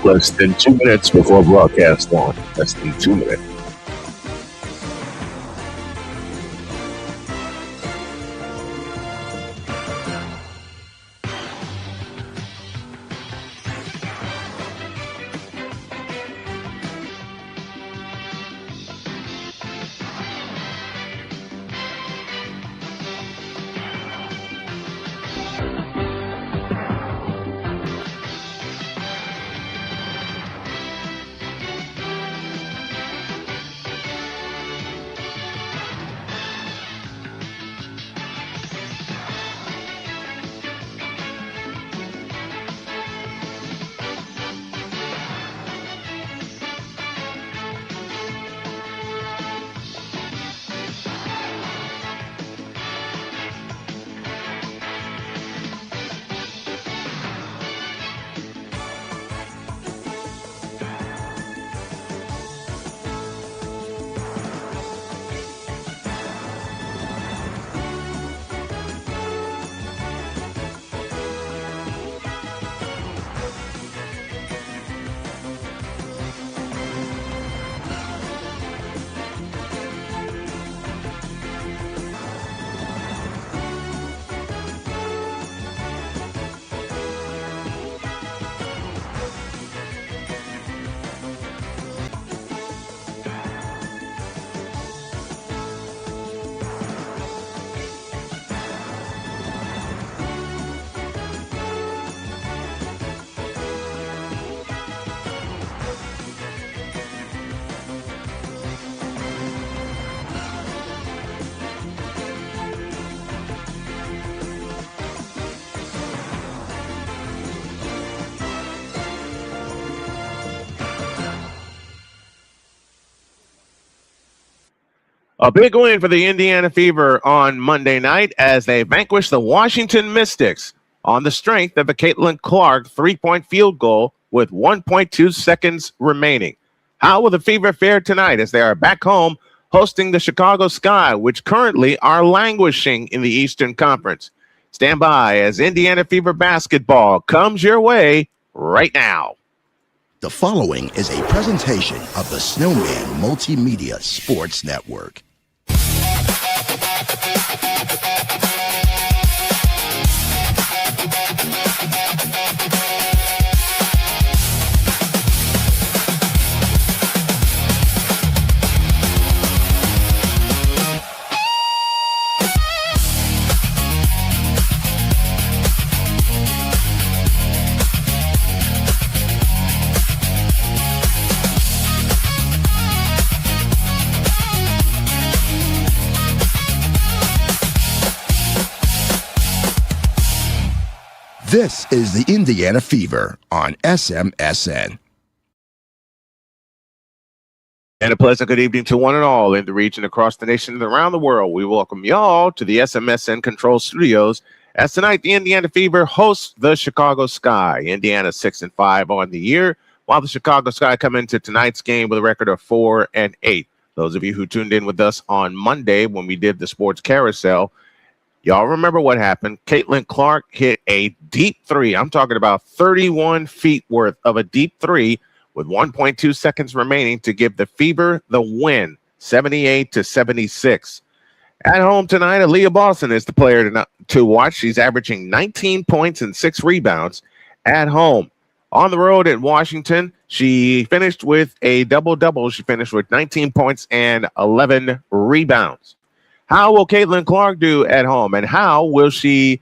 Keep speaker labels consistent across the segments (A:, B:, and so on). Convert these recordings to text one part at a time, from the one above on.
A: less than 2 minutes before broadcast on. Less than 2 minutes. A big win for the Indiana Fever on Monday night as they vanquished the Washington Mystics on the strength of a Caitlin Clark three-point field goal with 1.2 seconds remaining. How will the Fever fare tonight as they are back home hosting the Chicago Sky, which currently are languishing in the Eastern Conference? Stand by as Indiana Fever basketball comes your way right now.
B: The following is a presentation of the Snowman Multimedia Sports Network. This is the Indiana Fever on SMSN.
A: And a pleasant good evening to one and all in the region, across the nation, and around the world. We welcome y'all to the SMSN Control Studios as tonight the Indiana Fever hosts the Chicago Sky. Indiana 6-5 on the year, while the Chicago Sky come into tonight's game with a record of 4-8. Those of you who tuned in with us on Monday when we did the Sports Carousel, y'all remember what happened. Caitlin Clark hit a deep three. I'm talking about 31 feet worth of a deep three with 1.2 seconds remaining to give the Fever the win, 78-76. At home tonight, Aaliyah Boston is the player to watch. She's averaging 19 points and 6 rebounds at home. On the road at Washington, she finished with a double-double. She finished with 19 points and 11 rebounds. How will Caitlin Clark do at home, and how will she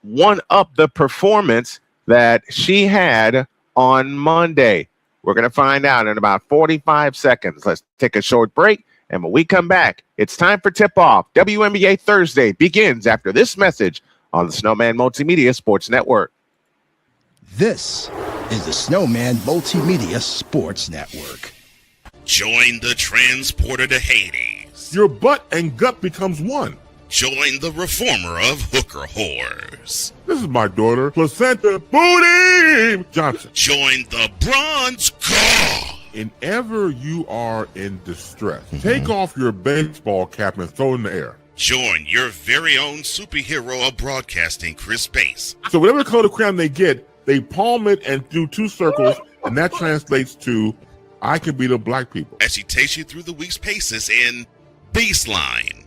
A: one-up the performance that she had on Monday? We're going to find out in about 45 seconds. Let's take a short break, and when we come back, it's time for tip-off. WNBA Thursday begins after this message on the Snowman Multimedia Sports Network.
B: This is the Snowman Multimedia Sports Network.
C: Join the transporter to Hades.
D: Your butt and gut becomes one.
C: Join the reformer of hooker whores.
D: This is my daughter, Placenta Booty Johnson.
C: Join the bronze god.
D: Whenever you are in distress, take off your baseball cap and throw it in the air.
C: Join your very own superhero of broadcasting, Chris Pace.
D: So whatever color crayon they get, they palm it and do 2 circles And that translates to, I can beat up black people.
C: As she takes you through the week's paces in Baseline.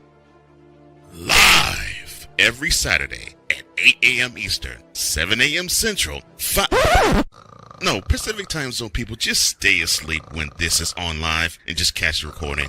C: Live every Saturday at 8 a.m. Eastern, 7 a.m. Central, Pacific Time Zone people, just stay asleep when this is on live and just catch the recording.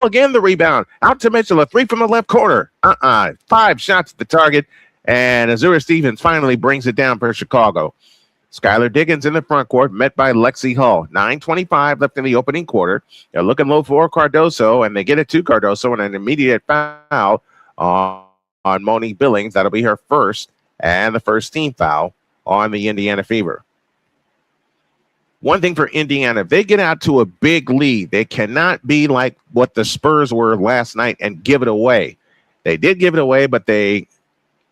A: Again, the rebound. Out to Mitchell. A three from the left corner. 5 shots at the target. And Azura Stevens finally brings it down for Chicago. Skylar Diggins in the front court, met by Lexi Hall. 9:25 left in the opening quarter. They're looking low for Cardoso, and they get it to Cardoso, and an immediate foul on Monique Billings. That'll be her first, and the first team foul on the Indiana Fever. One thing for Indiana, if they get out to a big lead, they cannot be like what the Spurs were last night and give it away. They did give it away, but they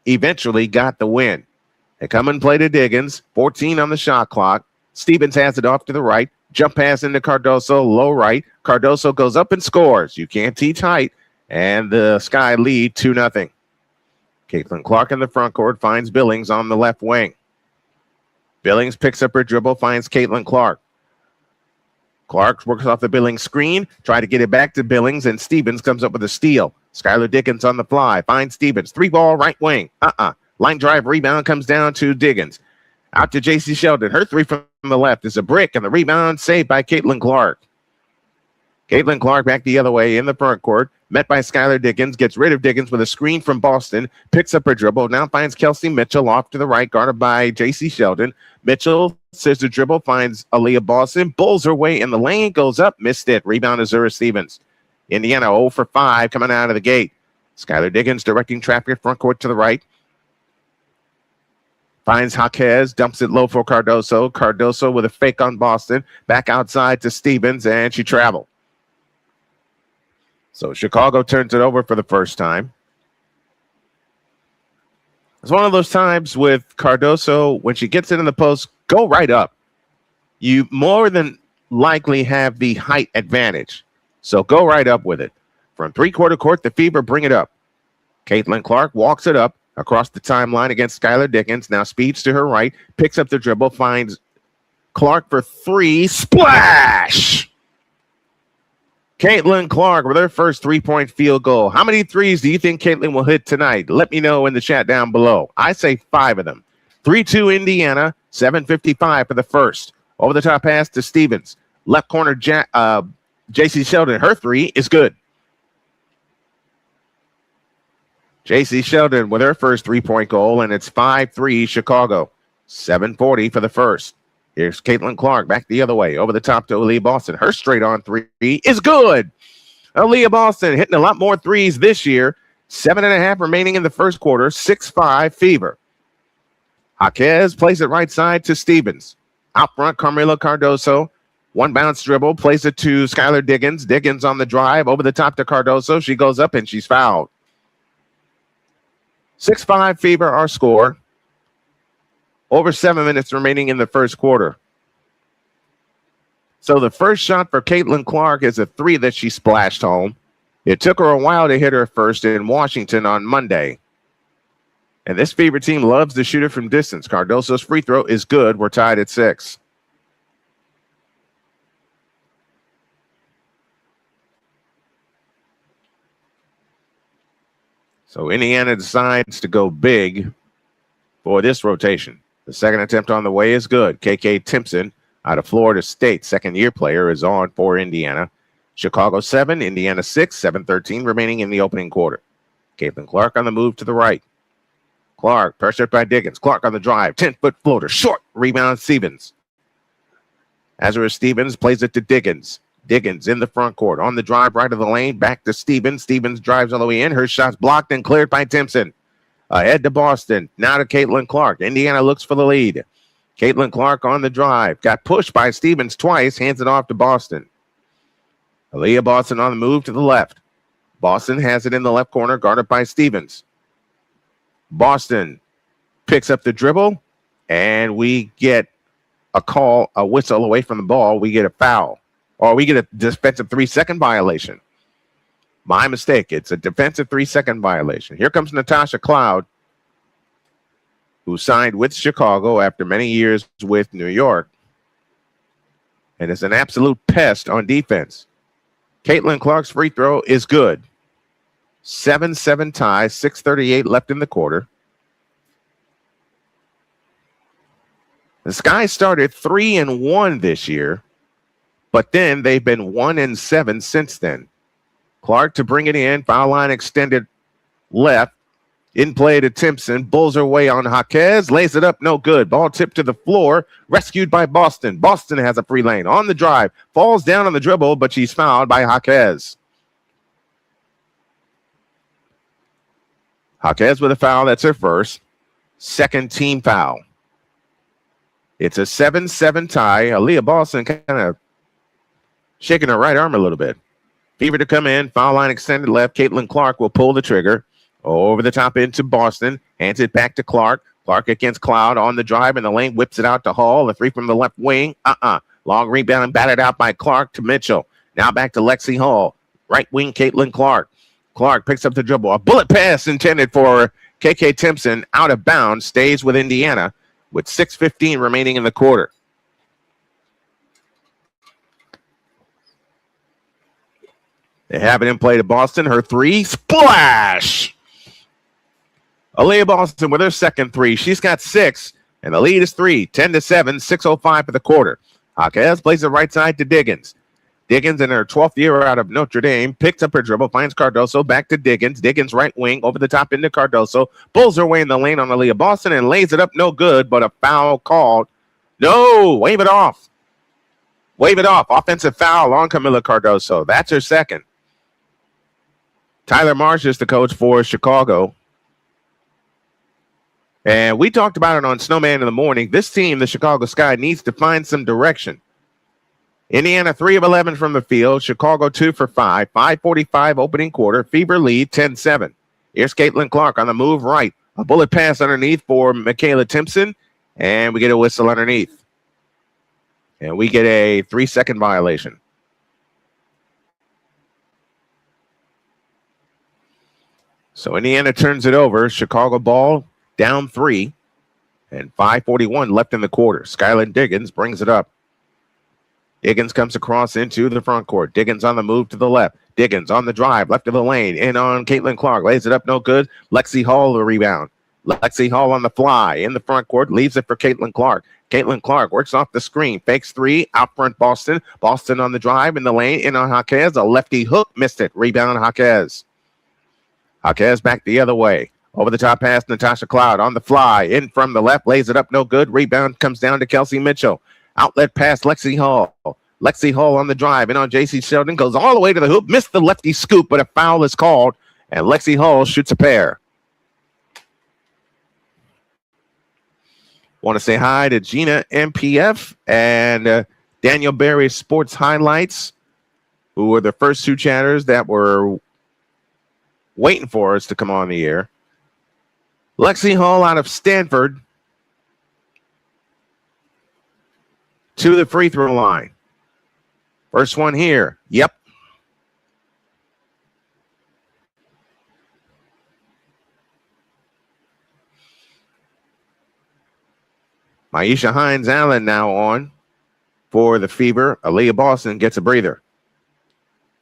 A: eventually got the win. They come and play to Diggins, 14 on the shot clock. Stevens has it off to the right. Jump pass into Cardoso, low right. Cardoso goes up and scores. You can't teach height. And the Sky lead 2-0. Caitlin Clark in the front court finds Billings on the left wing. Billings picks up her dribble, finds Caitlin Clark. Clark works off the Billings screen, try to get it back to Billings, and Stevens comes up with a steal. Skylar Diggins on the fly, finds Stevens. 3-ball right wing. Line drive rebound comes down to Diggins. Out to J.C. Sheldon. Her three from the left is a brick, and the rebound saved by Caitlin Clark. Caitlin Clark back the other way in the front court. Met by Skylar Diggins. Gets rid of Diggins with a screen from Boston. Picks up her dribble. Now finds Kelsey Mitchell off to the right. Guarded by J.C. Sheldon. Mitchell says the dribble. Finds Aaliyah Boston. Bulls her way in the lane. Goes up. Missed it. Rebound Azura Stevens. Indiana 0 for 5 coming out of the gate. Skylar Diggins directing traffic front court to the right. Finds Jaquez, dumps it low for Cardoso. Cardoso with a fake on Boston. Back outside to Stevens, and she traveled. So Chicago turns it over for the first time. It's one of those times with Cardoso, when she gets it in the post, go right up. You more than likely have the height advantage. So go right up with it. From three-quarter court, the Fever bring it up. Caitlin Clark walks it up across the timeline against Skylar Diggins. Now speeds to her right, picks up the dribble, finds Clark for 3. Splash! Caitlin Clark with her first 3-point field goal. How many threes do you think Caitlin will hit tonight? Let me know in the chat down below. I say 5 of them. 3-2 Indiana, 7:55 for the first. Over the top pass to Stevens. Left corner, J.C. Sheldon. Her 3 is good. J.C. Sheldon with her first 3-point goal, and it's 5-3 Chicago. 7:40 for the first. Here's Caitlin Clark back the other way. Over the top to Aaliyah Boston. Her straight on 3 is good. Aaliyah Boston hitting a lot more threes this year. 7.5 remaining in the first quarter. 6-5 Fever. Jaquez plays it right side to Stevens. Out front, Carmelo Cardoso. One bounce dribble. Plays it to Skylar Diggins. Diggins on the drive. Over the top to Cardoso. She goes up and she's fouled. 6-5 Fever, our score. Over 7 minutes remaining in the first quarter. So the first shot for Caitlin Clark is a 3 that she splashed home. It took her a while to hit her first in Washington on Monday. And this Fever team loves to shoot it from distance. Cardoso's free throw is good. We're tied at 6. So Indiana decides to go big for this rotation. The second attempt on the way is good. KK Timpson out of Florida State, second-year player, is on for Indiana. Chicago 7, Indiana 6, 7:13 remaining in the opening quarter. Caitlin Clark on the move to the right. Clark pressured by Diggins. Clark on the drive. 10-foot floater. Short. Rebound Stevens. Azura Stevens plays it to Diggins. Diggins in the front court. On the drive right of the lane. Back to Stevens. Stevens drives all the way in. Her shot's blocked and cleared by Timpson. Ahead to Boston. Now to Caitlin Clark. Indiana looks for the lead. Caitlin Clark on the drive. Got pushed by Stevens twice. Hands it off to Boston. Aaliyah Boston on the move to the left. Boston has it in the left corner. Guarded by Stevens. Boston picks up the dribble. And we get a whistle away from the ball. We get a foul. Or we get a defensive 3-second violation. My mistake. It's a defensive 3-second violation. Here comes Natasha Cloud, who signed with Chicago after many years with New York, and is an absolute pest on defense. Caitlin Clark's free throw is good. 7-7 tie, 6:38 left in the quarter. The Sky started 3-1 this year, but then they've been 1-7 since then. Clark to bring it in. Foul line extended left. In play to Timpson. Bulls her way on Jaquez. Lays it up. No good. Ball tipped to the floor. Rescued by Boston. Boston has a free lane. On the drive. Falls down on the dribble, but she's fouled by Jaquez. Jaquez with a foul. That's her first. Second team foul. It's a 7-7 tie. Aaliyah Boston kind of shaking her right arm a little bit. Fever to come in. Foul line extended left. Caitlin Clark will pull the trigger. Over the top into Boston. Hands it back to Clark. Clark against Cloud on the drive in the lane. Whips it out to Hall. The three from the left wing. Long rebound and batted out by Clark to Mitchell. Now back to Lexi Hall. Right wing Caitlin Clark. Clark picks up the dribble. A bullet pass intended for KK Timpson. Out of bounds. Stays with Indiana with 6:15 remaining in the quarter. They have it in play to Boston. Her three. Splash! Aaliyah Boston with her second three. She's got 6, and the lead is 3. 10-7, 6:05 for the quarter. Jaquez plays it right side to Diggins. Diggins in her 12th year out of Notre Dame. Picks up her dribble. Finds Cardoso. Back to Diggins. Diggins right wing. Over the top into Cardoso. Pulls her way in the lane on Aaliyah Boston and lays it up. No good, but a foul called. No! Wave it off. Wave it off. Offensive foul on Camila Cardoso. That's her second. Tyler Marsh is the coach for Chicago. And we talked about it on Snowman in the morning. This team, the Chicago Sky, needs to find some direction. Indiana 3 of 11 from the field. Chicago 2 for 5. 5:45 opening quarter. Fever lead 10-7. Here's Caitlin Clark on the move right. A bullet pass underneath for Michaela Timpson. And we get a whistle underneath. And we get a 3-second violation. So Indiana turns it over. Chicago ball down 3. And 5:41 left in the quarter. Skylar Diggins brings it up. Diggins comes across into the front court. Diggins on the move to the left. Diggins on the drive, left of the lane. In on Caitlin Clark. Lays it up, no good. Lexi Hall the rebound. Lexi Hall on the fly in the front court. Leaves it for Caitlin Clark. Caitlin Clark works off the screen. Fakes 3. Out front Boston. Boston on the drive in the lane. In on Jaquez. A lefty hook. Missed it. Rebound Jaquez. Jaquez back the other way. Over the top pass, Natasha Cloud on the fly. In from the left, lays it up, no good. Rebound comes down to Kelsey Mitchell. Outlet pass, Lexi Hall. Lexi Hall on the drive. In on J.C. Sheldon. Goes all the way to the hoop. Missed the lefty scoop, but a foul is called. And Lexi Hall shoots a pair. Want to say hi to Gina MPF and Daniel Berry Sports Highlights, who were the first two chatters that were waiting for us to come on the air. Lexi Hall out of Stanford to the free throw line. First one here. Yep. Maisha Hines-Allen now on for the Fever. Aaliyah Boston gets a breather.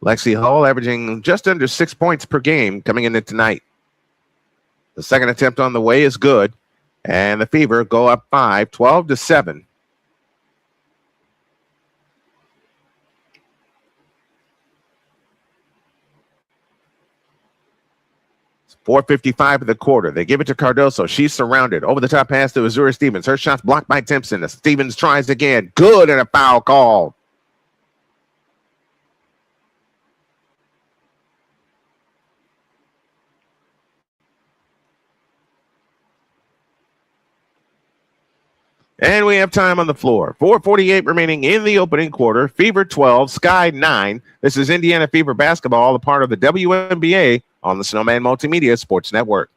A: Lexi Hull averaging just under 6 points per game coming into tonight. The second attempt on the way is good, and the Fever go up 5, 12-7. 4:55 of the quarter. They give it to Cardoso. She's surrounded. Over the top pass to Azura Stevens. Her shot's blocked by Timpson. Stevens tries again. Good, and a foul call. And we have time on the floor. 4:48 remaining in the opening quarter. Fever 12, Sky 9. This is Indiana Fever basketball, a part of the WNBA on the Snowman Multimedia Sports Network.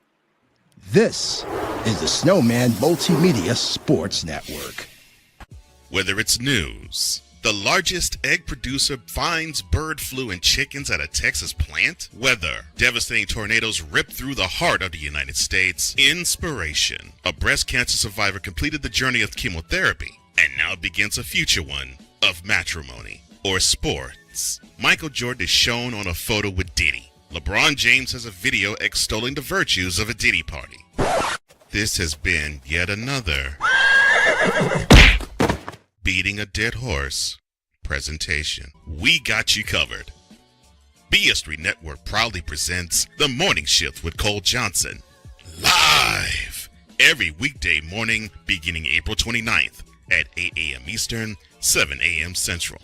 B: This is the Snowman Multimedia Sports Network.
C: Whether it's news, the largest egg producer finds bird flu in chickens at a Texas plant, weather, devastating tornadoes rip through the heart of the United States, inspiration, a breast cancer survivor completed the journey of chemotherapy and now begins a future one of matrimony or sports. Michael Jordan is shown on a photo with Diddy. LeBron James has a video extolling the virtues of a Diddy party. This has been yet another beating a dead horse presentation. We got you covered. BS3 Network proudly presents The Morning Shift with Cole Johnson, live every weekday morning beginning April 29th at 8 a.m. Eastern, 7 a.m. Central.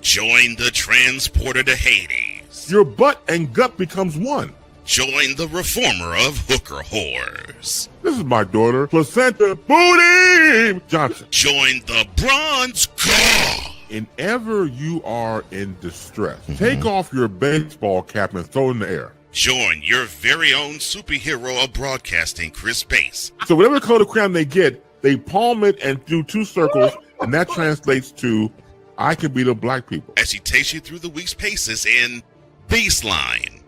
C: Join the transporter to Hades.
D: Your butt and gut becomes one.
C: Join the reformer of hooker whores.
D: This is my daughter, Placenta Booty Johnson.
C: Join the bronze god.
D: Whenever you are in distress, take off your baseball cap and throw it in the air.
C: Join your very own superhero of broadcasting, Chris Bass.
D: So whatever color crayon they get, they palm it and do 2 circles, and that translates to I can beat up black people.
C: As he takes you through the week's paces in Baseline.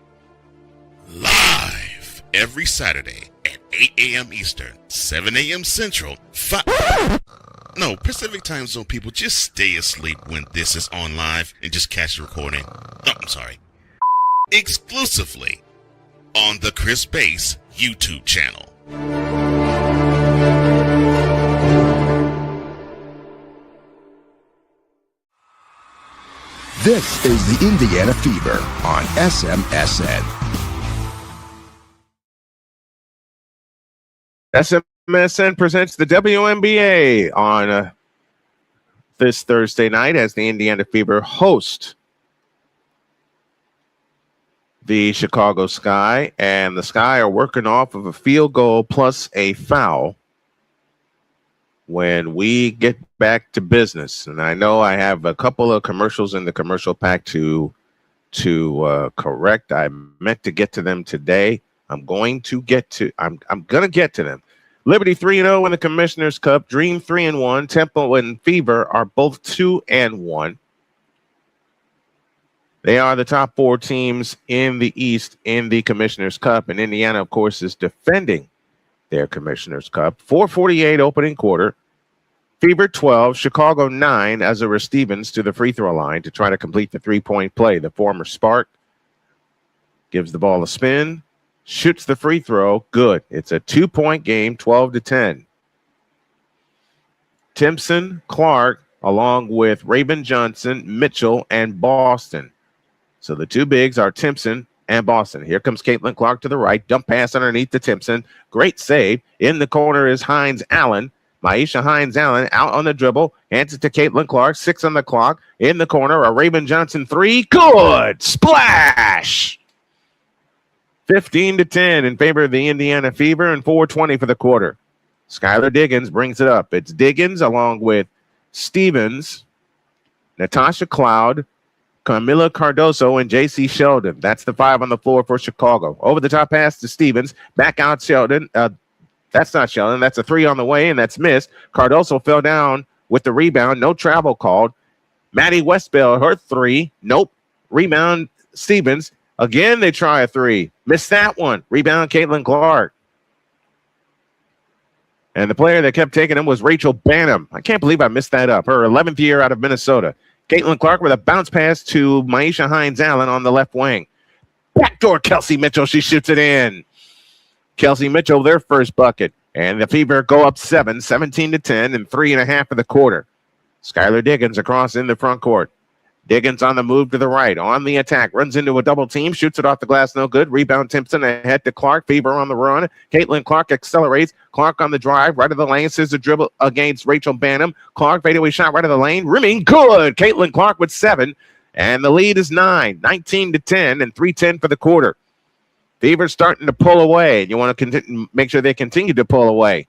C: Live every Saturday at 8 a.m. Eastern, 7 a.m. Central, Pacific Time Zone people, just stay asleep when this is on live and just catch the recording. Exclusively on the Chris Bass YouTube channel.
B: This is the Indiana Fever on SMSN.
A: SMSN presents the WNBA on this Thursday night as the Indiana Fever host the Chicago Sky, and the Sky are working off of a field goal plus a foul when we get back to business. And I know I have a couple of commercials in the commercial pack to correct. I meant to get to them today. I'm going to get to them. Liberty 3-0 in the Commissioner's Cup. Dream 3-1. Temple and Fever are both 2-1. They are the top 4 teams in the East in the Commissioner's Cup. And Indiana, of course, is defending their Commissioner's Cup. 4:48 opening quarter. Fever 12, Chicago 9, Azura Stevens to the free throw line to try to complete the 3-point play. The former Spark gives the ball a spin, shoots the free throw. Good. It's a 2-point game, 12-10. Timpson, Clark, along with Raven Johnson, Mitchell, and Boston. So the 2 bigs are Timpson and Boston. Here comes Caitlin Clark to the right. Dump pass underneath to Timpson. Great save. In the corner is Hines-Allen. Maisha Hines-Allen out on the dribble. Hands it to Caitlin Clark. 6 on the clock. In the corner, a Raven Johnson 3. Good. Splash. 15-10 in favor of the Indiana Fever and 4:20 for the quarter. Skylar Diggins brings it up. It's Diggins along with Stevens, Natasha Cloud, Camila Cardoso, and J.C. Sheldon. That's the 5 on the floor for Chicago. Over the top pass to Stevens. Back out Sheldon. That's not Sheldon. That's a 3 on the way, and that's missed. Cardoso fell down with the rebound. No travel called. Maddie Westbell, her 3. Nope. Rebound Stevens. Again, they try a three. Missed that one. Rebound, Caitlin Clark. And the player that kept taking him was Rachel Banham. I can't believe I missed that up. Her 11th year out of Minnesota. Caitlin Clark with a bounce pass to Maisha Hines-Allen on the left wing. Backdoor Kelsey Mitchell. She shoots it in. Kelsey Mitchell, their first bucket. And the Fever go up 17-10 in 3.5 of the quarter. Skylar Diggins across in the front court. Diggins on the move to the right, on the attack, runs into a double team, shoots it off the glass, no good. Rebound Timpson ahead to Clark. Fever on the run. Caitlin Clark accelerates. Clark on the drive, right of the lane, scissor dribble against Rachel Banham. Clark fadeaway shot right of the lane, rimming good. Caitlin Clark with 7, and the lead is 9, 19-10, and 3:10 for the quarter. Fever starting to pull away. You want to make sure they continue to pull away.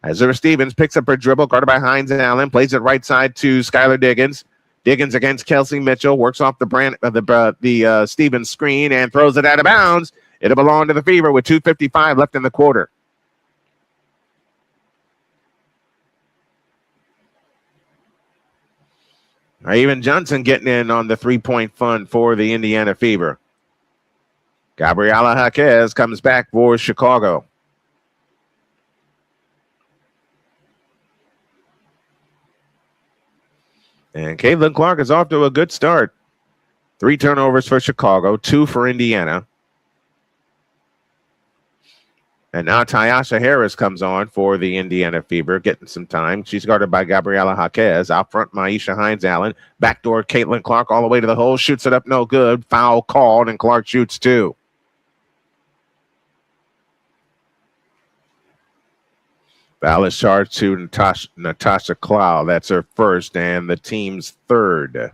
A: Azura Stevens picks up her dribble, guarded by Hines-Allen, plays it right side to Skylar Diggins. Diggins against Kelsey Mitchell, works off the Stevens screen and throws it out of bounds. It'll belong to the Fever with 2:55 left in the quarter. Raven Johnson getting in on the three-point fun for the Indiana Fever. Gabriela Jaquez comes back for Chicago. And Caitlin Clark is off to a good start. 3 turnovers for Chicago, 2 for Indiana. And now Tyasha Harris comes on for the Indiana Fever, getting some time. She's guarded by Gabriela Jaquez. Out front, Maisha Hines-Allen. Backdoor Caitlin Clark all the way to the hole. Shoots it up, no good. Foul called, and Clark shoots 2. Foul is charged to Natasha Clow. That's her first and the team's third.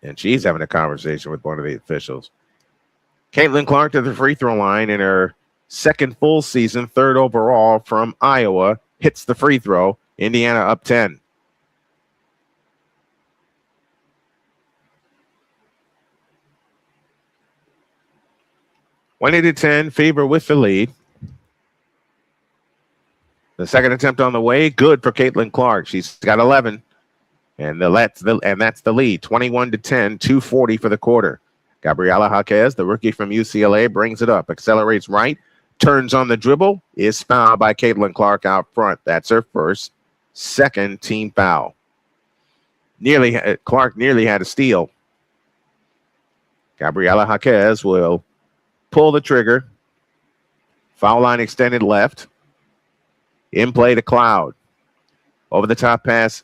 A: And she's having a conversation with one of the officials. Caitlin Clark to the free throw line in her second full season, 3rd overall from Iowa. Hits the free throw. Indiana up 10. to 10, Fever with the lead. The second attempt on the way, good for Caitlin Clark. She's got 11, and that's the lead. 21-10, 2:40 for the quarter. Gabriela Jaquez, the rookie from UCLA, brings it up, accelerates right, turns on the dribble, is fouled by Caitlin Clark out front. That's her first, second team foul. Clark nearly had a steal. Gabriela Jaquez will pull the trigger. Foul line extended left. In play to Cloud. Over the top pass.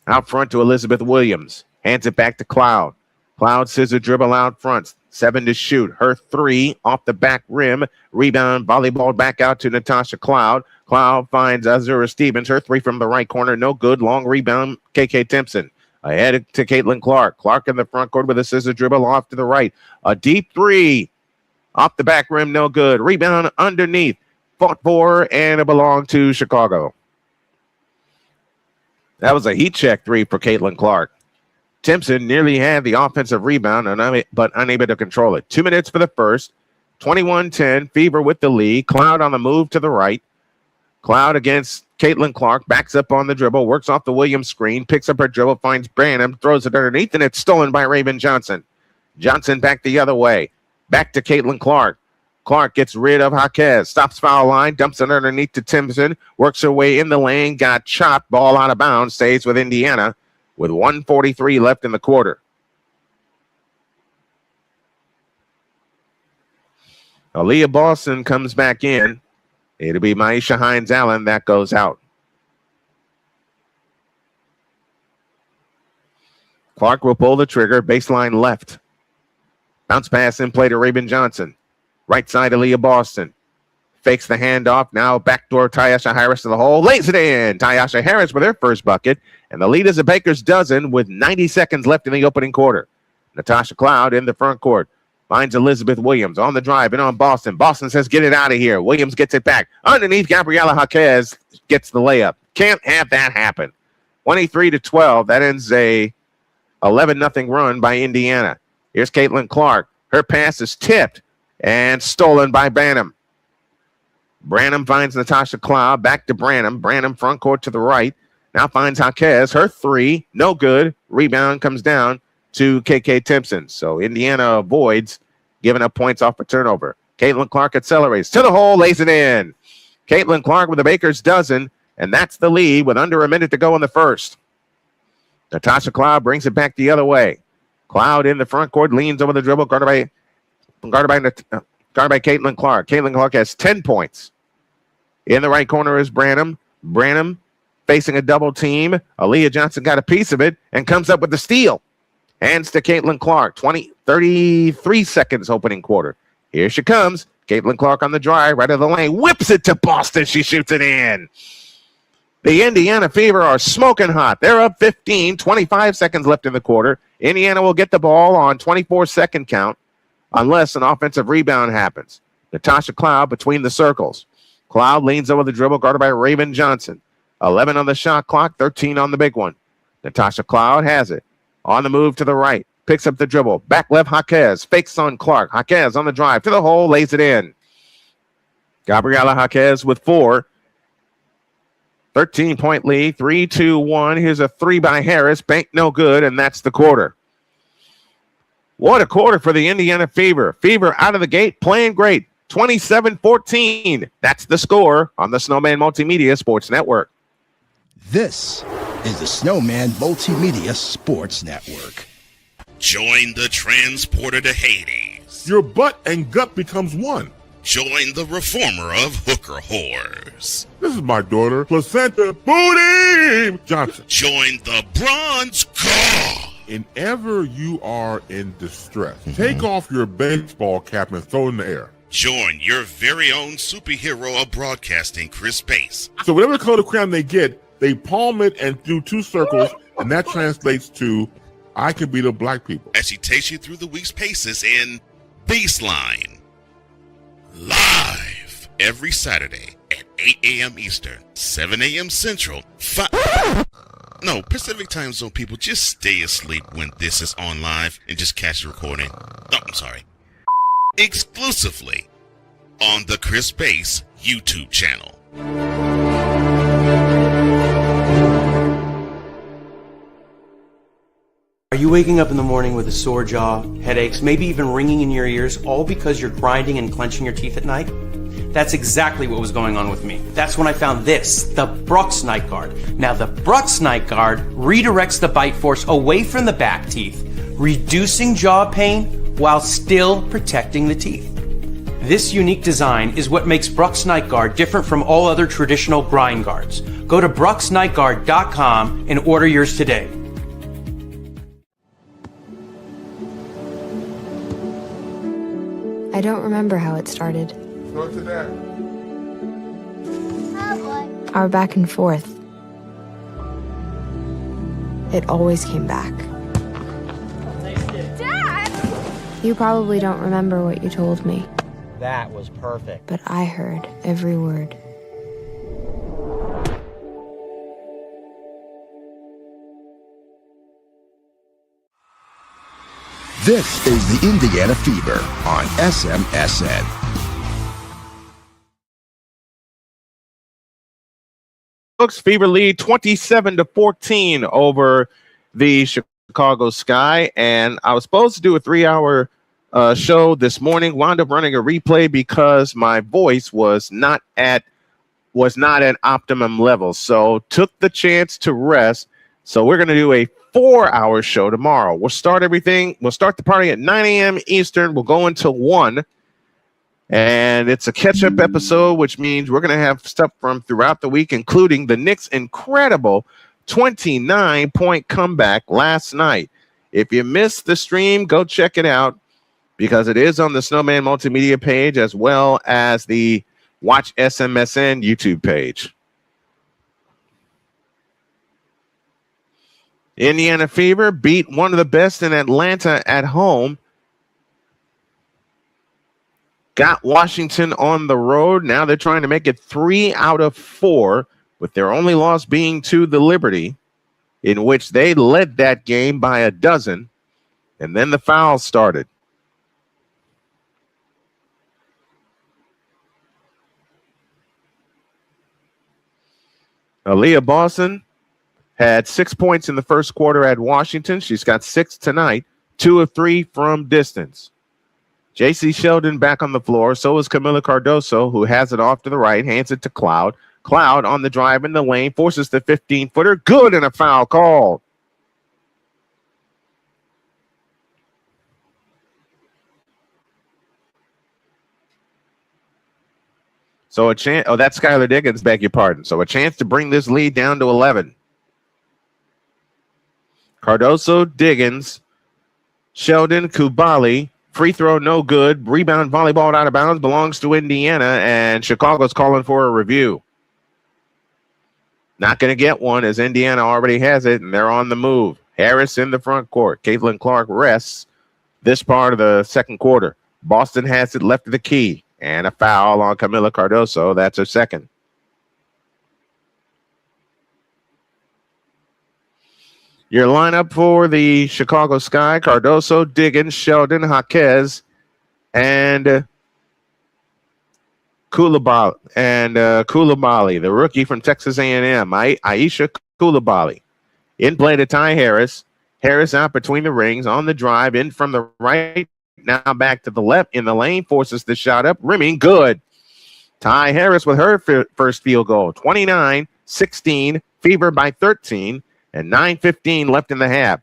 A: Out front to Elizabeth Williams. Hands it back to Cloud. Cloud scissor dribble out front. 7 to shoot. Her 3 off the back rim. Rebound, volleyball back out to Natasha Cloud. Cloud finds Azura Stevens. Her 3 from the right corner. No good. Long rebound, KK Timpson. Ahead to Caitlin Clark. Clark in the front court with a scissor dribble off to the right. A deep 3. Off the back rim, no good. Rebound underneath. Fought for, and it belonged to Chicago. That was a heat check 3 for Caitlin Clark. Timpson nearly had the offensive rebound, but unable to control it. 2 minutes for the first. 21-10, Fever with the lead. Cloud on the move to the right. Cloud against Caitlin Clark, backs up on the dribble, works off the Williams screen, picks up her dribble, finds Branham, throws it underneath, and it's stolen by Raven Johnson. Johnson back the other way. Back to Caitlin Clark. Clark gets rid of Jaquez, stops foul line, dumps it underneath to Timpson, works her way in the lane, got chopped, ball out of bounds, stays with Indiana with 1:43 left in the quarter. Aaliyah Boston comes back in. It'll be Maisha Hines-Allen that goes out. Clark will pull the trigger, baseline left. Bounce pass in play to Raven Johnson. Right side, Aaliyah Boston. Fakes the handoff. Now backdoor Tyasha Harris to the hole. Lays it in. Tyasha Harris with her first bucket. And the lead is a baker's dozen with 90 seconds left in the opening quarter. Natasha Cloud in the front court. Finds Elizabeth Williams on the drive and on Boston. Boston says, get it out of here. Williams gets it back. Underneath, Gabriela Jaquez gets the layup. Can't have that happen. 23-12. That ends a 11-0 run by Indiana. Here's Caitlin Clark. Her pass is tipped and stolen by Branham. Branham finds Natasha Cloud. Back to Branham. Branham front court to the right. Now finds Jaquez. Her three, no good. Rebound comes down to KK Timpson. So Indiana avoids giving up points off a turnover. Caitlin Clark accelerates to the hole, lays it in. Caitlin Clark with the Baker's dozen, and that's the lead with under a minute to go in the first. Natasha Cloud brings it back the other way. Cloud in the front court, leans over the dribble, guarded by Caitlin Clark. Caitlin Clark has 10 points. In the right corner is Branham. Branham facing a double team. Aaliyah Johnson got a piece of it and comes up with the steal. Hands to Caitlin Clark. 33 seconds opening quarter. Here she comes. Caitlin Clark on the drive, right of the lane. Whips it to Boston. She shoots it in. The Indiana Fever are smoking hot. They're up 15, 25 seconds left in the quarter. Indiana will get the ball on 24-second count unless an offensive rebound happens. Natasha Cloud between the circles. Cloud leans over the dribble, guarded by Raven Johnson. 11 on the shot clock, 13 on the big one. Natasha Cloud has it. On the move to the right. Picks up the dribble. Back left, Jaquez. Fakes on Clark. Jaquez on the drive to the hole, lays it in. Gabriela Jaquez with 4. 13-point lead, 3-2-1. Here's a 3 by Harris. Bank no good, and that's the quarter. What a quarter for the Indiana Fever. Fever out of the gate, playing great. 27-14. That's the score on the Snowman Multimedia Sports Network.
B: This is the Snowman Multimedia Sports Network.
C: Join the transporter to Hades.
D: Your butt and gut becomes one.
C: Join the reformer of hooker whores.
D: This is my daughter, Placenta Booty Johnson.
C: Join the bronze god.
D: Whenever you are in distress, take off your baseball cap and throw it in the air.
C: Join your very own superhero of broadcasting, Chris Bass.
D: So whatever color crayon they get, they palm it and do 2 circles, and that translates to, I can beat up black people.
C: As she takes you through the week's paces in Baseline. Live every Saturday at 8 a.m. Eastern, 7 a.m. Central, Pacific Time Zone people, just stay asleep when this is on live and just catch the recording. Oh, I'm sorry. Exclusively on the Chris Bass YouTube channel.
E: Are you waking up in the morning with a sore jaw, headaches, maybe even ringing in your ears, all because you're grinding and clenching your teeth at night? That's exactly what was going on with me. That's when I found this, the Brooks Night Guard. Now, the Brooks Night Guard redirects the bite force away from the back teeth, reducing jaw pain while still protecting the teeth. This unique design is what makes Brooks Night Guard different from all other traditional grind guards. Go to brooksnightguard.com and order yours today.
F: I don't remember how it started.
D: Go to that.
F: Our back and forth. It always came back. Dad! You probably don't remember what you told me.
G: That was perfect.
F: But I heard every word.
B: This is the Indiana Fever on SMSN.
A: Bucks Fever lead 27-14 over the Chicago Sky, and I was supposed to do a 3-hour show this morning. Wound up running a replay because my voice was not at optimum level, so took the chance to rest. So we're going to do a 4-hour show tomorrow. We'll start the party at 9 a.m. Eastern. We'll go until 1. And it's a catch-up episode, which means we're going to have stuff from throughout the week, including the Knicks' incredible 29-point comeback last night. If you missed the stream, go check it out because it is on the Snowman Multimedia page as well as the Watch SMSN YouTube page. Indiana Fever beat one of the best in Atlanta at home. Got Washington on the road. Now they're trying to make it 3 out of 4, with their only loss being to the Liberty, in which they led that game by a dozen, and then the fouls started. Aaliyah Boston had 6 points in the first quarter at Washington. She's got 6 tonight, 2 of 3 from distance. J.C. Sheldon back on the floor. So is Camila Cardoso, who has it off to the right, hands it to Cloud. Cloud on the drive in the lane, forces the 15-footer. Good, and a foul called. So a chance. Oh, that's Skylar Diggins, beg your pardon. So a chance to bring this lead down to 11. Cardoso, Diggins, Sheldon, Kubali. Free throw, no good. Rebound, volleyball out of bounds, belongs to Indiana, and Chicago's calling for a review. Not going to get one as Indiana already has it, and they're on the move. Harris in the front court. Caitlin Clark rests this part of the second quarter. Boston has it left of the key. And a foul on Camila Cardoso. That's her second. Your lineup for the Chicago Sky: Cardoso, Diggins, Sheldon, Jaquez, and Koulibaly, the rookie from Texas A&M, Aisha Koulibaly. In play to Ty Harris. Harris out between the rings, on the drive, in from the right. Now back to the left in the lane, forces the shot up, rimming, good. Ty Harris with her first field goal, 29-16, Fever by 13, and 9:15 left in the half.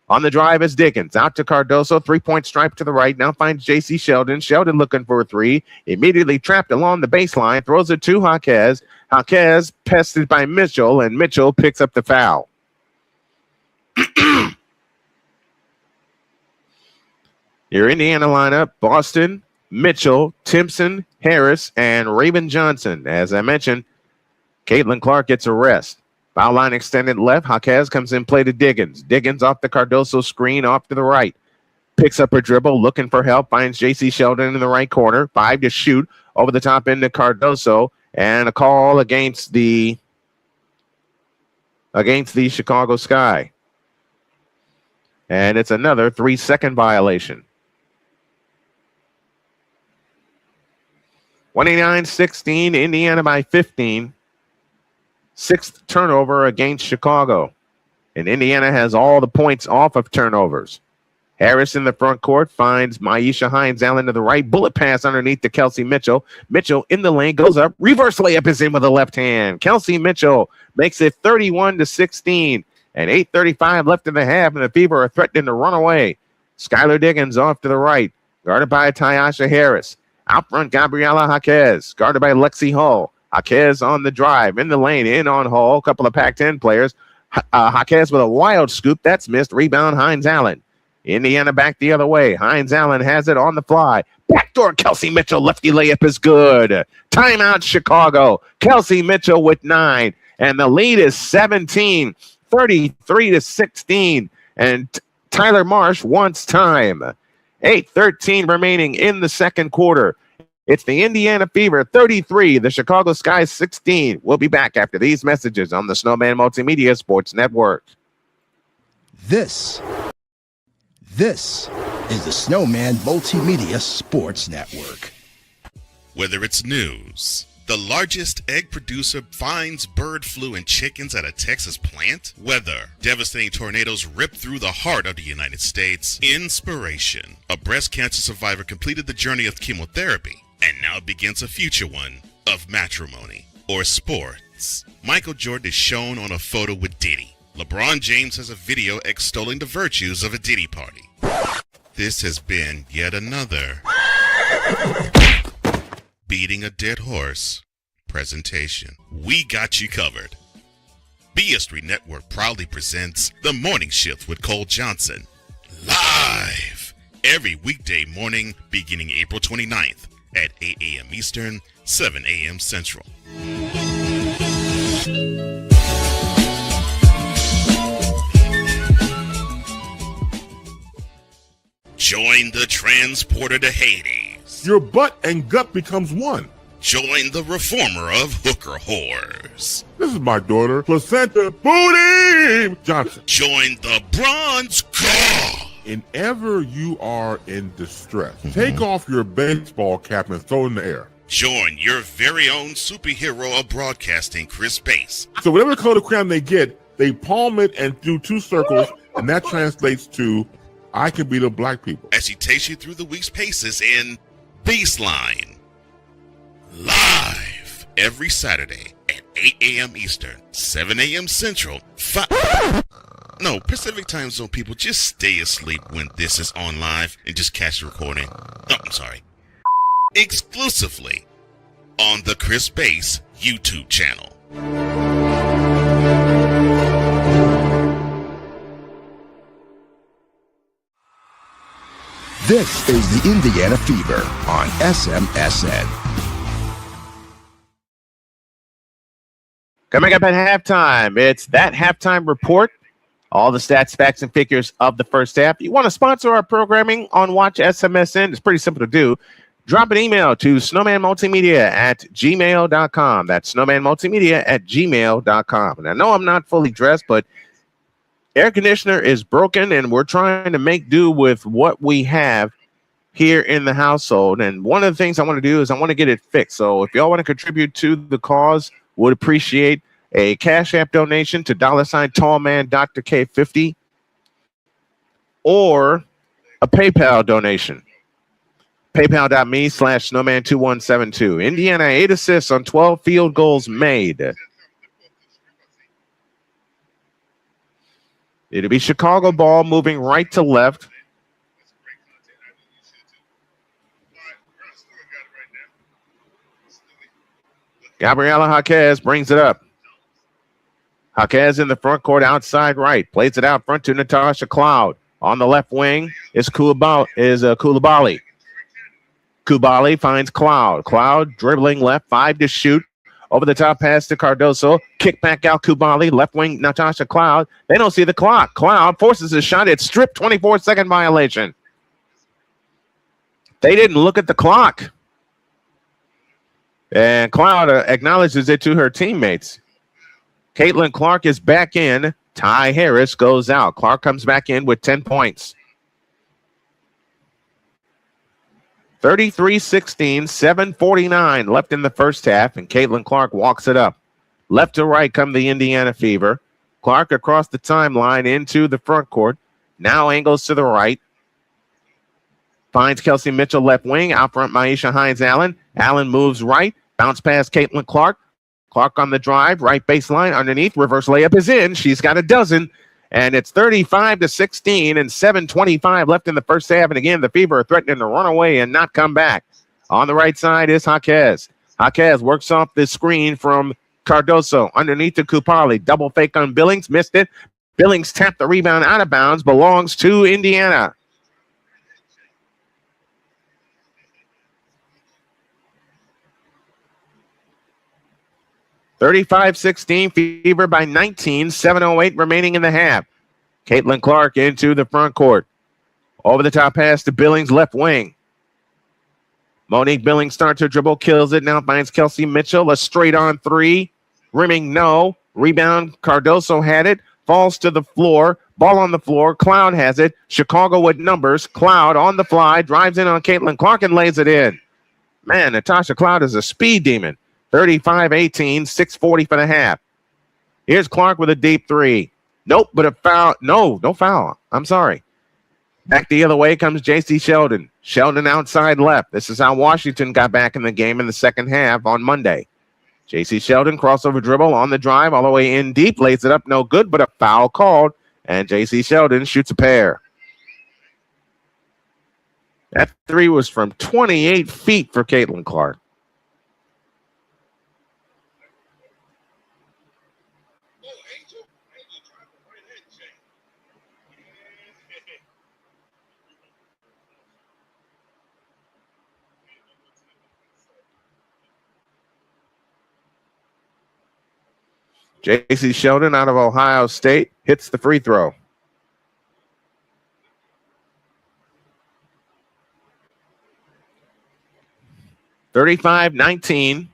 A: On the drive is Diggins, out to Cardoso, three-point stripe to the right, now finds J.C. Sheldon. Sheldon looking for a three, immediately trapped along the baseline, throws it to Jaquez. Jaquez pested by Mitchell, and Mitchell picks up the foul. Your Indiana lineup: Boston, Mitchell, Timpson, Harris, and Raven Johnson. As I mentioned, Caitlin Clark gets a rest. Foul line extended left. Jaquez comes in play to Diggins. Diggins off the Cardoso screen, off to the right. Picks up her dribble, looking for help. Finds J.C. Sheldon in the right corner. 5 to shoot. Over the top into Cardoso. And a call against the Chicago Sky. And it's another 3-second violation. 29-16, Indiana by 15. 6th turnover against Chicago. And Indiana has all the points off of turnovers. Harris in the front court finds Maisha Hines-Allen to the right. Bullet pass underneath to Kelsey Mitchell. Mitchell in the lane, goes up. Reverse layup is in with the left hand. Kelsey Mitchell makes it 31-16. And 8:35 left in the half, and the Fever are threatening to run away. Skylar Diggins off to the right, guarded by Tyasha Harris. Out front, Gabriela Jaquez, guarded by Lexi Hull. Jaquez on the drive, in the lane, in on Hull. A couple of Pac-10 players. Jaquez with a wild scoop. That's missed. Rebound, Hines-Allen. Indiana back the other way. Hines-Allen has it on the fly. Backdoor Kelsey Mitchell. Lefty layup is good. Timeout, Chicago. Kelsey Mitchell with 9. And the lead is 17. 33-16, and Tyler Marsh wants time. 8:13 remaining in the second quarter. It's the Indiana Fever 33, the Chicago Sky 16. We'll be back after these messages on the Snowman Multimedia Sports Network.
B: This is the Snowman Multimedia Sports Network.
C: Whether it's news, the largest egg producer finds bird flu in chickens at a Texas plant, weather, devastating tornadoes rip through the heart of the United States, inspiration, a breast cancer survivor completed the journey of chemotherapy and now begins a future one of matrimony, or sports. Michael Jordan is shown on a photo with Diddy. LeBron James has a video extolling the virtues of a Diddy party. This has been yet another beating a dead horse presentation. We got you covered. BS3 Network proudly presents The Morning Shift with Cole Johnson, live every weekday morning beginning April 29th at 8 a.m. Eastern, 7 a.m. Central. Join the transporter to Hades.
D: Your butt and gut becomes one.
C: Join the reformer of hooker whores.
D: This is my daughter, Placenta Booty Johnson.
C: Join the bronze god.
D: And ever you are in distress, take off your baseball cap and throw it in the air.
C: Join your very own superhero of broadcasting, Chris Bass.
D: So whatever color crayon they get, They palm it and do two circles, and that translates to I can beat up black people.
C: As she takes you through the week's paces in Baseline. Live every Saturday at 8 a.m. Eastern, 7 a.m. Central, Pacific Time Zone people, just stay asleep when this is on live and just catch the recording. Oh, I'm sorry. Exclusively on the Chris Base YouTube channel.
B: This is the Indiana Fever on SMSN.
A: Coming up at halftime, it's that halftime report. All the stats, facts, and figures of the first half. You want to sponsor our programming on Watch SMSN? It's pretty simple to do. Drop an email to snowmanmultimedia@gmail.com. That's snowmanmultimedia@gmail.com. And I know I'm not fully dressed, but air conditioner is broken, and we're trying to make do with what we have here in the household. And one of the things I want to do is I want to get it fixed. So if y'all want to contribute to the cause, would appreciate a Cash App donation to $Tallman Dr. K50 or a PayPal donation. PayPal.me/snowman2172. Indiana 8 assists on 12 field goals made. It'll be Chicago ball moving right to left. Gabriela Jaquez brings it up. Jaquez in the front court, outside right. Plays it out front to Natasha Cloud. On the left wing is Coulibaly. Coulibaly finds Cloud. Cloud dribbling left, 5 to shoot. Over the top pass to Cardoso. Kick back out Coulibaly. Left wing Natasha Cloud. They don't see the clock. Cloud forces a shot. It's stripped. 24-second violation. They didn't look at the clock. And Cloud acknowledges it to her teammates. Caitlin Clark is back in. Ty Harris goes out. Clark comes back in with 10 points. 33-16, 7:49 left in the first half, and Caitlin Clark walks it up. Left to right come the Indiana Fever. Clark across the timeline into the front court. Now angles to the right. Finds Kelsey Mitchell left wing. Out front, Maisha Hines-Allen. Allen moves right. Bounce past Caitlin Clark. Clark on the drive. Right baseline. Underneath. Reverse layup is in. She's got a dozen. And it's 35-16 and 7:25 left in the first half. And again, the Fever are threatening to run away and not come back. On the right side is Jaquez. Jaquez works off the screen from Cardoso. Underneath to Kupali. Double fake on Billings. Missed it. Billings tapped the rebound out of bounds. Belongs to Indiana. (35-16) Fever by 19. 7:08 remaining in the half. Caitlin Clark into the front court. Over the top pass to Billings left wing. Monique Billings starts her dribble, kills it. Now finds Kelsey Mitchell. A straight on three. Rimming no. Rebound. Cardoso had it. Falls to the floor. Ball on the floor. Cloud has it. Chicago with numbers. Cloud on the fly. Drives in on Caitlin Clark and lays it in. Man, Natasha Cloud is a speed demon. 35-18, 6:40 for the half. Here's Clark with a deep three. Nope, but a foul. No foul. I'm sorry. Back the other way comes J.C. Sheldon. Sheldon outside left. This is how Washington got back in the game in the second half on Monday. J.C. Sheldon, crossover dribble on the drive, all the way in deep, lays it up, no good, but a foul called, and J.C. Sheldon shoots a pair. That three was from 28 feet for Caitlin Clark. J.C. Sheldon out of Ohio State hits the free throw. (35-19).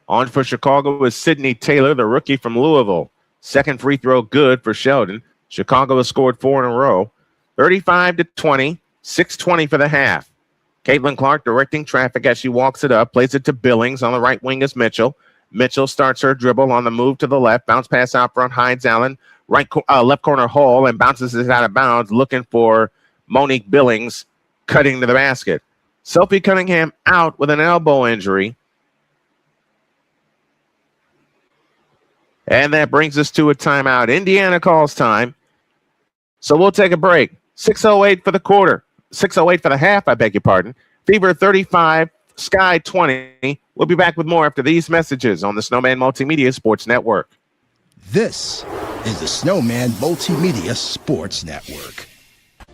A: On for Chicago is Sydney Taylor, the rookie from Louisville. Second free throw good for Sheldon. Chicago has scored 4 in a row. 35-20, 6:20 for the half. Caitlin Clark directing traffic as she walks it up, plays it to Billings. On the right wing is Mitchell. Mitchell starts her dribble on the move to the left. Bounce pass out front, hides Allen. Left corner hole and bounces it out of bounds, looking for Monique Billings cutting to the basket. Sophie Cunningham out with an elbow injury. And that brings us to a timeout. Indiana calls time. So we'll take a break. 6:08 for the quarter. 6:08 for the half, I beg your pardon. Fever 35, Sky 20. We'll be back with more after these messages on the Snowman Multimedia Sports Network.
B: This is the Snowman Multimedia Sports Network.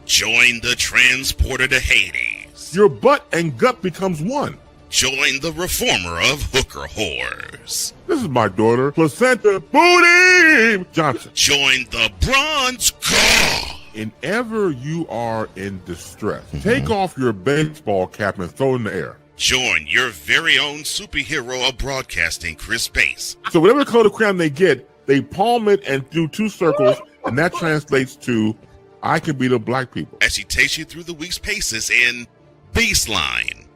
C: Join the transporter to Hades.
D: Your butt and gut becomes one.
C: Join the reformer of hooker whores.
D: This is my daughter, Placenta Booty Johnson.
C: Join the bronze god.
D: Whenever you are in distress, take off your baseball cap and throw it in the air.
C: Join your very own superhero of broadcasting, Chris Bass.
D: So whatever color crayon they get, they palm it and do two circles, and that translates to, I can be the black people.
C: As he takes you through the week's paces in Baseline.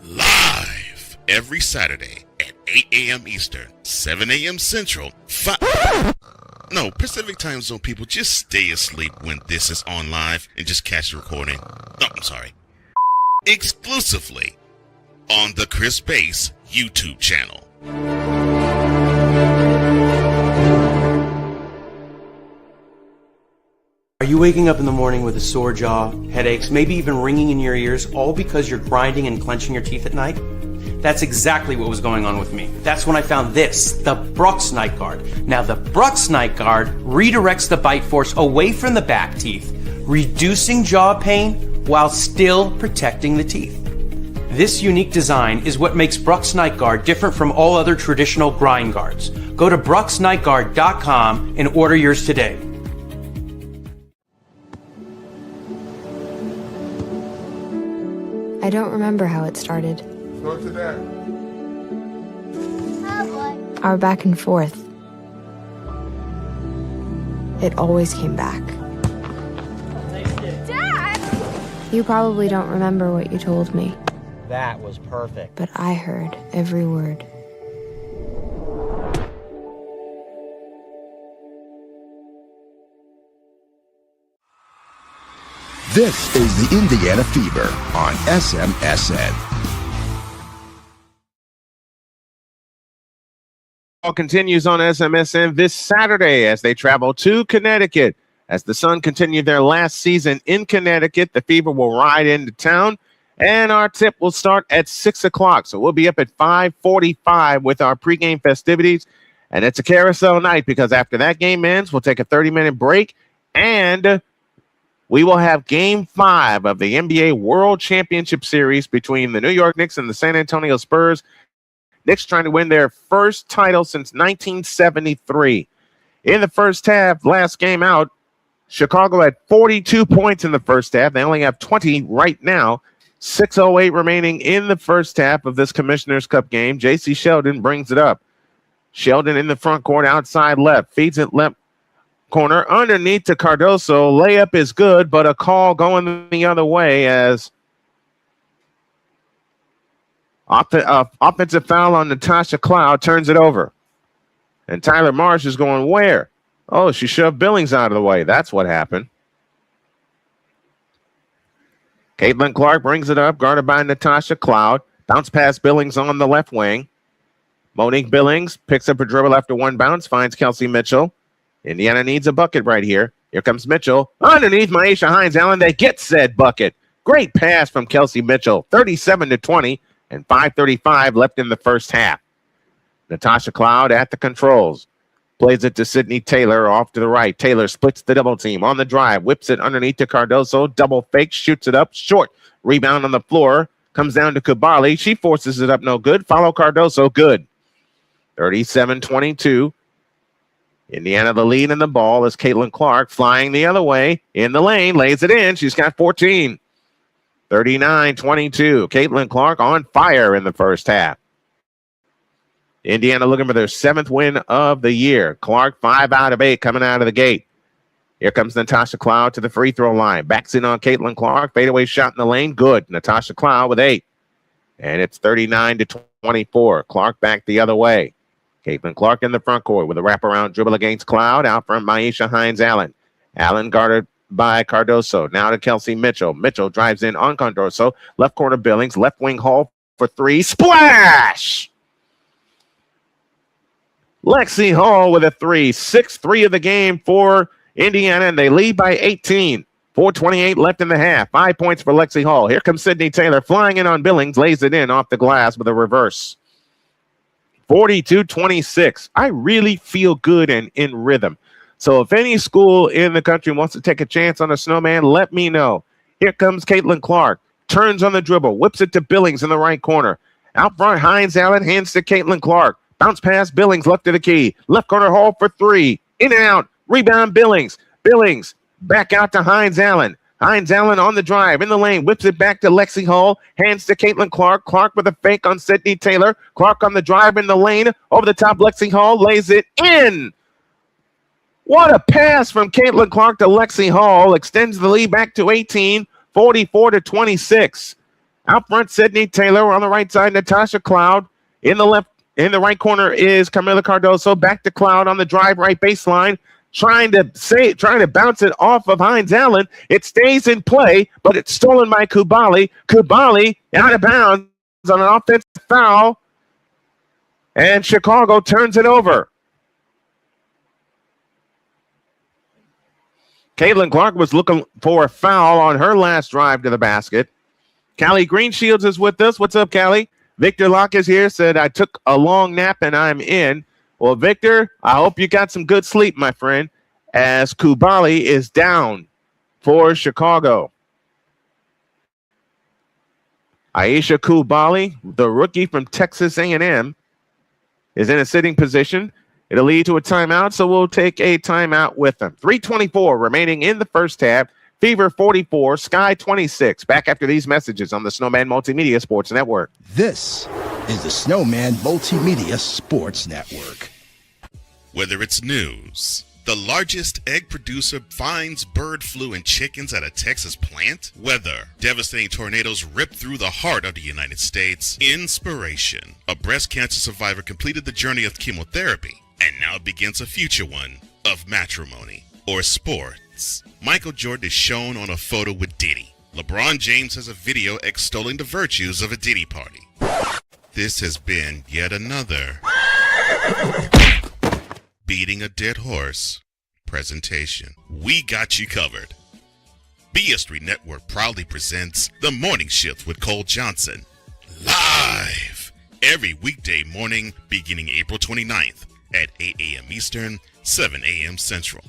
C: Live every Saturday at 8 a.m. Eastern, 7 a.m. Central, Pacific Time Zone people, just stay asleep when this is on live and just catch the recording. No, I'm sorry. Exclusively on the Chris Bass YouTube channel.
E: Are you waking up in the morning with a sore jaw, headaches, maybe even ringing in your ears, all because you're grinding and clenching your teeth at night? That's exactly what was going on with me. That's when I found this, the Brooks Night Guard. Now, the Brooks Night Guard redirects the bite force away from the back teeth, reducing jaw pain while still protecting the teeth. This unique design is what makes Brooks Night Guard different from all other traditional grind guards. Go to brooksnightguard.com and order yours today.
F: I don't remember how it started.
D: Go to that.
F: Our back and forth. It always came back. Dad! You probably don't remember what you told me,
G: That was perfect.
F: but I heard every word.
B: This is the Indiana Fever on SMSN.
A: All continues on SMSN this Saturday as they travel to Connecticut. As the Sun continue their last season in Connecticut, the Fever will ride into town, and our tip will start at 6 o'clock. So we'll be up at 5:45 with our pregame festivities, and it's a carousel night because after that game ends, we'll take a 30-minute break, and we will have Game 5 of the NBA World Championship Series between the New York Knicks and the San Antonio Spurs. Knicks trying to win their first title since 1973. In the first half, last game out, Chicago had 42 points in the first half. They only have 20 right now. 6:08 remaining in the first half of this Commissioner's Cup game. J.C. Sheldon brings it up. Sheldon in the front court, outside left, feeds it left corner, underneath to Cardoso. Layup is good, but a call going the other way as offensive foul on Natasha Cloud turns it over. And Tyler Marsh is going where? Oh, she shoved Billings out of the way. That's what happened. Caitlin Clark brings it up, guarded by Natasha Cloud. Bounce past Billings on the left wing. Monique Billings picks up a dribble after one bounce, finds Kelsey Mitchell. Indiana needs a bucket right here. Here comes Mitchell. Underneath Maisha Hines-Allen. They get said bucket. Great pass from Kelsey Mitchell. 37-20 and 5:35 left in the first half. Natasha Cloud at the controls. Plays it to Sydney Taylor off to the right. Taylor splits the double team on the drive. Whips it underneath to Cardoso. Double fake. Shoots it up. Short. Rebound on the floor. Comes down to Kubali. She forces it up. No good. Follow Cardoso. Good. 37-22. Indiana the lead in the ball as Caitlin Clark flying the other way in the lane. Lays it in. She's got 14. 39-22. Caitlin Clark on fire in the first half. Indiana looking for their 7th win of the year. Clark 5 out of 8 coming out of the gate. Here comes Natasha Cloud to the free throw line. Backs in on Caitlin Clark. Fadeaway shot in the lane. Good. Natasha Cloud with 8. And it's 39-20. 24. Clark back the other way. Caitlin Clark in the front court with a wraparound dribble against Cloud. Out front, Maisha Hines-Allen. Allen guarded by Cardoso. Now to Kelsey Mitchell. Mitchell drives in on Cardoso. Left corner Billings. Left wing Hall for three. Splash! Lexi Hall with a three. 6-3 of the game for Indiana, and they lead by 18. 4:28 left in the half. 5 points for Lexi Hall. Here comes Sydney Taylor flying in on Billings. Lays it in off the glass with a reverse. 42-26. I really feel good and in rhythm. So if any school in the country wants to take a chance on a Snowman, let me know. Here comes Caitlin Clark. Turns on the dribble. Whips it to Billings in the right corner. Out front, Hines-Allen hands to Caitlin Clark. Bounce pass, Billings left to the key. Left corner Hall for three. In and out. Rebound, Billings. Billings back out to Hines-Allen. Hines-Allen on the drive in the lane. Whips it back to Lexi Hall. Hands to Caitlin Clark. Clark with a fake on Sydney Taylor. Clark on the drive in the lane. Over the top, Lexi Hall lays it in. What a pass from Caitlin Clark to Lexi Hall. Extends the lead back to 18. 44-26. Out front, Sydney Taylor. On the right side, Natasha Cloud. In the right corner is Camila Cardoso. Back to Cloud on the drive, right baseline. Trying to bounce it off of Hines-Allen. It stays in play, but it's stolen by Kubali. Kubali out of bounds on an offensive foul. And Chicago turns it over. Caitlin Clark was looking for a foul on her last drive to the basket. Callie Greenshields is with us. What's up, Callie? Victor Locke is here, said, I took a long nap and I'm in. Well, Victor, I hope you got some good sleep, my friend, as Kubali is down for Chicago. Aisha Kubali, the rookie from Texas A&M, is in a sitting position. It'll lead to a timeout, so we'll take a timeout with them. 3:24 remaining in the first half. Fever 44, Sky 26. Back after these messages on the Snowman Multimedia Sports Network.
B: This is the Snowman Multimedia Sports Network.
C: Whether it's news, the largest egg producer finds bird flu in chickens at a Texas plant, weather, devastating tornadoes rip through the heart of the United States, inspiration, a breast cancer survivor completed the journey of chemotherapy and now begins a future one of matrimony or sports. Michael Jordan is shown on a photo with Diddy. LeBron James has a video extolling the virtues of a Diddy party. This has been yet another beating a dead horse presentation. We got you covered. BS3 Network proudly presents The Morning Shift with Cole Johnson, live every weekday morning beginning April 29th at 8 a.m. Eastern, 7 a.m. Central.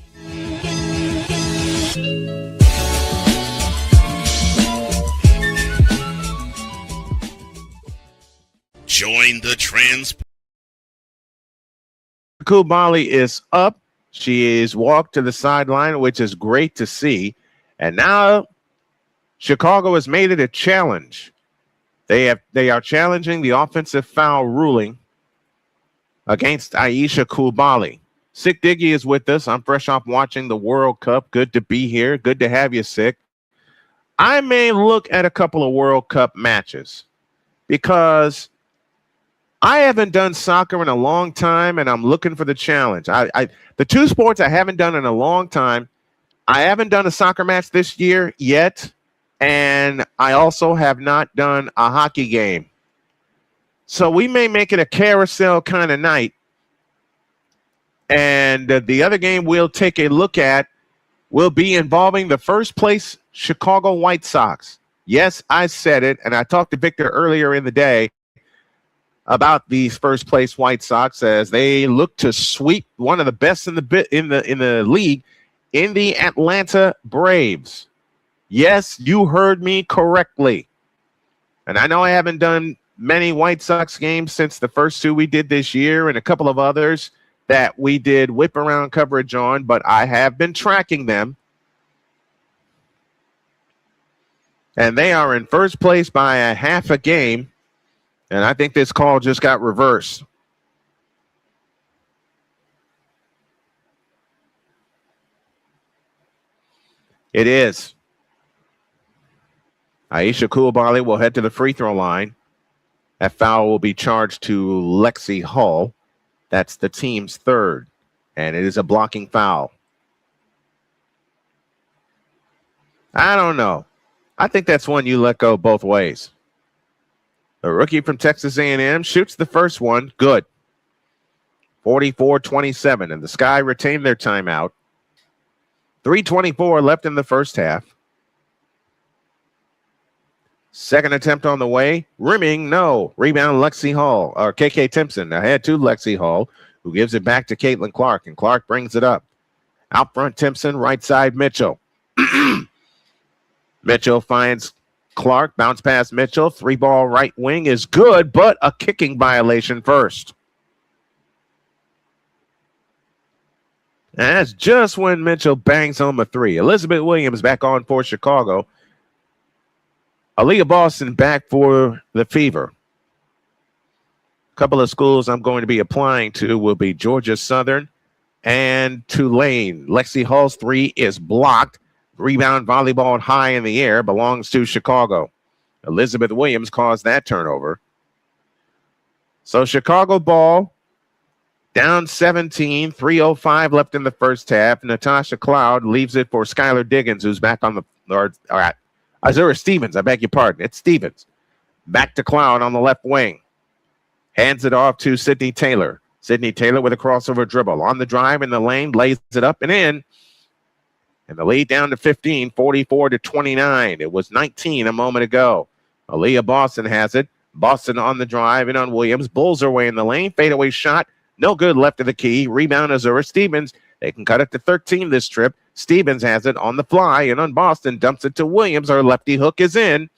C: Join the
A: Kubali is up. She is walked to the sideline, which is great to see. And now Chicago has made it a challenge. They are challenging the offensive foul ruling against Aisha Kubali. Sick Diggy is with us. I'm fresh off watching the World Cup. Good to be here. Good to have you, Sick. I may look at a couple of World Cup matches because I haven't done soccer in a long time, and I'm looking for the challenge. The two sports I haven't done in a long time, I haven't done a soccer match this year yet, and I also have not done a hockey game. So we may make it a carousel kind of night. And the other game we'll take a look at will be involving the first place Chicago White Sox. Yes, I said it, and I talked to Victor earlier in the day about these first place White Sox as they look to sweep one of the best in the league in the Atlanta Braves. Yes, you heard me correctly. And I know I haven't done many White Sox games since the first two we did this year and a couple of others that we did whip around coverage on, but I have been tracking them. And they are in first place by a half a game. And I think this call just got reversed. It is. Aisha Kubali will head to the free throw line. That foul will be charged to Lexi Hall. That's the team's third, and it is a blocking foul. I don't know. I think that's one you let go both ways. The rookie from Texas A&M shoots the first one. Good. 44-27, and the Sky retained their timeout. 3:24 left in the first half. Second attempt on the way. Rimming, no. Rebound, Lexi Hall, or KK Timpson. Ahead to Lexi Hall, who gives it back to Caitlin Clark, and Clark brings it up. Out front, Timpson, right side, Mitchell. Mitchell finds Clark, bounce pass Mitchell. 3-ball right wing is good, but a kicking violation first. And that's just when Mitchell bangs home a three. Elizabeth Williams back on for Chicago. Aaliyah Boston back for the Fever. A couple of schools I'm going to be applying to will be Georgia Southern and Tulane. Lexi Hall's three is blocked. Rebound volleyball high in the air belongs to Chicago. Elizabeth Williams caused that turnover. So Chicago ball down 17, 3:05 left in the first half. Natasha Cloud leaves it for Skylar Diggins, who's back on the, all right. Azura Stevens, I beg your pardon. It's Stevens. Back to Cloud on the left wing. Hands it off to Sydney Taylor. Sydney Taylor with a crossover dribble. On the drive in the lane, lays it up and in. And the lead down to 15, 44-29. It was 19 a moment ago. Aaliyah Boston has it. Boston on the drive and on Williams. Bulls her way in the lane. Fadeaway shot. No good, left of the key. Rebound, Azura Stevens. They can cut it to 13 this trip. Stevens has it on the fly and on Boston. Dumps it to Williams. Her lefty hook is in.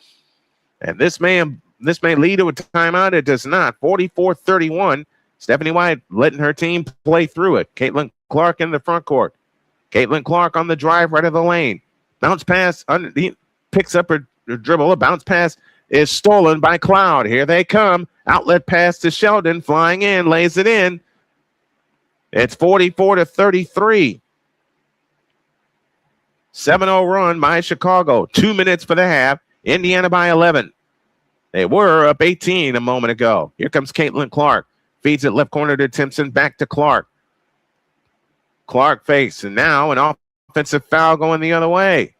A: And this may lead to a timeout. It does not. 44-31. Stephanie White letting her team play through it. Caitlin Clark in the front court. Caitlin Clark on the drive right of the lane. Bounce pass. Picks up her dribble. A bounce pass is stolen by Cloud. Here they come. Outlet pass to Sheldon. Flying in. Lays it in. It's 44-33. 7-0 run by Chicago. 2 minutes for the half. Indiana by 11. They were up 18 a moment ago. Here comes Caitlin Clark. Feeds it left corner to Timpson. Back to Clark. Clark fakes. And now an offensive foul going the other way.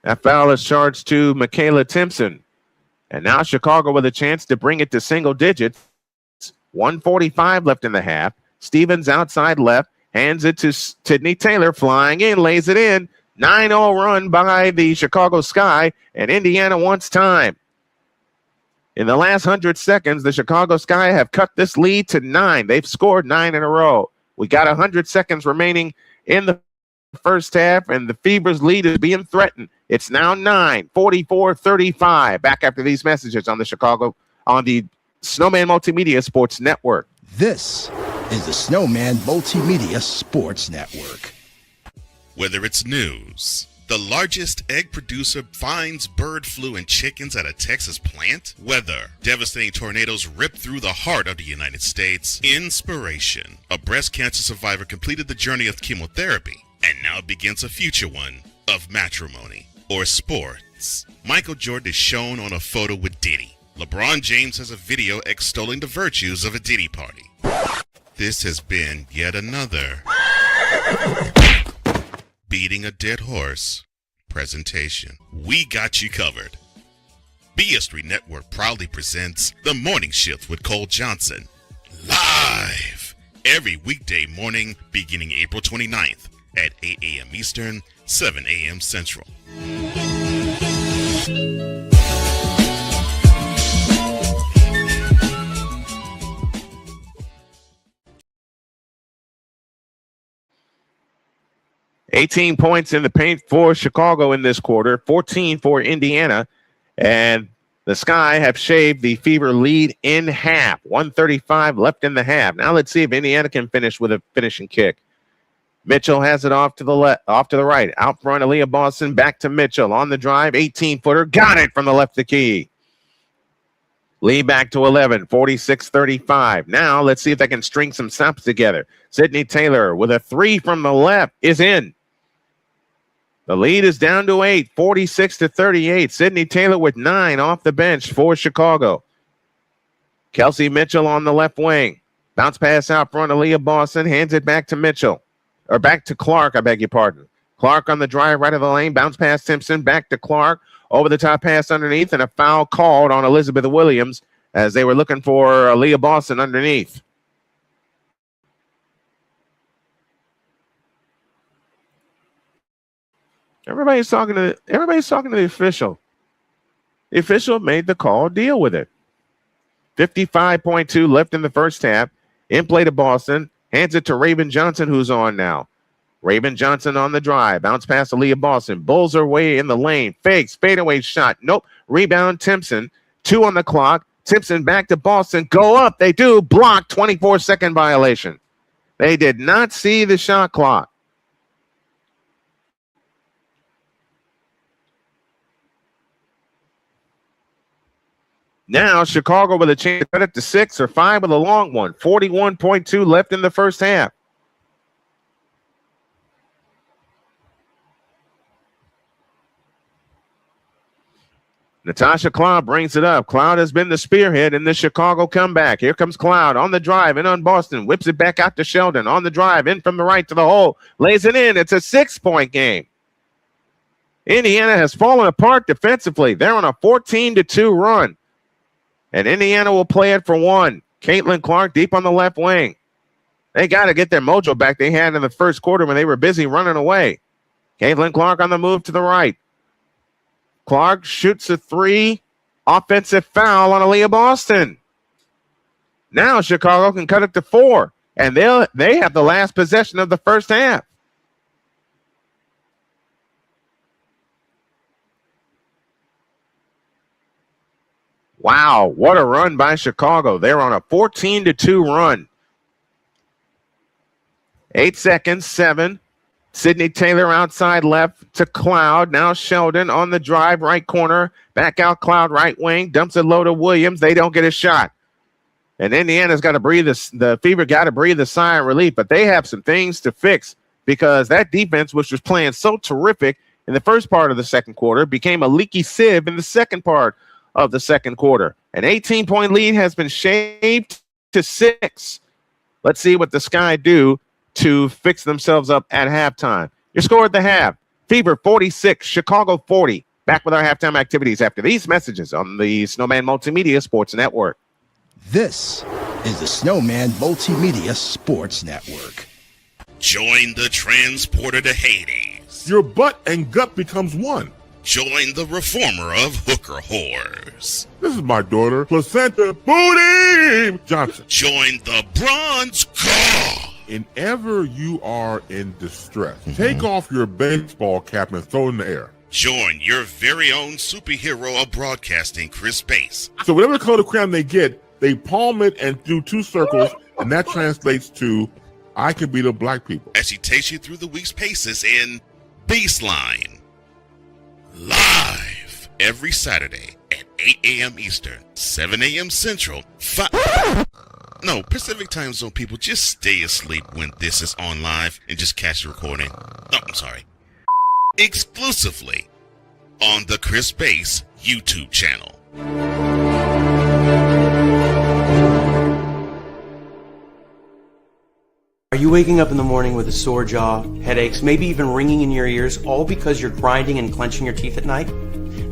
A: That foul is charged to Michaela Timpson. And now Chicago with a chance to bring it to single digits. 1:45 left in the half. Stevens outside left. Hands it to Sydney Taylor. Flying in. Lays it in. 9-0 run by the Chicago Sky. And Indiana wants time. In the last 100 seconds, the Chicago Sky have cut this lead to 9. They've scored 9 in a row. We got 100 seconds remaining in the first half, and the Fever's lead is being threatened. It's now 9, 44-35. Back after these messages on the Snowman Multimedia Sports Network.
B: This is the Snowman Multimedia Sports Network.
C: Whether it's news, the largest egg producer finds bird flu in chickens at a Texas plant, weather, devastating tornadoes rip through the heart of the United States, inspiration, a breast cancer survivor completed the journey of chemotherapy, and now begins a future one of matrimony or sports. Michael Jordan is shown on a photo with Diddy. LeBron James has a video extolling the virtues of a Diddy party. This has been yet another beating a dead horse presentation. We got you covered. BS3 Network proudly presents The Morning Shift with Cole Johnson, live every weekday morning beginning April 29th at 8 a.m. Eastern, 7 a.m. Central.
A: $18 points in the paint for Chicago in this quarter, 14 for Indiana, and the Sky have shaved the Fever lead in half. 1:35 left in the half. Now let's see if Indiana can finish with a finishing kick. Mitchell has it off to the left, off to the right. Out front, Aaliyah Boston back to Mitchell on the drive. 18-footer, got it from the left of the key. Lead back to 11, 46-35. Now let's see if they can string some stops together. Sydney Taylor with a three from the left is in. The lead is down to 8, 46-38. Sydney Taylor with 9 off the bench for Chicago. Kelsey Mitchell on the left wing. Bounce pass out front. Aaliyah Boston hands it back to Mitchell. Or back to Clark, I beg your pardon. Clark on the drive right of the lane. Bounce pass Simpson. Back to Clark. Over the top pass underneath. And a foul called on Elizabeth Williams as they were looking for Aaliyah Boston underneath. Everybody's talking to the official. The official made the call. Deal with it. 55.2 left in the first half. In play to Boston. Hands it to Raven Johnson, who's on now. Raven Johnson on the drive. Bounce past Aaliyah Boston. Bulls her way in the lane. Fakes. Fadeaway shot. Nope. Rebound Timpson. 2 on the clock. Timpson back to Boston. Go up. They do. Block. 24-second violation. They did not see the shot clock. Now, Chicago with a chance to cut it to 6 or 5 with a long one. 41.2 left in the first half. Natasha Cloud brings it up. Cloud has been the spearhead in the Chicago comeback. Here comes Cloud on the drive in on Boston. Whips it back out to Sheldon on the drive in from the right to the hole. Lays it in. It's a 6-point game. Indiana has fallen apart defensively. They're on a 14-2 run. And Indiana will play it for 1. Caitlin Clark deep on the left wing. They got to get their mojo back they had in the first quarter when they were busy running away. Caitlin Clark on the move to the right. Clark shoots a 3. Offensive foul on Aaliyah Boston. Now Chicago can cut it to 4. And they have the last possession of the first half. Wow, what a run by Chicago. They're on a 14-2 run. 8 seconds, 7. Sydney Taylor outside left to Cloud. Now Sheldon on the drive, right corner. Back out Cloud, right wing. Dumps it low to Williams. They don't get a shot. And Indiana's got to breathe the Fever got to breathe a sigh of relief, but they have some things to fix because that defense, which was playing so terrific in the first part of the second quarter, became a leaky sieve in the second part of the second quarter. An 18-point lead has been shaved to 6. Let's see what the Sky do to fix themselves up at halftime. Your score at the half, Fever 46, Chicago 40. Back with our halftime activities after these messages on the Snowman Multimedia Sports Network.
B: This is the Snowman Multimedia Sports Network.
C: Join the transporter to Hades.
D: Your butt and gut becomes one.
C: Join the reformer of hooker whores.
D: This is my daughter, Placenta Booty Johnson.
C: Join the bronze car.
D: Whenever you are in distress, take off your baseball cap and throw it in the air.
C: Join your very own superhero of broadcasting, Chris Bass.
D: So whatever color crayon they get, they palm it and do 2 circles, and that translates to, I can beat up black people.
C: As he takes you through the week's paces in Baseline. Live every Saturday at 8 a.m. Eastern, 7 a.m. Central, Pacific Time Zone people, just stay asleep when this is on live and just catch the recording. No, I'm sorry. Exclusively on the Chris Bass YouTube channel.
E: Are you waking up in the morning with a sore jaw, headaches, maybe even ringing in your ears, all because you're grinding and clenching your teeth at night?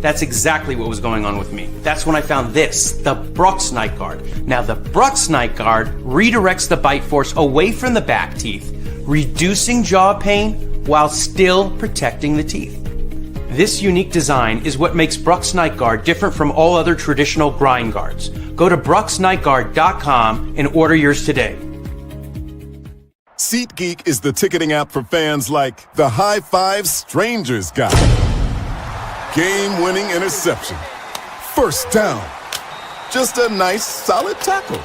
E: That's exactly what was going on with me. That's when I found this, the Brooks Night Guard. Now, the Brooks Night Guard redirects the bite force away from the back teeth, reducing jaw pain while still protecting the teeth. This unique design is what makes Brooks Night Guard different from all other traditional grind guards. Go to brooksnightguard.com and order yours today.
H: SeatGeek is the ticketing app for fans like the High Five Strangers guy. Game-winning interception. First down. Just a nice, solid tackle.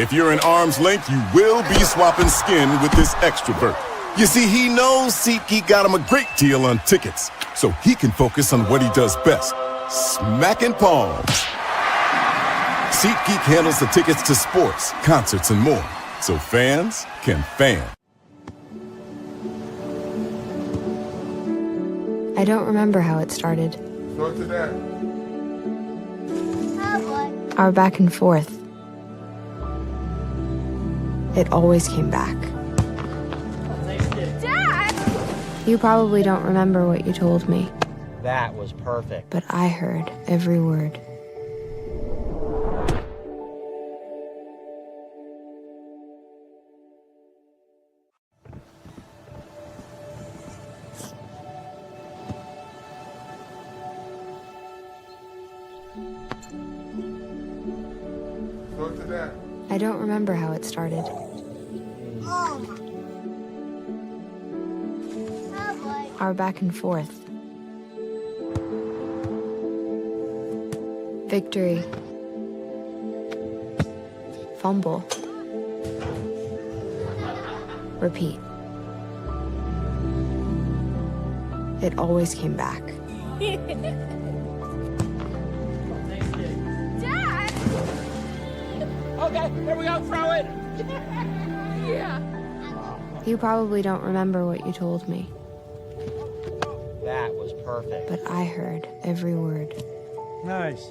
H: If you're in arm's length, you will be swapping skin with this extrovert. You see, he knows SeatGeek got him a great deal on tickets, so he can focus on what he does best, smacking palms. SeatGeek handles the tickets to sports, concerts, and more, so fans can fan.
F: I don't remember how it started.
D: Go to that.
F: Our back and forth. It always came back.
I: Dad!
F: You probably don't remember what you told me,
G: That was perfect.
F: but I heard every word.
D: Go to that.
F: I don't remember how it started. Our back and forth. Victory. Fumble. Repeat. It always came back.
I: Dad!
G: Okay, here we go, throw it.
I: Yeah.
F: You probably don't remember what you told me,
G: That was perfect.
F: but I heard every word.
J: Nice.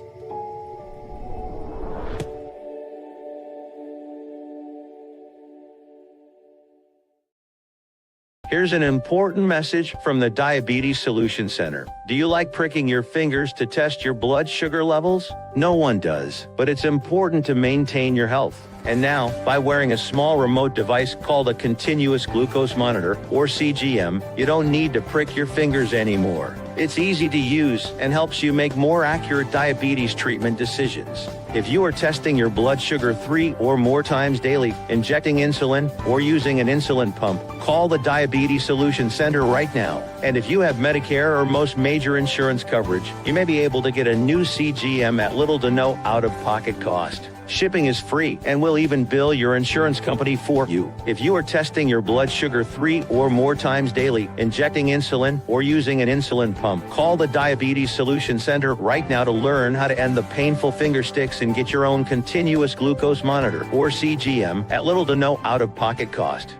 K: Here's an important message from the Diabetes Solution Center. Do you like pricking your fingers to test your blood sugar levels? No one does, but it's important to maintain your health. And now, by wearing a small remote device called a continuous glucose monitor, or CGM, you don't need to prick your fingers anymore. It's easy to use and helps you make more accurate diabetes treatment decisions. If you are testing your blood sugar 3 or more times daily, injecting insulin, or using an insulin pump, call the Diabetes Solution Center right now. And if you have Medicare or most major insurance coverage, you may be able to get a new CGM at little to no out-of-pocket cost. Shipping is free and will even bill your insurance company for you. If you are testing your blood sugar 3 or more times daily, injecting insulin, or using an insulin pump, call the Diabetes Solution Center right now to learn how to end the painful finger sticks and get your own continuous glucose monitor, or CGM, at little to no out-of-pocket cost.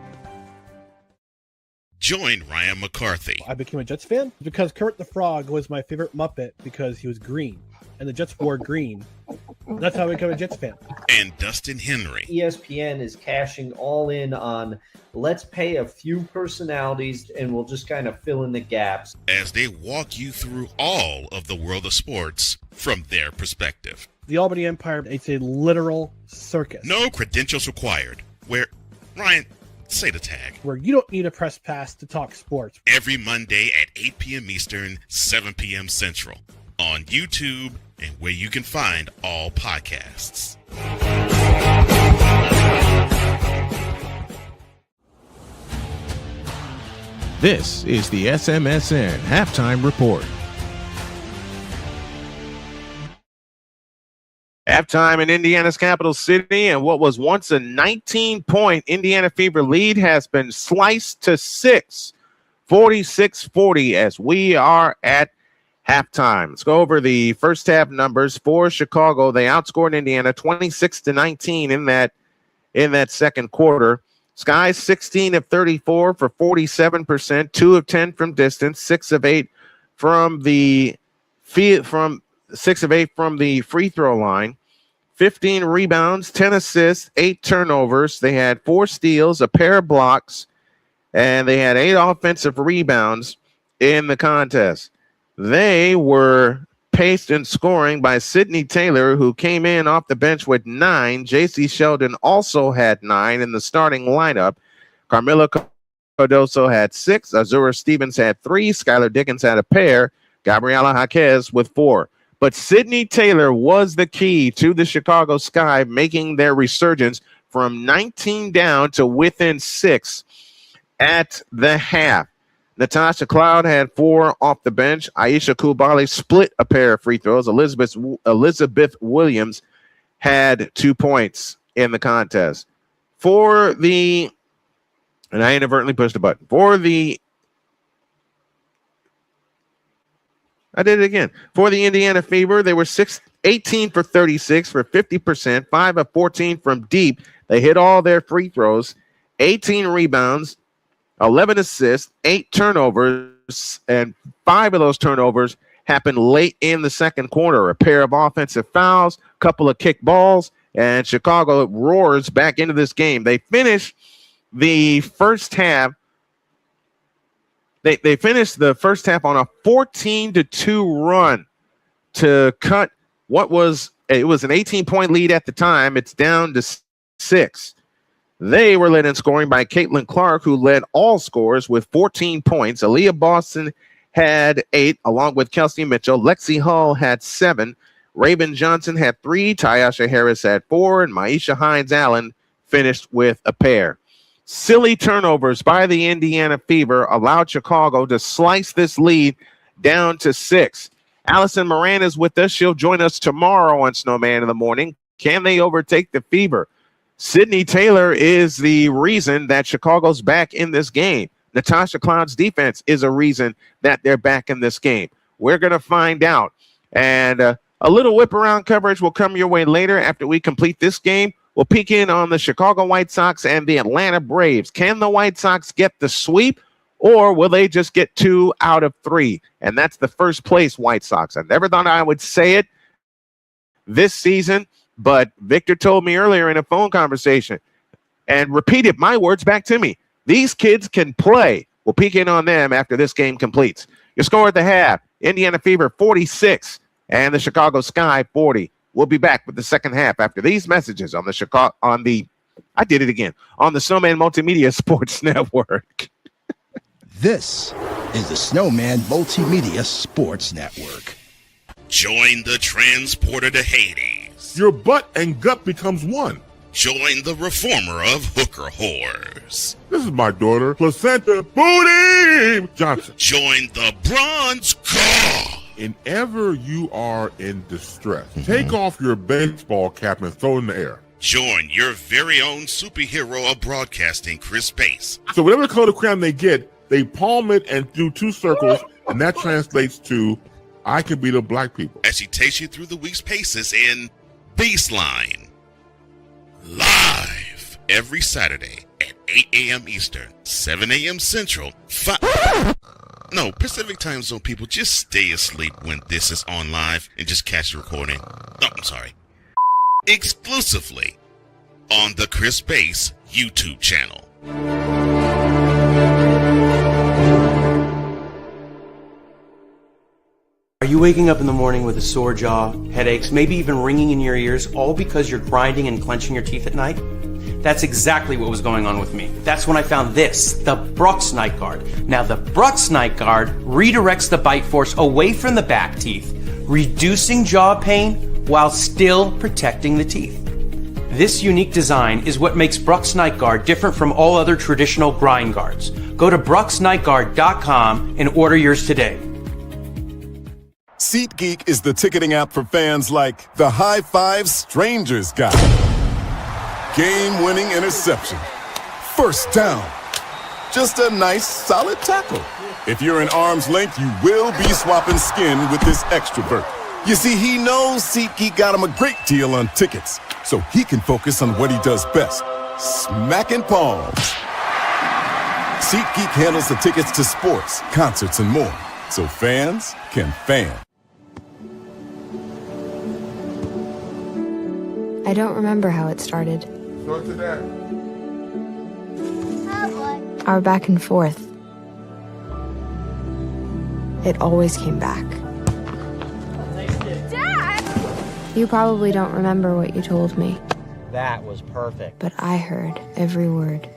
C: Join Ryan McCarthy
J: I became a Jets fan because Kermit the Frog was my favorite Muppet because he was green, and the Jets wore green. That's how I became a Jets fan.
C: and Dustin Henry
L: ESPN is cashing all in on let's pay a few personalities and we'll just kind of fill in the gaps.
C: as they walk you through all of the world of sports from their perspective.
J: The Albany Empire, it's a literal circus.
C: No credentials required. Where, Ryan, say the tag.
J: Where you don't need a press pass to talk sports.
C: Every Monday at 8 p.m. Eastern, 7 p.m. Central. On YouTube and where you can find all podcasts.
A: This is the SMSN Halftime Report. Halftime in Indiana's capital city, and what was once a 19-point Indiana Fever lead has been sliced to 6, 46-40, as we are at halftime. Let's go over the first half numbers for Chicago. They outscored Indiana 26-19 in that second quarter. Skies 16 of 34 for 47%, 2 of 10 from distance, 6 of 8 from the free throw line, 15 rebounds, 10 assists, 8 turnovers. They had 4 steals, a pair of blocks, and they had 8 offensive rebounds in the contest. They were paced in scoring by Sydney Taylor, who came in off the bench with 9. J.C. Sheldon also had 9 in the starting lineup. Carmelo Cardoso had 6. Azura Stevens had 3. Skylar Diggins had a pair. Gabriela Jaquez with 4. But Sydney Taylor was the key to the Chicago Sky making their resurgence from 19 down to within 6 at the half. Natasha Cloud had 4 off the bench. Aisha Kubali split a pair of free throws. Elizabeth Williams had 2 points in the contest. And I inadvertently pushed the button. I did it again. For the Indiana Fever, they were 18 for 36 for 50%, 5 of 14 from deep. They hit all their free throws, 18 rebounds, 11 assists, 8 turnovers, and 5 of those turnovers happened late in the second quarter. A pair of offensive fouls, a couple of kick balls, and Chicago roars back into this game. They finish the first half. They finished the first half on a 14-2 run to cut what was an 18-point lead at the time. It's down to 6. They were led in scoring by Caitlin Clark, who led all scorers with 14 points. Aaliyah Boston had 8, along with Kelsey Mitchell. Lexi Hull had 7. Raven Johnson had 3. Tyasha Harris had 4. And Maisha Hines-Allen finished with a pair. Silly turnovers by the Indiana Fever allowed Chicago to slice this lead down to 6. Allison Moran is with us. She'll join us tomorrow on Snowman in the Morning. Can they overtake the Fever? Sydney Taylor is the reason that Chicago's back in this game. Natasha Cloud's defense is a reason that they're back in this game. We're going to find out. And a little whip around coverage will come your way later after we complete this game. We'll peek in on the Chicago White Sox and the Atlanta Braves. Can the White Sox get the sweep, or will they just get 2 out of 3? And that's the first place White Sox. I never thought I would say it this season, but Victor told me earlier in a phone conversation and repeated my words back to me. These kids can play. We'll peek in on them after this game completes. Your score at the half, Indiana Fever 46 and the Chicago Sky 40. We'll be back with the second half after these messages on the on the Snowman Multimedia Sports Network.
B: This is the Snowman Multimedia Sports Network.
C: Join the transporter to Hades.
D: Your butt and gut becomes one.
C: Join the reformer of hooker whores.
D: This is my daughter, Placenta Booty Johnson.
C: Join the bronze car.
D: And ever you are in distress, take off your baseball cap and throw it in the air.
C: Join your very own superhero of broadcasting, Chris Pace.
D: So whatever color crayon they get, they palm it and do 2 circles, and that translates to, I can beat up black people.
C: As she takes you through the week's paces in Baseline. Live every Saturday at 8 a.m. Eastern, 7 a.m. Central, No, Pacific Time Zone people, just stay asleep when this is on live and just catch the recording. No, I'm sorry. Exclusively on the Chris Bass YouTube channel.
E: Are you waking up in the morning with a sore jaw, headaches, maybe even ringing in your ears, all because you're grinding and clenching your teeth at night? That's exactly what was going on with me. That's when I found this, the Brooks Night Guard. Now, the Brooks Night Guard redirects the bite force away from the back teeth, reducing jaw pain while still protecting the teeth. This unique design is what makes Brooks Night Guard different from all other traditional grind guards. Go to brooksnightguard.com and order yours today.
H: SeatGeek is the ticketing app for fans like the High Five Strangers guy. Game-winning interception. First down. Just a nice, solid tackle. If you're in arm's length, you will be swapping skin with this extrovert. You see, he knows SeatGeek got him a great deal on tickets, so he can focus on what he does best, smacking palms. SeatGeek handles the tickets to sports, concerts, and more, so fans can fan.
F: I don't remember how it started.
D: Go to that.
F: Our back and forth. It always came back.
I: Dad!
F: You probably don't remember what you told me,
L: That was perfect.
F: but I heard every word.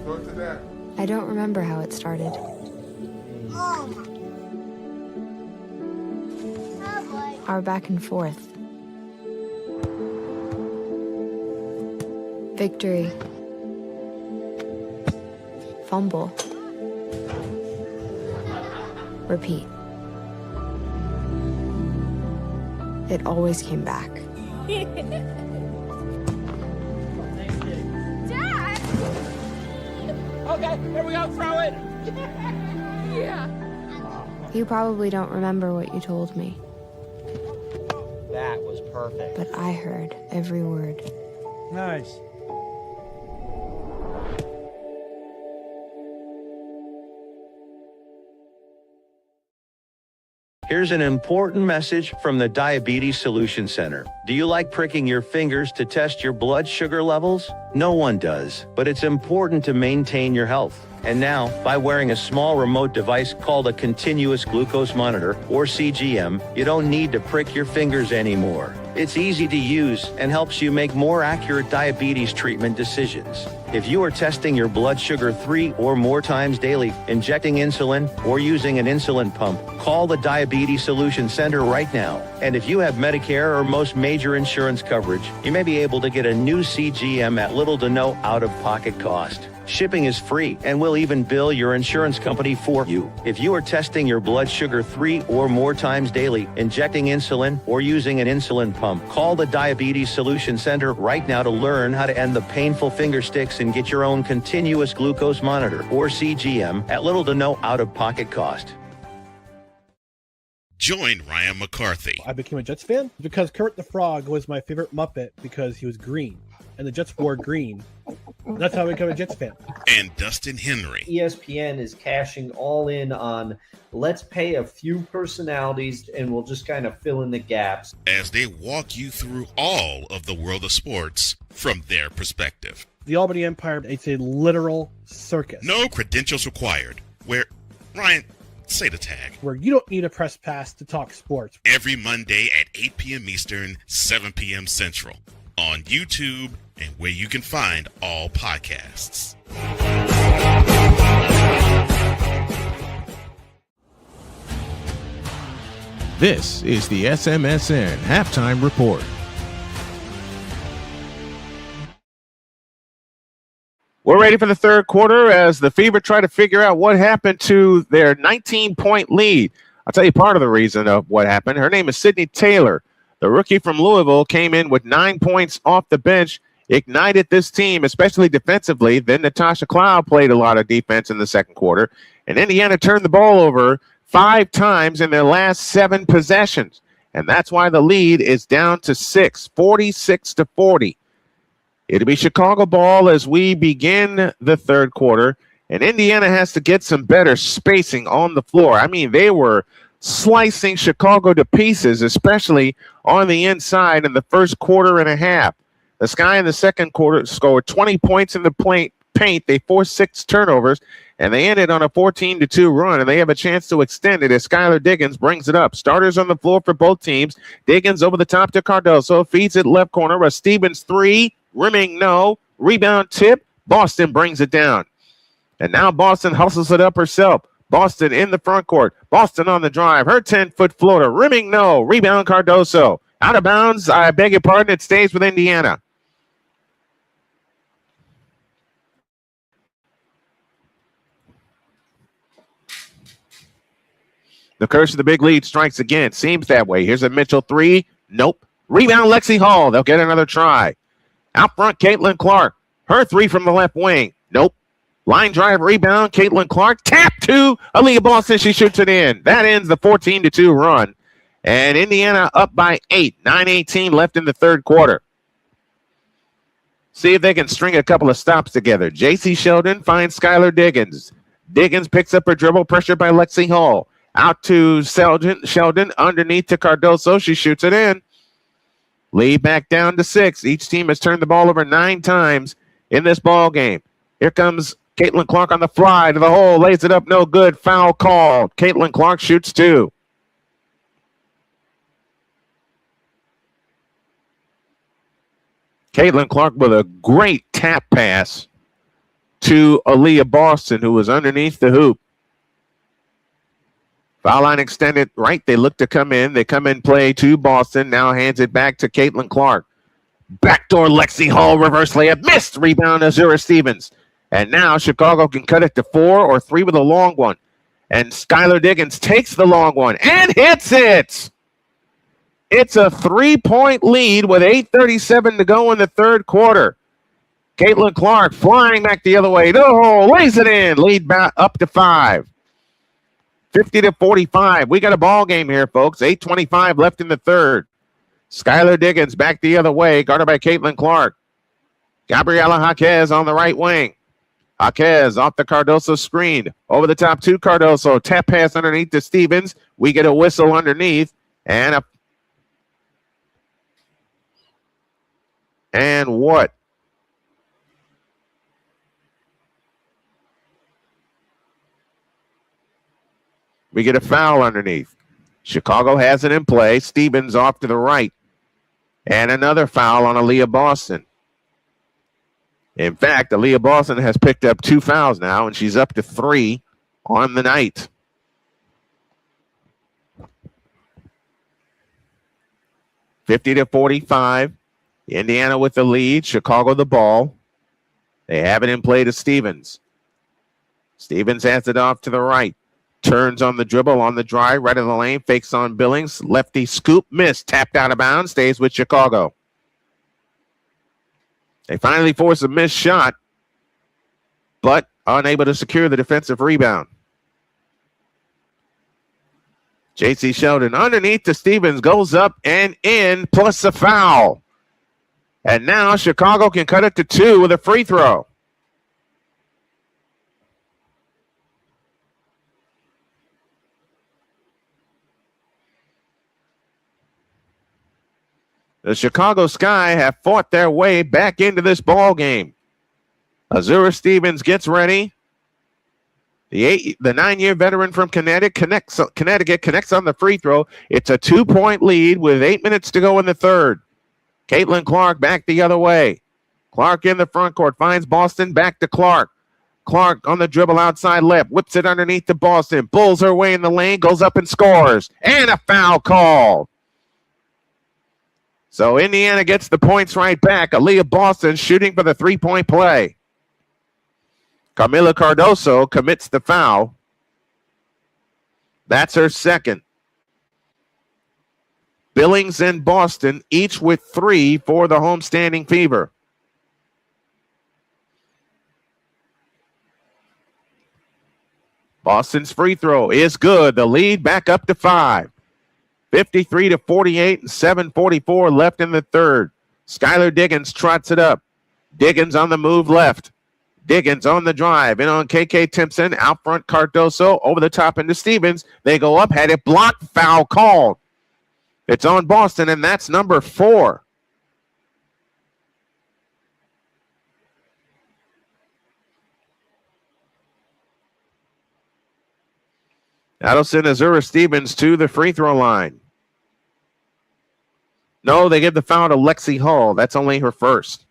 D: Go to that.
F: I don't remember how it started. Our back and forth. Victory. Fumble. Repeat. It always came back.
I: Dad!
G: Okay, here we go, throw it.
I: Yeah.
F: You probably don't remember what you told me,
L: That was perfect.
F: but I heard every word.
J: Nice.
K: Here's an important message from the Diabetes Solution Center. Do you like pricking your fingers to test your blood sugar levels? No one does, but it's important to maintain your health. And now, by wearing a small remote device called a continuous glucose monitor, or CGM, you don't need to prick your fingers anymore. It's easy to use and helps you make more accurate diabetes treatment decisions. If you are testing your blood sugar 3 or more times daily, injecting insulin, or using an insulin pump, call the Diabetes Solution Center right now. And if you have Medicare or most major insurance coverage, you may be able to get a new CGM at little to no out-of-pocket cost. Shipping is free, and we'll even bill your insurance company for you. If you are testing your blood sugar 3 or more times daily, injecting insulin, or using an insulin pump, call the Diabetes Solution Center right now to learn how to end the painful finger sticks and get your own continuous glucose monitor, or CGM, at little to no out-of-pocket cost.
C: Join Ryan McCarthy
J: I became a Jets fan because Kermit the Frog was my favorite Muppet because he was green, and the Jets wore green. That's how I became a Jets fan.
C: and Dustin Henry
L: ESPN is cashing all in on let's pay a few personalities and we'll just kind of fill in the gaps.
C: as they walk you through all of the world of sports from their perspective.
J: The Albany Empire, it's a literal circus.
C: No credentials required. Ryan, say the tag.
J: Where you don't need a press pass to talk sports.
C: Every Monday at 8 p.m. Eastern, 7 p.m. Central. On YouTube and where you can find all podcasts.
A: This is the SMSN Halftime Report. We're ready for the third quarter as the Fever try to figure out what happened to their 19-point lead. I'll tell you part of the reason of what happened. Her name is Sydney Taylor. The rookie from Louisville came in with 9 points off the bench, ignited this team, especially defensively. Then Natasha Cloud played a lot of defense in the second quarter, and Indiana turned the ball over 5 times in their last 7 possessions. And that's why the lead is down to 6, 46-40. It'll be Chicago ball as we begin the third quarter, and Indiana has to get some better spacing on the floor. I mean, they were slicing Chicago to pieces, especially on the inside in the first quarter and a half. The Sky in the second quarter scored 20 points in the paint. They forced 6 turnovers, and they ended on a 14-2 run, and they have a chance to extend it as Skylar Diggins brings it up. Starters on the floor for both teams. Diggins over the top to Cardoso, feeds it left corner. A Stevens 3, rimming no. Rebound tip. Boston brings it down. And now Boston hustles it up herself. Boston in the front court. Boston on the drive. Her 10-foot floater. Rimming no. Rebound Cardoso. Out of bounds. I beg your pardon. It stays with Indiana. The curse of the big lead strikes again. Seems that way. Here's a Mitchell 3. Nope. Rebound Lexi Hall. They'll get another try. Out front, Caitlin Clark. Her 3 from the left wing. Nope. Line drive rebound, Caitlin Clark. Tap to Aaliyah Boston. She shoots it in. That ends the 14-2 run. And Indiana up by 8. 9:18 left in the third quarter. See if they can string a couple of stops together. J.C. Sheldon finds Skylar Diggins. Diggins picks up her dribble, pressure by Lexi Hall. Out to Sheldon, underneath to Cardoso. She shoots it in. Lead back down to 6. Each team has turned the ball over 9 times in this ball game. Here comes Caitlin Clark on the fly to the hole, lays it up, no good. Foul called. Caitlin Clark shoots 2. Caitlin Clark with a great tap pass to Aaliyah Boston, who was underneath the hoop. Foul line extended right. They look to come in. They come in play to Boston. Now hands it back to Caitlin Clark. Backdoor Lexi Hall, reverse layup. Missed. Rebound Azura Stevens. And now Chicago can cut it to 4 or 3 with a long one. And Skylar Diggins takes the long one and hits it. It's a 3-point lead with 8:37 to go in the third quarter. Caitlin Clark flying back the other way. No, lays it in. Lead back up to 5. 50-45. We got a ball game here, folks. 8:25 left in the third. Skylar Diggins back the other way, guarded by Caitlin Clark. Gabriela Jaquez on the right wing. Jaquez off the Cardoso screen. Over the top to Cardoso. Tap pass underneath to Stevens. We get a whistle underneath. And what? We get a foul underneath. Chicago has it in play. Stevens off to the right. And another foul on Aaliyah Boston. In fact, Aaliyah Boston has picked up 2 fouls now, and she's up to 3 on the night. (50-45). Indiana with the lead. Chicago the ball. They have it in play to Stevens. Stevens has it off to the right. Turns on the dribble, on the drive, right in the lane. Fakes on Billings. Lefty scoop, miss. Tapped out of bounds. Stays with Chicago. They finally force a missed shot, but unable to secure the defensive rebound. J.C. Sheldon underneath to Stevens, goes up and in, plus a foul. And now Chicago can cut it to 2 with a free throw. The Chicago Sky have fought their way back into this ball game. Azura Stevens gets ready. The 9-year veteran from Connecticut connects on the free throw. It's a 2-point lead with 8 minutes to go in the third. Caitlin Clark back the other way. Clark in the front court finds Boston, back to Clark. Clark on the dribble outside left, whips it underneath to Boston, pulls her way in the lane, goes up and scores. And a foul call. So Indiana gets the points right back. Aaliyah Boston shooting for the 3-point play. Camila Cardoso commits the foul. That's her second. Billings and Boston each with 3 for the homestanding Fever. Boston's free throw is good. The lead back up to 5. 53-48 and 7:44 left in the third. Skylar Diggins trots it up. Diggins on the move left. Diggins on the drive. In on KK Timpson. Out front Cardoso. Over the top into Stevens. They go up. Had it blocked. Foul called. It's on Boston, and that's number 4. That'll send Azura Stevens to the free throw line. No, they give the foul to Lexi Hall. That's only her first.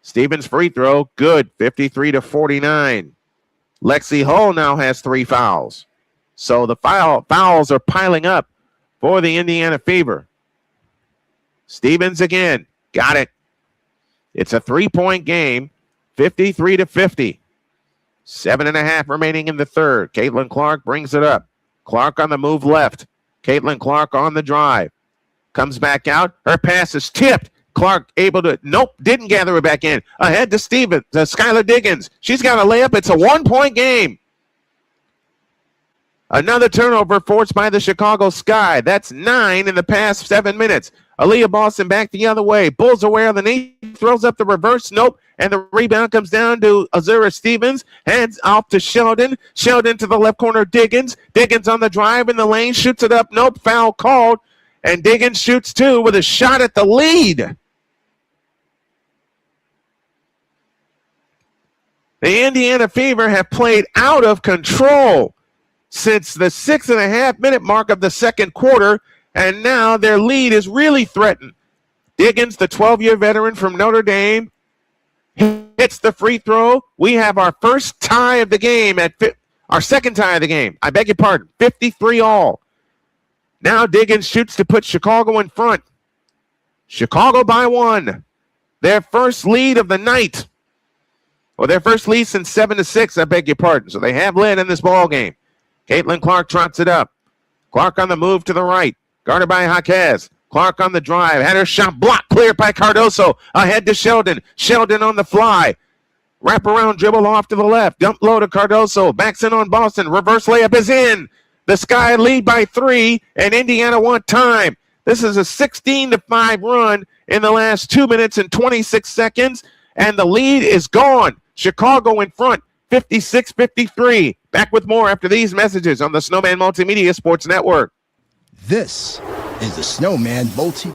A: Stevens free throw, good, 53-49. Lexi Hall now has 3 fouls. So the fouls are piling up for the Indiana Fever. Stevens again, got it. It's a 3-point game, 53-50. 7.5 remaining in the third. Caitlin Clark brings it up. Clark on the move left. Caitlin Clark on the drive. Comes back out. Her pass is tipped. Clark able to, didn't gather it back in. Ahead to Stevens, Skylar Diggins. She's got a layup. It's a 1-point game. Another turnover forced by the Chicago Sky. That's 9 in the past 7 minutes. Aaliyah Boston back the other way. Bulls away on the knee. Throws up the reverse. Nope. And the rebound comes down to Azura Stevens. Hands off to Sheldon. Sheldon to the left corner. Diggins. Diggins on the drive in the lane. Shoots it up. Nope. Foul called. And Diggins shoots 2 with a shot at the lead. The Indiana Fever have played out of control since the 6.5-minute mark of the second quarter, and now their lead is really threatened. Diggins, the 12-year veteran from Notre Dame, hits the free throw. We have our first tie of the game our second tie of the game. I beg your pardon, 53-all. Now Diggins shoots to put Chicago in front. Chicago by 1. Their first lead of the night. Or their first lead since 7-6, I beg your pardon. So they have led in this ball game. Caitlin Clark trots it up. Clark on the move to the right. Guarded by Jaquez. Clark on the drive, had her shot blocked, cleared by Cardoso, ahead to Sheldon. Sheldon on the fly. Wrap around dribble off to the left. Dump low to Cardoso. Backs in on Boston. Reverse layup is in. The Sky lead by 3, and Indiana want time. This is a 16-5 run in the last 2 minutes and 26 seconds, and the lead is gone. Chicago in front, 56-53. Back with more after these messages on the Snowman Multimedia Sports Network.
B: This is the Snowman Multi.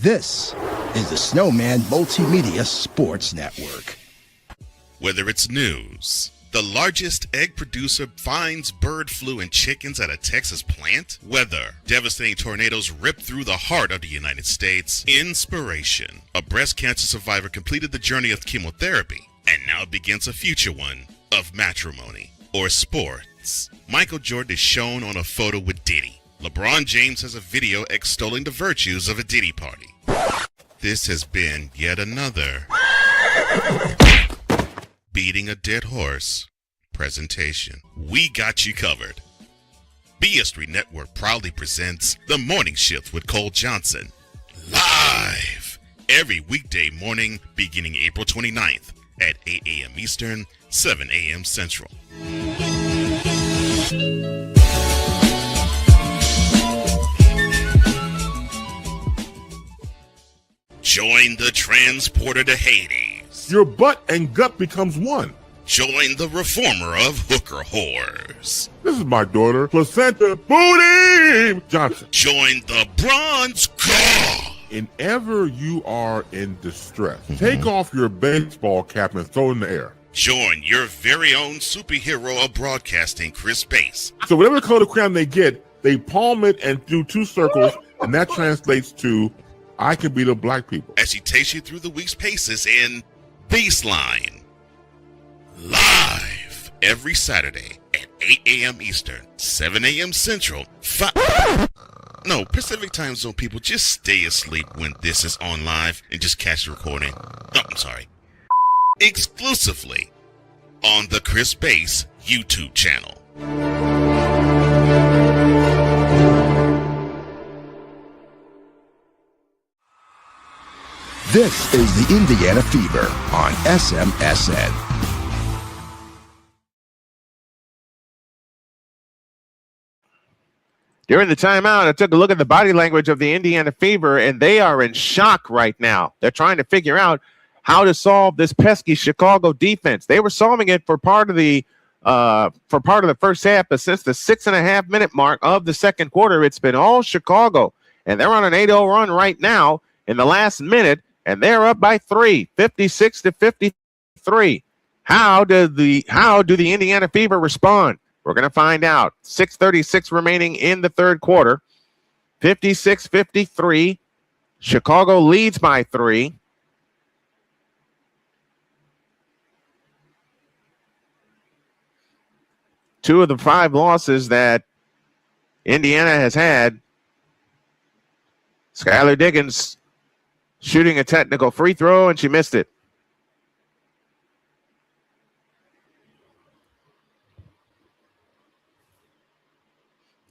B: This is the Snowman Multimedia Sports Network.
C: Whether it's news, the largest egg producer finds bird flu in chickens at a Texas plant, weather, devastating tornadoes rip through the heart of the United States, inspiration, a breast cancer survivor completed the journey of chemotherapy, and now begins a future one of matrimony, or sports. Michael Jordan is shown on a photo with Diddy. LeBron James has a video extolling the virtues of a Diddy party. This has been yet another beating a dead horse presentation. We got you covered. BS3 Network proudly presents The Morning Shift with Cole Johnson, live every weekday morning beginning April 29th at 8 a.m. Eastern, 7 a.m. Central. Join the transporter to Hades.
D: Your butt and gut becomes one.
C: Join the reformer of hooker whores.
D: This is my daughter, Placenta Booty Johnson.
C: Join the bronze car.
D: Whenever you are in distress, take off your baseball cap and throw it in the air.
C: Join your very own superhero of broadcasting, Chris Bass.
D: So whatever color crayon they get, they palm it and do 2 circles, and that translates to I can beat up black people.
C: As he takes you through the week's paces in Baseline. Live every Saturday at 8 a.m. Eastern, 7 a.m. Central, Pacific Time Zone people, just stay asleep when this is on live and just catch the recording. Oh, I'm sorry. Exclusively on the Chris Bass YouTube channel.
B: This is the Indiana Fever on SMSN.
A: During the timeout, I took a look at the body language of the Indiana Fever, and they are in shock right now. They're trying to figure out how to solve this pesky Chicago defense. They were solving it for part of the first half, but since the 6.5-minute mark of the second quarter, it's been all Chicago, and they're on an 8-0 run right now in the last minute. And they're up by 3, 56-53. How do the Indiana Fever respond? We're going to find out. 6:36 remaining in the third quarter. 56-53. Chicago leads by 3. Two of the 5 losses that Indiana has had. Skylar Diggins shooting a technical free throw, and she missed it.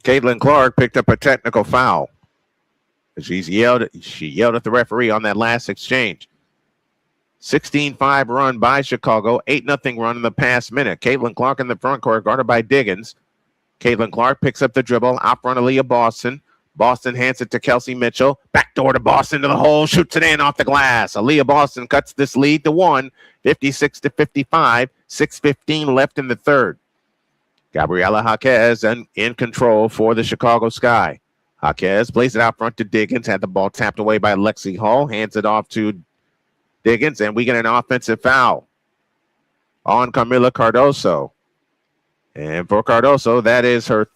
A: Caitlin Clark picked up a technical foul. She yelled at the referee on that last exchange. 16-5 run by Chicago, 8-0 run in the past minute. Caitlin Clark in the front court, guarded by Diggins. Caitlin Clark picks up the dribble, out front of Aaliyah Boston. Boston hands it to Kelsey Mitchell. Backdoor to Boston to the hole. Shoots it in off the glass. Aaliyah Boston cuts this lead to 1, 56-55. 6:15 left in the third. Gabriela Jaquez in control for the Chicago Sky. Jaquez plays it out front to Diggins. Had the ball tapped away by Lexi Hall. Hands it off to Diggins, and we get an offensive foul. on Camila Cardoso. And for Cardoso, that is her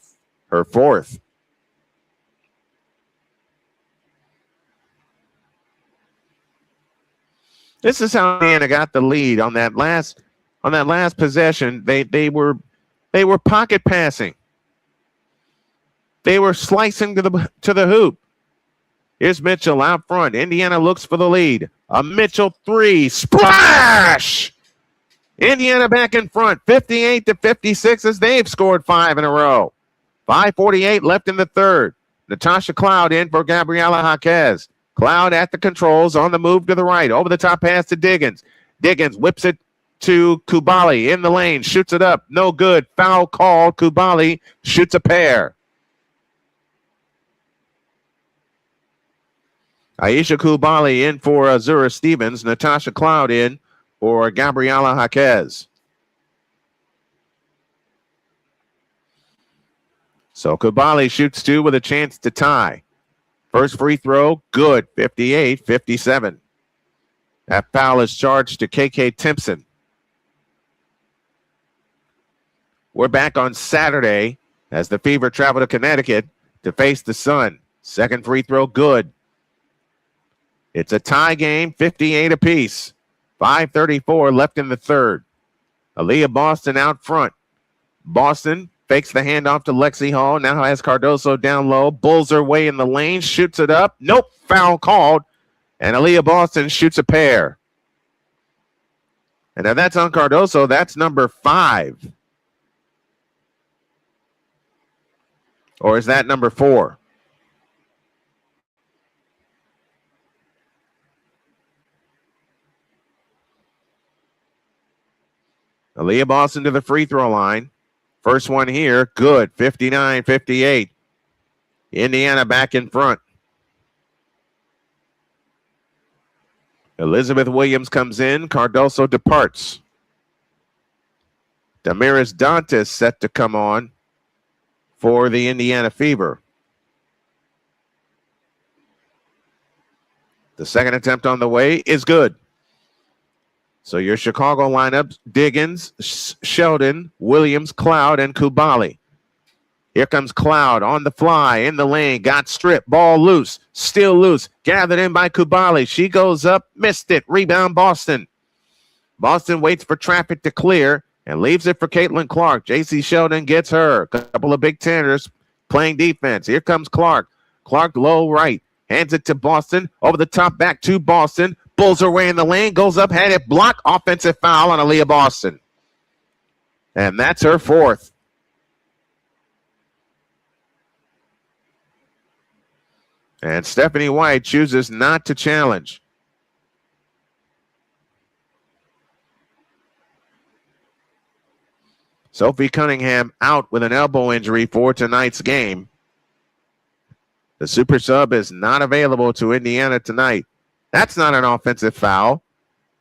A: fourth. This is how Indiana got the lead on that last possession. They were pocket passing. They were slicing to the hoop. Here's Mitchell out front. Indiana looks for the lead. A Mitchell three. Splash! Indiana back in front, 58-56 as they've scored 5 in a row. 5:48 left in the third. Natasha Cloud in for Gabriela Jaquez. Cloud at the controls on the move to the right. Over the top pass to Diggins. Diggins whips it to Kubali in the lane. Shoots it up. No good. Foul called. Kubali shoots a pair. Aisha Kubali in for Azura Stevens. Natasha Cloud in for Gabriela Jaquez. So Kubali shoots 2 with a chance to tie. First free throw, good, 58-57. That foul is charged to KK Timpson. We're back on Saturday as the Fever travel to Connecticut to face the Sun. Second free throw, good. It's a tie game, 58 apiece. 5:34 left in the third. Aaliyah Boston out front. Boston fakes the handoff to Lexi Hall. Now has Cardoso down low. Bulls her way in the lane. Shoots it up. Nope. Foul called. And Aaliyah Boston shoots a pair. And now that's on Cardoso. That's number 5. Or is that number 4? Aaliyah Boston to the free throw line. First one here, good, 59-58. Indiana back in front. Elizabeth Williams comes in. Cardoso departs. Damaris Dantas set to come on for the Indiana Fever. The second attempt on the way is good. So your Chicago lineup, Diggins, Sheldon, Williams, Cloud, and Kubali. Here comes Cloud on the fly, in the lane, got stripped, ball loose, still loose, gathered in by Kubali. She goes up, missed it, rebound Boston. Boston waits for traffic to clear and leaves it for Caitlin Clark. J.C. Sheldon gets her. A couple of Big Tenners playing defense. Here comes Clark. Clark low right, hands it to Boston, over the top back to Boston. Bulls her way in the lane, goes up, had it blocked. Offensive foul on Aaliyah Boston. And that's her 4th. And Stephanie White chooses not to challenge. Sophie Cunningham out with an elbow injury for tonight's game. The super sub is not available to Indiana tonight. That's not an offensive foul.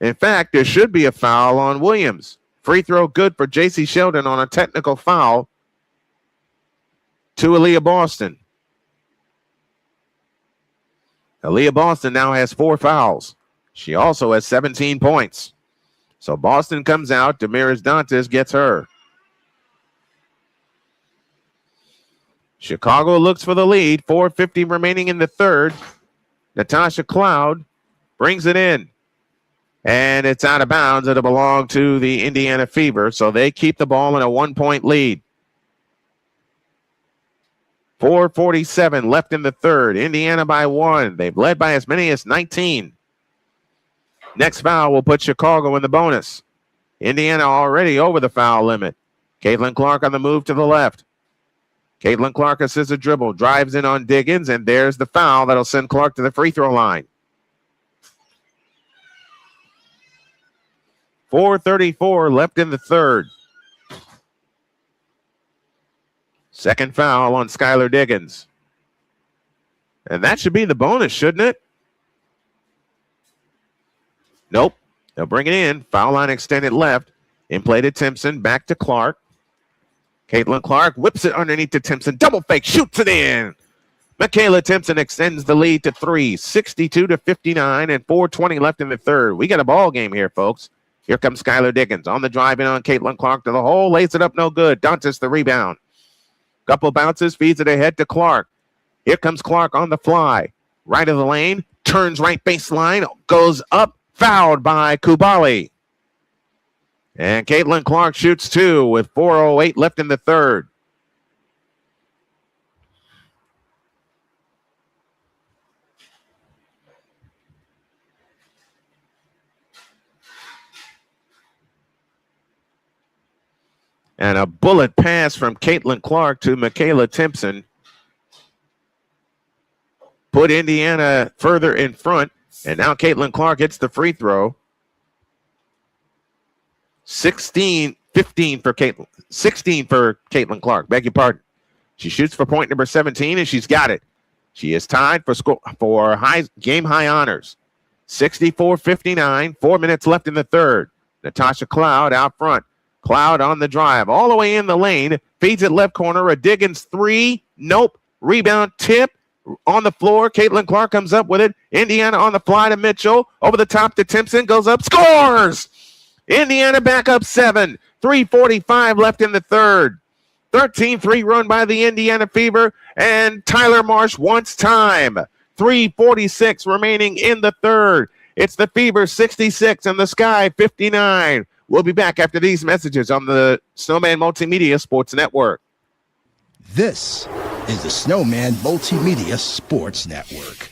A: In fact, there should be a foul on Williams. Free throw good for J.C. Sheldon on a technical foul to Aaliyah Boston. Aaliyah Boston now has 4 fouls. She also has 17 points. So Boston comes out. Damaris Dantas gets her. Chicago looks for the lead. 4:50 remaining in the third. Natasha Cloud brings it in. And it's out of bounds. It'll belong to the Indiana Fever. So they keep the ball in a 1-point lead. 4:47 left in the third. Indiana by 1. They've led by as many as 19. Next foul will put Chicago in the bonus. Indiana already over the foul limit. Caitlin Clark on the move to the left. Caitlin Clark assists a dribble, drives in on Diggins, and there's the foul that'll send Clark to the free throw line. 4:34 left in the third. Second foul on Skylar Diggins. And that should be the bonus, shouldn't it? Nope. They'll bring it in. Foul line extended left. In play to Timpson. Back to Clark. Caitlin Clark whips it underneath to Timpson. Double fake. Shoots it in. Michaela Timpson extends the lead to 3. 62-59 and 4:20 left in the third. We got a ball game here, folks. Here comes Skylar Diggins on the drive in on Caitlin Clark to the hole. Lays it up, no good. Dantas the rebound. Couple bounces, feeds it ahead to Clark. Here comes Clark on the fly. Right of the lane, turns right baseline, goes up, fouled by Kubali. And Caitlin Clark shoots two with 4:08 left in the third. And a bullet pass from Caitlin Clark to Michaela Timpson put Indiana further in front. And now Caitlin Clark hits the free throw. 15 for Caitlin. 16 for Caitlin Clark. Beg your pardon. She shoots for point number 17, and she's got it. She is tied for game high honors. 64-59. 4 minutes left in the third. Natasha Cloud out front. Cloud on the drive, all the way in the lane, feeds it left corner, a Diggins three, nope, rebound tip on the floor. Caitlin Clark comes up with it. Indiana on the fly to Mitchell, over the top to Timpson, goes up, scores! Indiana back up 7, 3:45 left in the third. 13-3 run by the Indiana Fever, and Tyler Marsh wants time. 3:46 remaining in the third. It's the Fever 66 and the Sky 59. We'll be back after these messages on the Snowman Multimedia Sports Network.
B: This is the Snowman Multimedia Sports Network.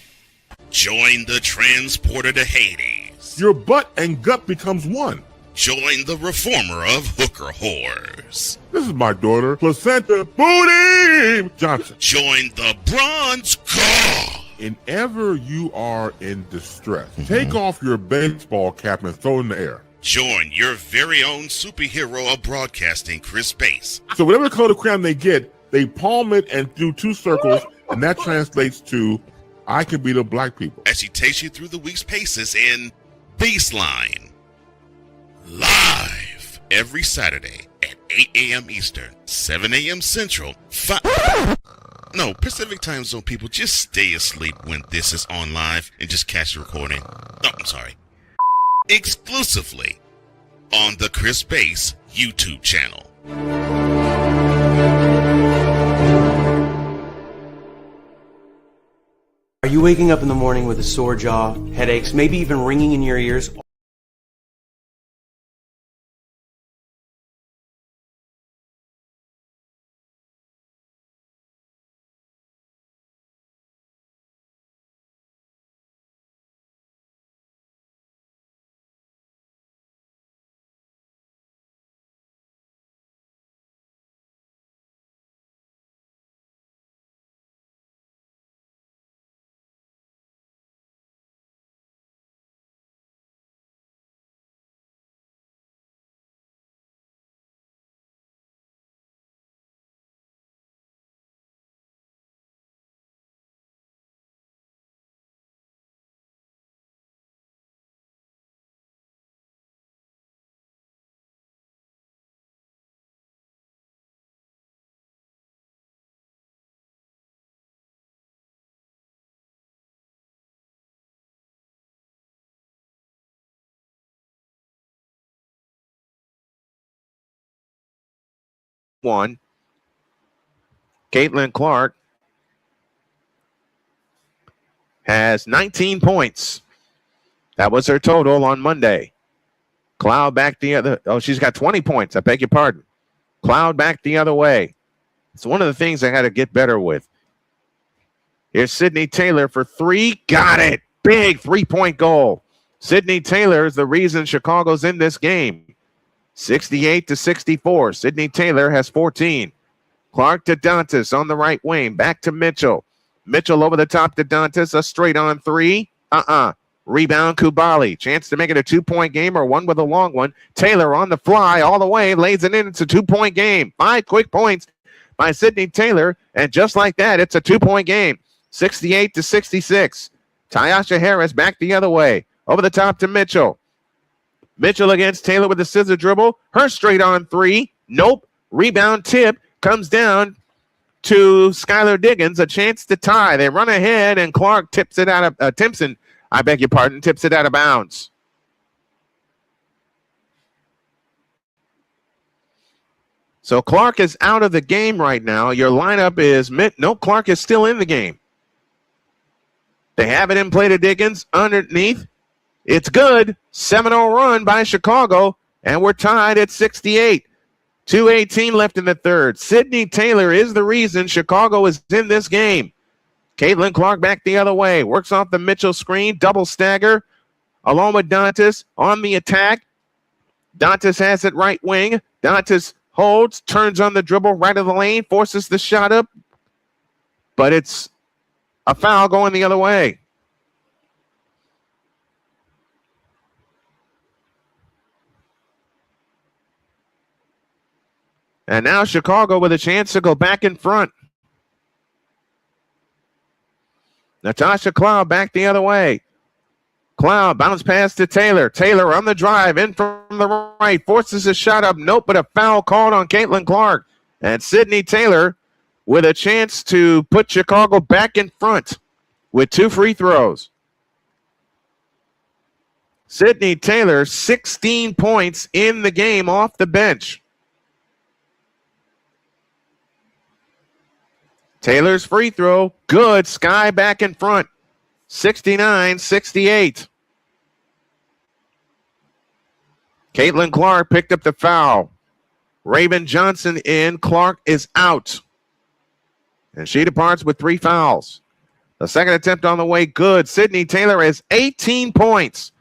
C: Join the transporter to Hades.
D: Your butt and gut becomes one.
C: Join the reformer of hooker whores.
D: This is my daughter, Placenta Booty Johnson.
C: Join the bronze car.
D: And ever you are in distress, take off your baseball cap and throw it in the air.
C: Join your very own superhero of broadcasting, Chris Bass.
D: So whatever color crayon they get, they palm it and do two circles, and that translates to, I can beat up black people.
C: As she takes you through the week's paces in Baseline. Live every Saturday at 8 a.m. Eastern, 7 a.m. Central, Pacific time zone people, just stay asleep when this is on live and just catch the recording. Oh, I'm sorry. Exclusively on the Chris Bass YouTube channel.
E: Are you waking up in the morning with a sore jaw, headaches, maybe even ringing in your ears?
A: One. Caitlin Clark has 19 points. That was her total on Monday. Cloud back the other. Oh, she's got 20 points. I beg your pardon. Cloud back the other way. It's one of the things I had to get better with. Here's Sydney Taylor for three. Got it. Big three-point goal. Sydney Taylor is the reason Chicago's in this game. 68-64. Sydney Taylor has 14. Clark to Dantas on the right wing. Back to Mitchell. Mitchell over the top to Dantas. A straight on three. Rebound Kubali. Chance to make it a 2-point game or one with a long one. Taylor on the fly all the way. Lays it in. It's a 2-point game. 5 quick points by Sydney Taylor. And just like that, it's a 2-point game. 68-66. Tyasha Harris back the other way. Over the top to Mitchell. Mitchell against Taylor with the scissor dribble. Her straight on three. Nope. Rebound tip comes down to Skylar Diggins. A chance to tie. They run ahead, and Clark tips it out of Timpson. I beg your pardon. Tips it out of bounds. So Clark is out of the game right now. Your lineup is no, Clark is still in the game. They have it in play to Diggins underneath. It's good. 7-0 run by Chicago, and we're tied at 68. 2:18 left in the third. Sydney Taylor is the reason Chicago is in this game. Caitlin Clark back the other way. Works off the Mitchell screen. Double stagger. Along with Dantas on the attack. Dantas has it right wing. Dantas holds. Turns on the dribble right of the lane. Forces the shot up. But it's a foul going the other way. And now Chicago with a chance to go back in front. Natasha Cloud back the other way. Cloud bounce pass to Taylor. Taylor on the drive in from the right. Forces a shot up. Nope, but a foul called on Caitlin Clark. And Sydney Taylor with a chance to put Chicago back in front with 2 free throws. Sydney Taylor, 16 points in the game off the bench. Taylor's free throw, good. Sky back in front, 69-68. Caitlin Clark picked up the foul. Raven Johnson in. Clark is out. And she departs with 3 fouls. The second attempt on the way, good. Sydney Taylor has 18 points.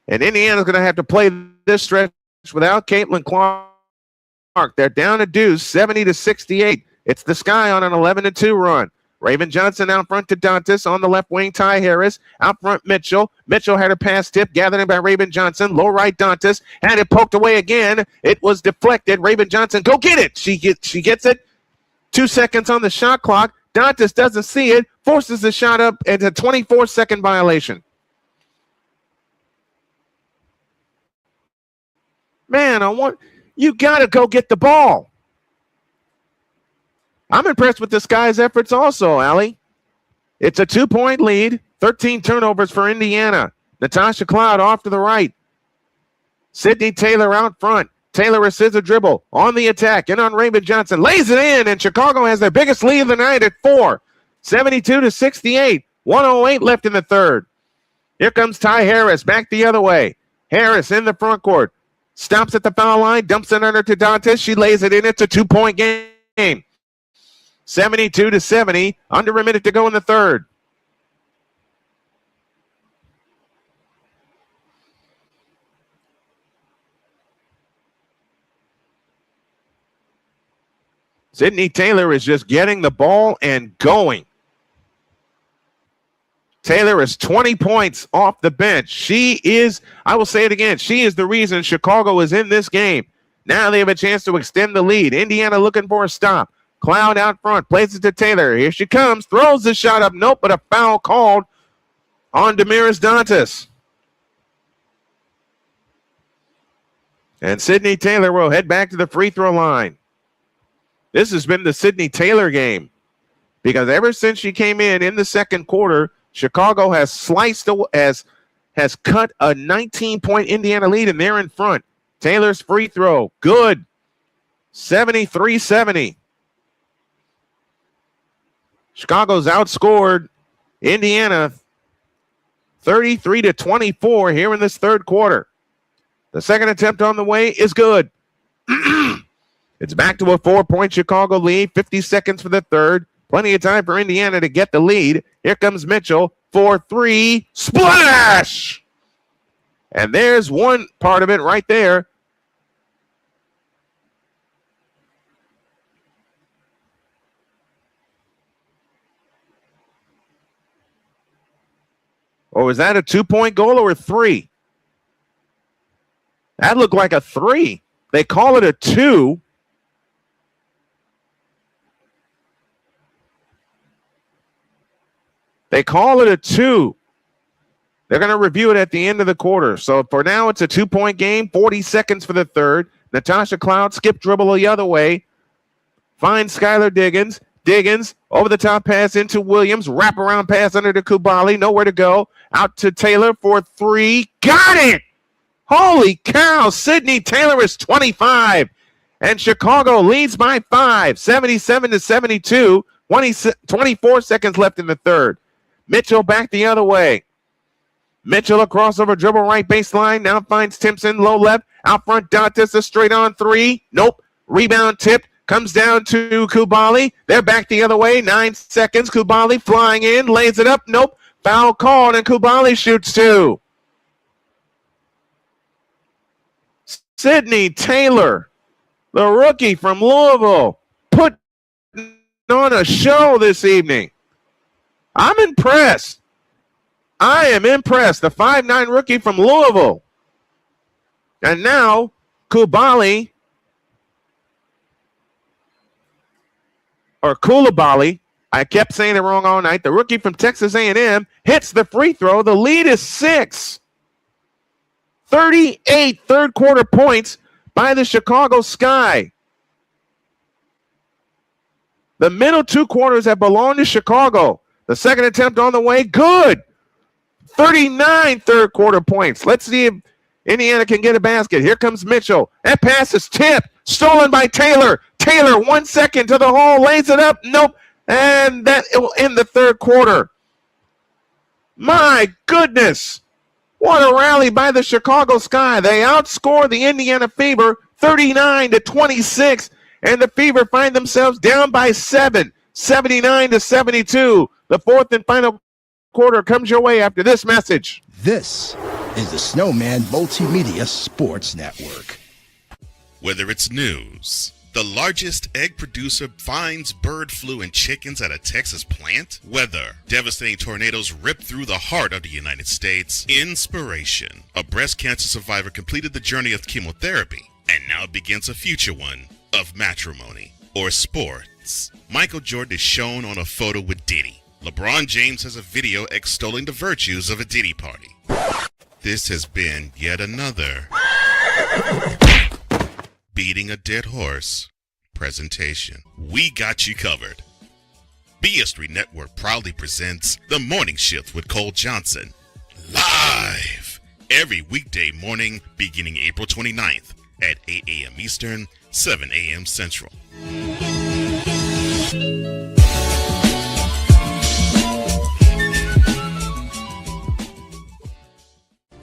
A: And Indiana's going to have to play this stretch without Caitlin Clark. They're down a deuce, 70-68. It's the Sky on an 11-2 run. Raven Johnson out front to Dantas. On the left wing, Ty Harris. Out front, Mitchell. Mitchell had a pass tip gathered in by Raven Johnson. Low right, Dantas. Had it poked away again. It was deflected. Raven Johnson, go get it. She gets it. 2 seconds on the shot clock. Dantas doesn't see it. Forces the shot up. It's a 24-second violation. Man, you got to go get the ball. I'm impressed with this guy's efforts also, Allie. It's a 2-point lead, 13 turnovers for Indiana. Natasha Cloud off to the right. Sydney Taylor out front. Taylor assists a dribble on the attack and on Raven Johnson. Lays it in, and Chicago has their biggest lead of the night at 4. 72-68. 1:08 left in the third. Here comes Ty Harris back the other way. Harris in the front court. Stops at the foul line, dumps it under to Dantas. She lays it in. It's a 2-point game. 72-70, under a minute to go in the third. Sydney Taylor is just getting the ball and going. Taylor is 20 points off the bench. She is, I will say it again, she is the reason Chicago is in this game. Now they have a chance to extend the lead. Indiana looking for a stop. Cloud out front, plays it to Taylor. Here she comes, throws the shot up. Nope, but a foul called on Damaris Dantas. And Sydney Taylor will head back to the free throw line. This has been the Sydney Taylor game because ever since she came in the second quarter, Chicago has has cut a 19-point Indiana lead, and they're in front. Taylor's free throw, good. 73-70. Chicago's outscored Indiana 33-24 here in this third quarter. The second attempt on the way is good. It's back to a 4-point Chicago lead. 50 seconds for the third. Plenty of time for Indiana to get the lead. Here comes Mitchell for 3. Splash! And there's one part of it right there. Or was that a 2-point goal or a 3? That looked like a 3. They call it a 2. They call it a 2. They're going to review it at the end of the quarter. So for now, it's a 2-point game. 40 seconds for the third. Natasha Cloud skip dribble the other way. Finds Skylar Diggins. Diggins over the top pass into Williams. Wraparound pass under to Kubali. Nowhere to go. Out to Taylor for 3. Got it! Holy cow. Sydney Taylor is 25. and Chicago leads by 5, 77-72. 24 seconds left in the third. Mitchell back the other way. Mitchell, a crossover dribble right baseline. Now finds Timpson, low left. Out front, Dantas, a straight on three. Nope. Rebound tipped. Comes down to Kubali. They're back the other way. 9 seconds. Kubali flying in. Lays it up. Nope. Foul called, and Kubali shoots two. Sydney Taylor, the rookie from Louisville, put on a show this evening. I'm impressed. I am impressed. The 5'9" rookie from Louisville. And now Koulibaly, I kept saying it wrong all night. The rookie from Texas A&M hits the free throw. The lead is 6. 38 third quarter points by the Chicago Sky. The middle 2 quarters have belonged to Chicago. The second attempt on the way, good. 39 third quarter points. Let's see if Indiana can get a basket. Here comes Mitchell. That pass is tipped. Stolen by Taylor. Taylor, 1 second to the hole. Lays it up. Nope. And that will end the third quarter. My goodness. What a rally by the Chicago Sky. They outscore the Indiana Fever 39-26. And the Fever find themselves down by 7, 79-72. The fourth and final quarter comes your way after this message.
B: This is the Snowman Multimedia Sports Network.
C: Whether it's news, the largest egg producer finds bird flu in chickens at a Texas plant, weather, devastating tornadoes rip through the heart of the United States, inspiration, a breast cancer survivor completed the journey of chemotherapy, and now begins a future one of matrimony or sports. Michael Jordan is shown on a photo with Diddy. LeBron James has a video extolling the virtues of a Diddy party. This has been yet another beating a dead horse presentation. We got you covered. BS3 Network proudly presents The Morning Shift with Cole Johnson, live every weekday morning beginning April 29th at 8 a.m. Eastern, 7 a.m. Central.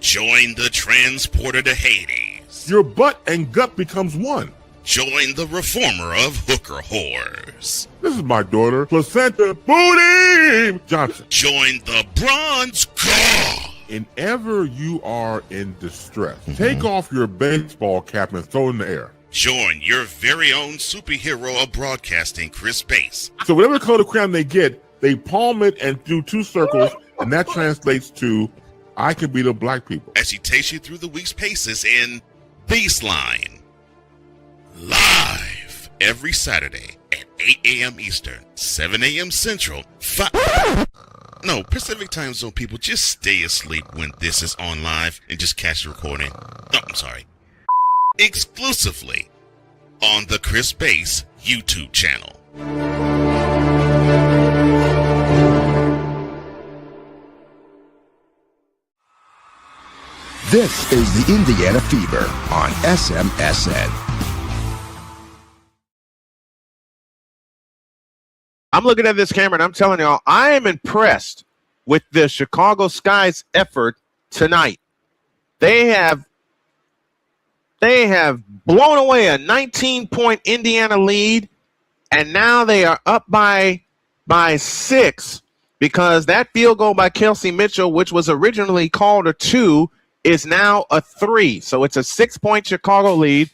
C: Join the transporter to Hades.
D: Your butt and gut becomes one.
C: Join the reformer of hooker whores.
D: This is my daughter, Placenta Booty Johnson.
C: Join the bronze god.
D: And ever you are in distress, take off your baseball cap and throw it in the air.
C: Join your very own superhero of broadcasting, Chris Bass.
D: So whatever color crayon they get, they palm it and do 2 circles, and that translates to I can beat up black people.
C: As he takes you through the week's paces in Baseline. Live every Saturday at 8 a.m. Eastern, 7 a.m. Central, Pacific Time Zone people, just stay asleep when this is on live and just catch the recording. Oh, I'm sorry. Exclusively on the Chris Bass YouTube channel.
B: This is the Indiana Fever on SMSN.
A: I'm looking at this camera and I'm telling y'all, I am impressed with the Chicago Sky's effort tonight. They have blown away a 19-point Indiana lead, and now they are up by 6 because that field goal by Kelsey Mitchell, which was originally called a 2, is now a 3. So it's a 6-point Chicago lead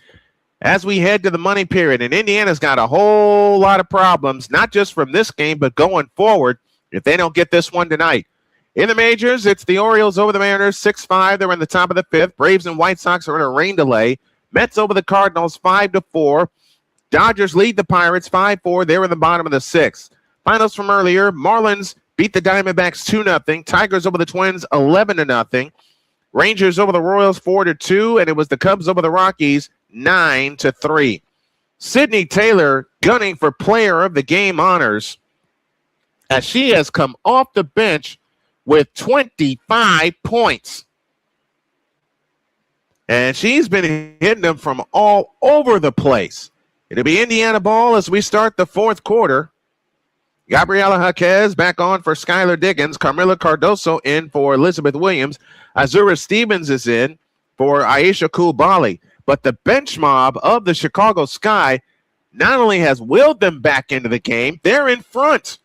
A: as we head to the money period. And Indiana's got a whole lot of problems, not just from this game, but going forward if they don't get this one tonight. In the majors, it's the Orioles over the Mariners, 6-5. They're in the top of the 5th. Braves and White Sox are in a rain delay. Mets over the Cardinals, 5-4. Dodgers lead the Pirates, 5-4. They're in the bottom of the 6th. Finals from earlier, Marlins beat the Diamondbacks 2-0. Tigers over the Twins, 11-0. Rangers over the Royals, 4-2. And it was the Cubs over the Rockies, 9-3. Sydney Taylor gunning for player of the game honors as she has come off the bench with 25 points. And she's been hitting them from all over the place. It'll be Indiana ball as we start the fourth quarter. Gabriela Jaquez back on for Skylar Diggins. Carmela Cardoso in for Elizabeth Williams. Azura Stevens is in for Aisha Kubali. But the bench mob of the Chicago Sky not only has willed them back into the game, they're in front.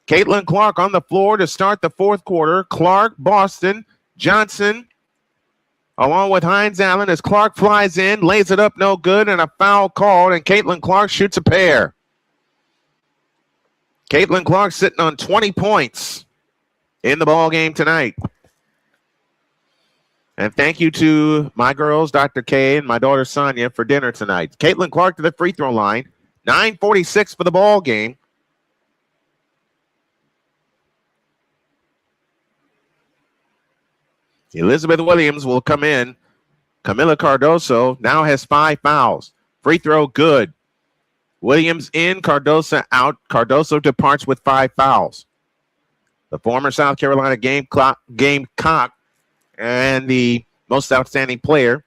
A: Caitlin Clark on the floor to start the fourth quarter. Clark, Boston, Johnson, along with Hines Allen as Clark flies in, lays it up no good, and a foul called, and Caitlin Clark shoots a pair. Caitlin Clark sitting on 20 points in the ball game tonight. And thank you to my girls, Dr. K, and my daughter Sonia for dinner tonight. Caitlin Clark to the free throw line. 9:46 for the ball game. Elizabeth Williams will come in. Camila Cardoso now has 5 fouls. Free throw good. Williams in, Cardoso out. Cardoso departs with 5 fouls. The former South Carolina Gamecock and the most outstanding player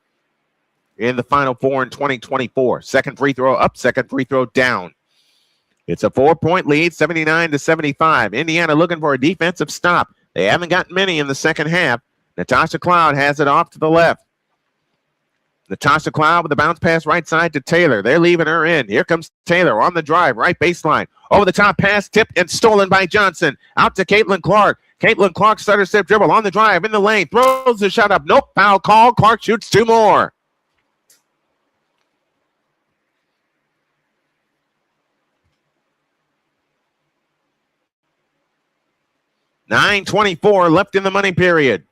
A: in the Final Four in 2024. Second free throw up, second free throw down. It's a 4-point lead, 79-75. Indiana looking for a defensive stop. They haven't gotten many in the second half. Natasha Cloud has it off to the left. Natasha Cloud with the bounce pass right side to Taylor. They're leaving her in. Here comes Taylor on the drive, right baseline. Over the top pass, tipped and stolen by Johnson. Out to Caitlin Clark. Caitlin Clark stutter step dribble on the drive in the lane. Throws the shot up. Nope, foul call. Clark shoots 2 more. $9:24 left in the money period.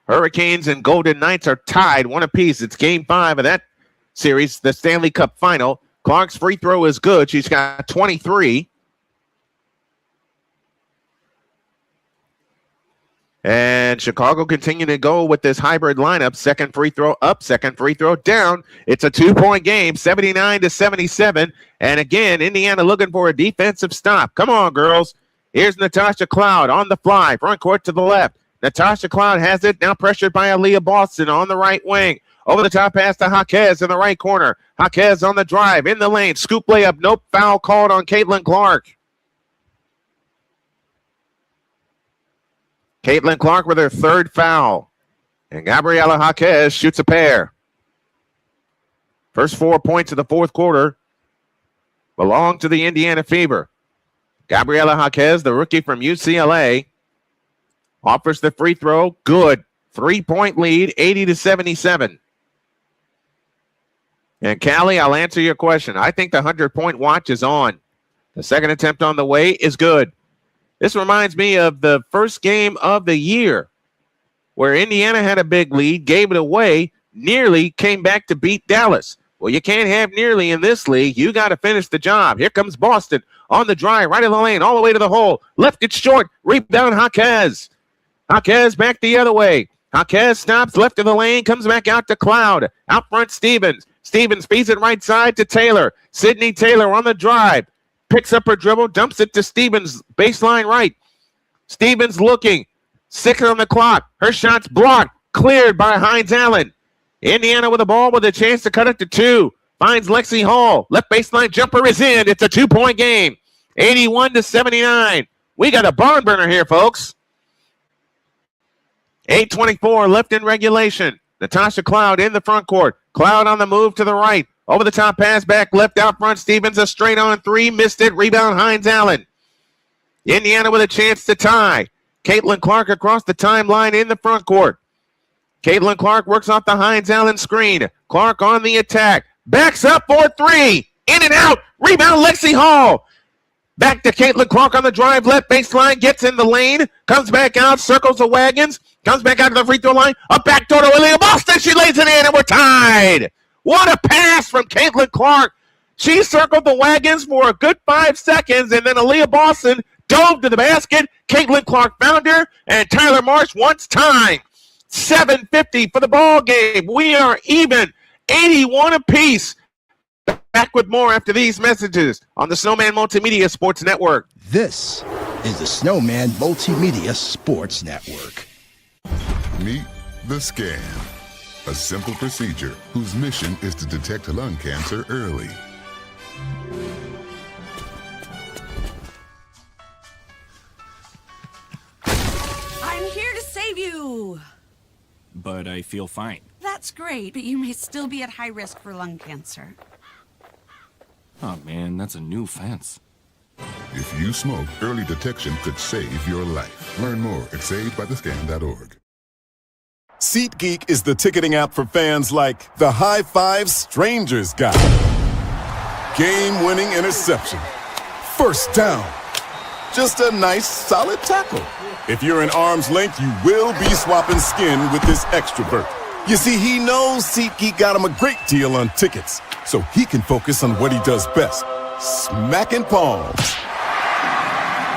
A: Hurricanes and Golden Knights are tied 1 apiece. It's game 5 of that series, the Stanley Cup final. Clark's free throw is good. She's got 23. And Chicago continue to go with this hybrid lineup. Second free throw up, second free throw down. It's a 2-point game, 79-77. And again, Indiana looking for a defensive stop. Come on, girls. Here's Natasha Cloud on the fly, front court to the left. Natasha Cloud has it, now pressured by Aaliyah Boston on the right wing. Over the top pass to Jaquez in the right corner. Jaquez on the drive, in the lane. Scoop layup, nope, foul called on Caitlin Clark. Caitlin Clark with her 3rd foul. And Gabriela Jaquez shoots a pair. First 4 points of the fourth quarter belong to the Indiana Fever. Gabriela Jaquez, the rookie from UCLA, offers the free throw. Good. 3-point lead, 80-77. And Callie, I'll answer your question. I think the 100-point watch is on. The second attempt on the way is good. This reminds me of the first game of the year where Indiana had a big lead, gave it away, nearly came back to beat Dallas. Well, you can't have nearly in this league. You got to finish the job. Here comes Boston on the drive, right in the lane, all the way to the hole. Left it short. Rebound Jaquez. Jaquez back the other way. Jaquez stops left of the lane, comes back out to Cloud. Out front, Stevens. Stevens feeds it right side to Taylor. Sydney Taylor on the drive. Picks up her dribble, dumps it to Stevens. Baseline right. Stevens looking. 6 on the clock. Her shot's blocked. Cleared by Hines Allen. Indiana with the ball with a chance to cut it to 2. Finds Lexi Hall. Left baseline jumper is in. It's a 2-point game. 81-79. We got a barn burner here, folks. 8:24 left in regulation. Natasha Cloud in the front court. Cloud on the move to the right. Over the top pass back left out front. Stevens a straight on 3. Missed it. Rebound Hines Allen. Indiana with a chance to tie. Caitlin Clark across the timeline in the front court. Caitlin Clark works off the Hines Allen screen. Clark on the attack. Backs up for 3. In and out. Rebound Lexi Hall. Back to Caitlin Clark on the drive. Left baseline. Gets in the lane. Comes back out. Circles the wagons. Comes back out to the free throw line. Up back door to Aaliyah Boston. She lays it in and we're tied. What a pass from Caitlin Clark. She circled the wagons for a good 5 seconds, and then Aaliyah Boston dove to the basket. Caitlin Clark found her, and Tyler Marsh wants time. 7:50 for the ball game. We are even, 81 apiece. Back with more after these messages on the Snowman Multimedia Sports Network.
B: This is the Snowman Multimedia Sports Network.
H: Meet the Scam. a simple procedure whose mission is to detect lung cancer early.
I: I'm here to save you.
M: But I feel fine.
I: That's great, but you may still be at high risk for lung cancer.
M: Oh man, that's a new fence.
H: If you smoke, early detection could save your life. Learn more at savedbythescan.org.
N: SeatGeek is the ticketing app for fans like the High Five Strangers guy. Game-winning interception. First down. Just a nice, solid tackle. If you're in arm's length, you will be swapping skin with this extrovert. You see, he knows SeatGeek got him a great deal on tickets, so he can focus on what he does best, smacking palms.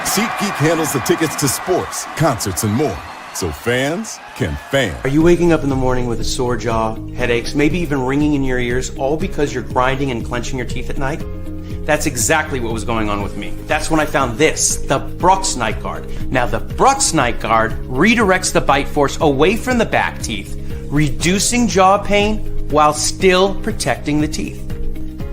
N: SeatGeek handles the tickets to sports, concerts, and more, so fans can fan.
E: Are you waking up in the morning with a sore jaw, headaches, maybe even ringing in your ears, all because you're grinding and clenching your teeth at night? That's exactly what was going on with me. That's when I found this, the Brooks Night Guard. Now, the Brooks Night Guard redirects the bite force away from the back teeth, reducing jaw pain while still protecting the teeth.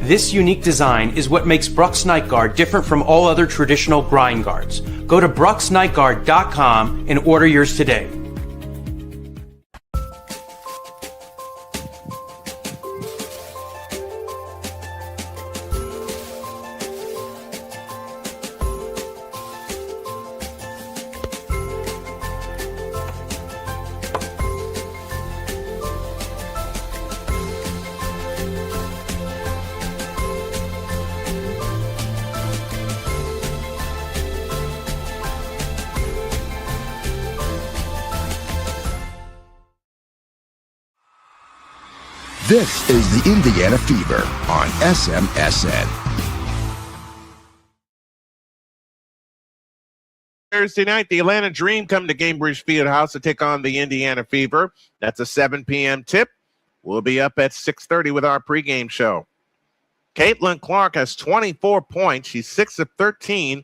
E: This unique design is what makes Brooks Night Guard different from all other traditional grind guards. Go to brooksnightguard.com and order yours today.
B: This is the Indiana Fever on SMSN.
A: Thursday night, the Atlanta Dream come to Gainbridge Fieldhouse to take on the Indiana Fever. That's a 7 p.m. tip. We'll be up at 6:30 with our pregame show. Caitlin Clark has 24 points. She's 6 of 13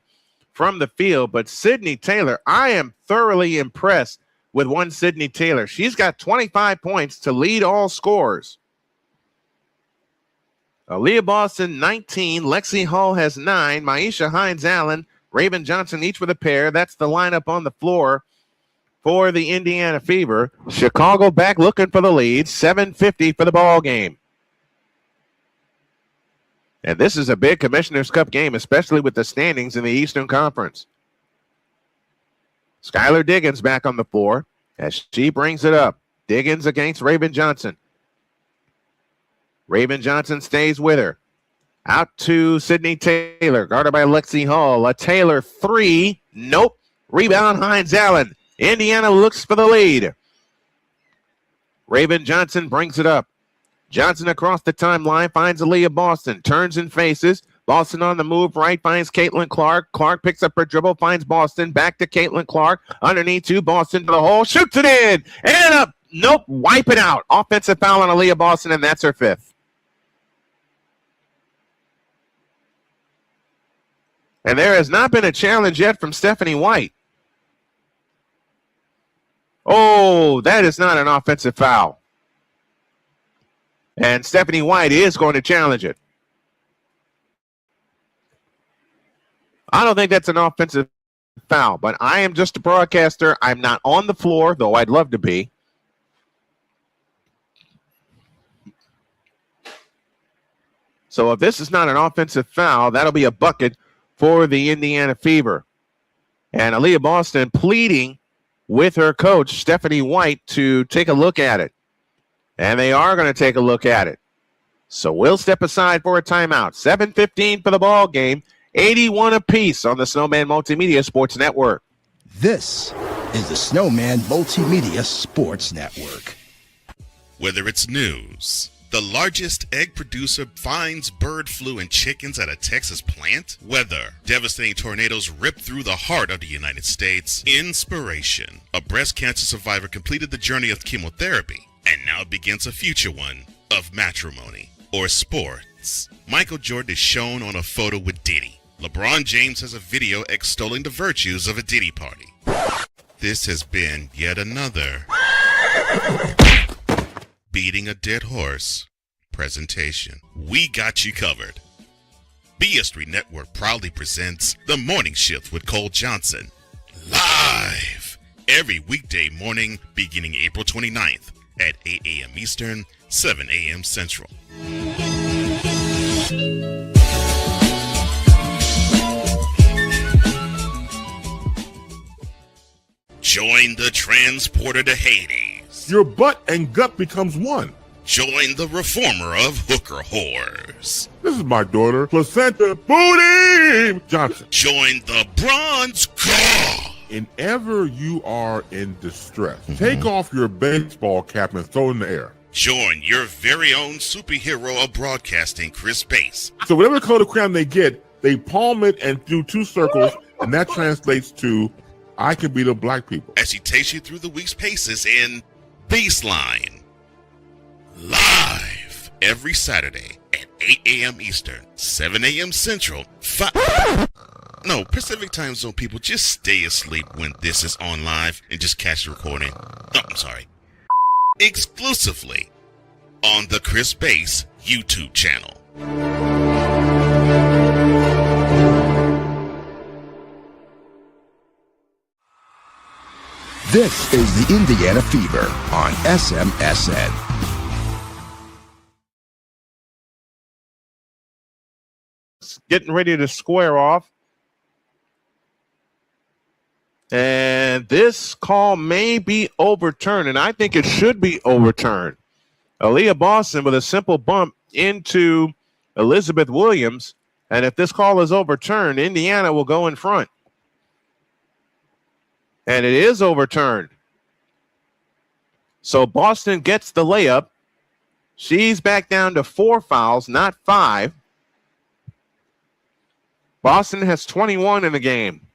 A: from the field. But Sydney Taylor, I am thoroughly impressed with one Sydney Taylor. She's got 25 points to lead all scorers. Aaliyah Boston, 19. Lexi Hull has 9. Maisha Hines-Allen, Raven Johnson, each with a pair. That's the lineup on the floor for the Indiana Fever. Chicago back looking for the lead. 7:50 for the ball game. And this is a big Commissioner's Cup game, especially with the standings in the Eastern Conference. Skylar Diggins back on the floor as she brings it up. Diggins against Raven Johnson. Raven Johnson stays with her. Out to Sydney Taylor, guarded by Lexi Hall. A Taylor three. Nope. Rebound Hines-Allen. Indiana looks for the lead. Raven Johnson brings it up. Johnson across the timeline finds Aaliyah Boston. Turns and faces. Boston on the move right, finds Caitlin Clark. Clark picks up her dribble, finds Boston. Back to Caitlin Clark. Underneath to Boston to the hole. Shoots it in. And up. Nope. Wipe it out. Offensive foul on Aaliyah Boston, and that's her fifth. And there has not been a challenge yet from Stephanie White. Oh, that is not an offensive foul. And Stephanie White is going to challenge it. I don't think that's an offensive foul, but I am just a broadcaster. I'm not on the floor, though I'd love to be. So if this is not an offensive foul, that'll be a bucket for the Indiana Fever. And Aaliyah Boston pleading with her coach, Stephanie White, to take a look at it. And they are going to take a look at it. So we'll step aside for a timeout. 7:15 for the ball game. 81 apiece on the Snowman Multimedia Sports Network.
B: This is the Snowman Multimedia Sports Network.
C: Whether it's news, the largest egg producer finds bird flu in chickens at a Texas plant, weather, devastating tornadoes rip through the heart of the United States, inspiration, a breast cancer survivor completed the journey of chemotherapy, and now begins a future one of matrimony or sports. Michael Jordan is shown on a photo with Diddy. LeBron James has a video extolling the virtues of a Diddy party. This has been yet another beating a dead horse presentation. We got you covered. BS3 Network proudly presents The Morning Shift with Cole Johnson, live every weekday morning beginning April 29th at 8 a.m. Eastern, 7 a.m. Central. Join the transporter to Hades.
D: Your butt and gut becomes one.
C: Join the reformer of hooker whores.
D: This is my daughter, Placenta Booty Johnson.
C: Join the bronze claw.
D: Whenever you are in distress, take off your baseball cap and throw it in the air.
C: Join your very own superhero of broadcasting, Chris Bass.
D: So whatever color crown they get, they palm it and do two circles, and that translates to, I can beat up black people.
C: As he takes you through the week's paces in Baseline. Live every Saturday at 8 a.m. Eastern, 7 a.m. Central, Pacific Time Zone people, just stay asleep when this is on live and just catch the recording. Oh, I'm sorry. Exclusively on the Chris Bass YouTube channel.
B: This is the Indiana Fever on SMSN.
A: Getting ready to square off. And this call may be overturned, and I think it should be overturned. Aaliyah Boston with a simple bump into Elizabeth Williams, and if this call is overturned, Indiana will go in front. And it is overturned. So Boston gets the layup. She's back down to 4 fouls, not 5. Boston has 21 in the game.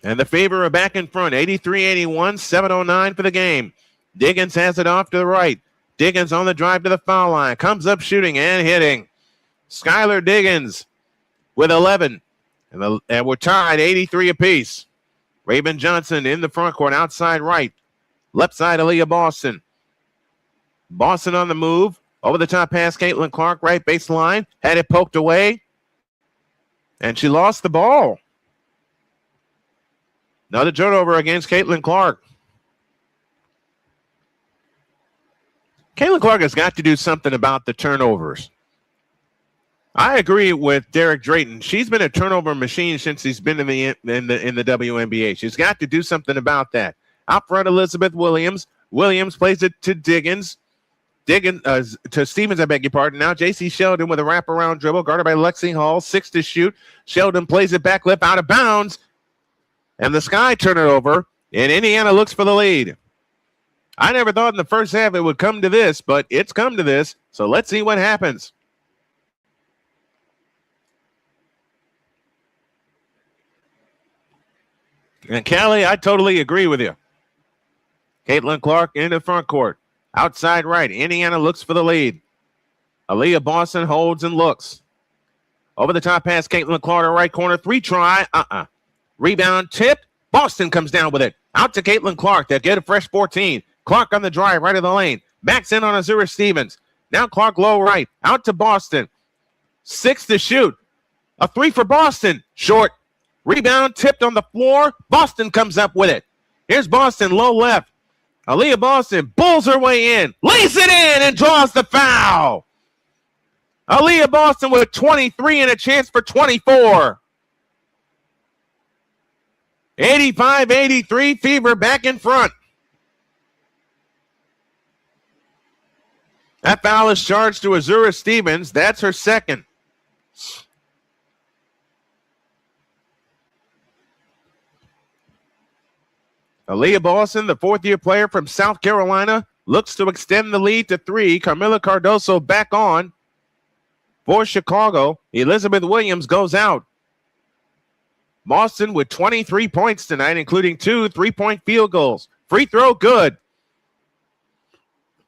A: And the Fever are back in front, 83-81, 7:09 for the game. Diggins has it off to the right. Diggins on the drive to the foul line. Comes up shooting and hitting. Skylar Diggins with 11. And we're tied 83 apiece. Raven Johnson in the front court, outside right. Left side, Aaliyah Boston. Boston on the move. Over the top pass, Caitlin Clark, right baseline. Had it poked away. And she lost the ball. Another turnover against Caitlin Clark. Caitlin Clark has got to do something about the turnovers. I agree with Derek Drayton. She's been a turnover machine since he's been in the WNBA. She's got to do something about that. Out front, Elizabeth Williams. Williams plays it to Diggins. To Stevens, I beg your pardon. Now J.C. Sheldon with a wraparound dribble, guarded by Lexi Hall. 6 to shoot. Sheldon plays it back left out of bounds. And the Sky turn it over, and Indiana looks for the lead. I never thought in the first half it would come to this, but it's come to this. So let's see what happens. And Callie, I totally agree with you. Caitlin Clark in the front court. Outside right. Indiana looks for the lead. Aaliyah Boston holds and looks. Over the top pass, Caitlin Clark, right corner. 3 try. Rebound tipped. Boston comes down with it. Out to Caitlin Clark. They'll get a fresh 14. Clark on the drive, right of the lane. Backs in on Azura Stevens. Now Clark low right. Out to Boston. 6 to shoot. A 3 for Boston. Short. Rebound tipped on the floor. Boston comes up with it. Here's Boston low left. Aaliyah Boston bulls her way in. Lays it in and draws the foul. Aaliyah Boston with 23 and a chance for 24. 85-83, Fever back in front. That foul is charged to Azura Stevens. That's her second. Aaliyah Boston, the fourth-year player from South Carolina, looks to extend the lead to 3. Carmilla Cardoso back on for Chicago. Elizabeth Williams goes out. Boston with 23 points tonight, including 2 3-point field goals. Free throw, good.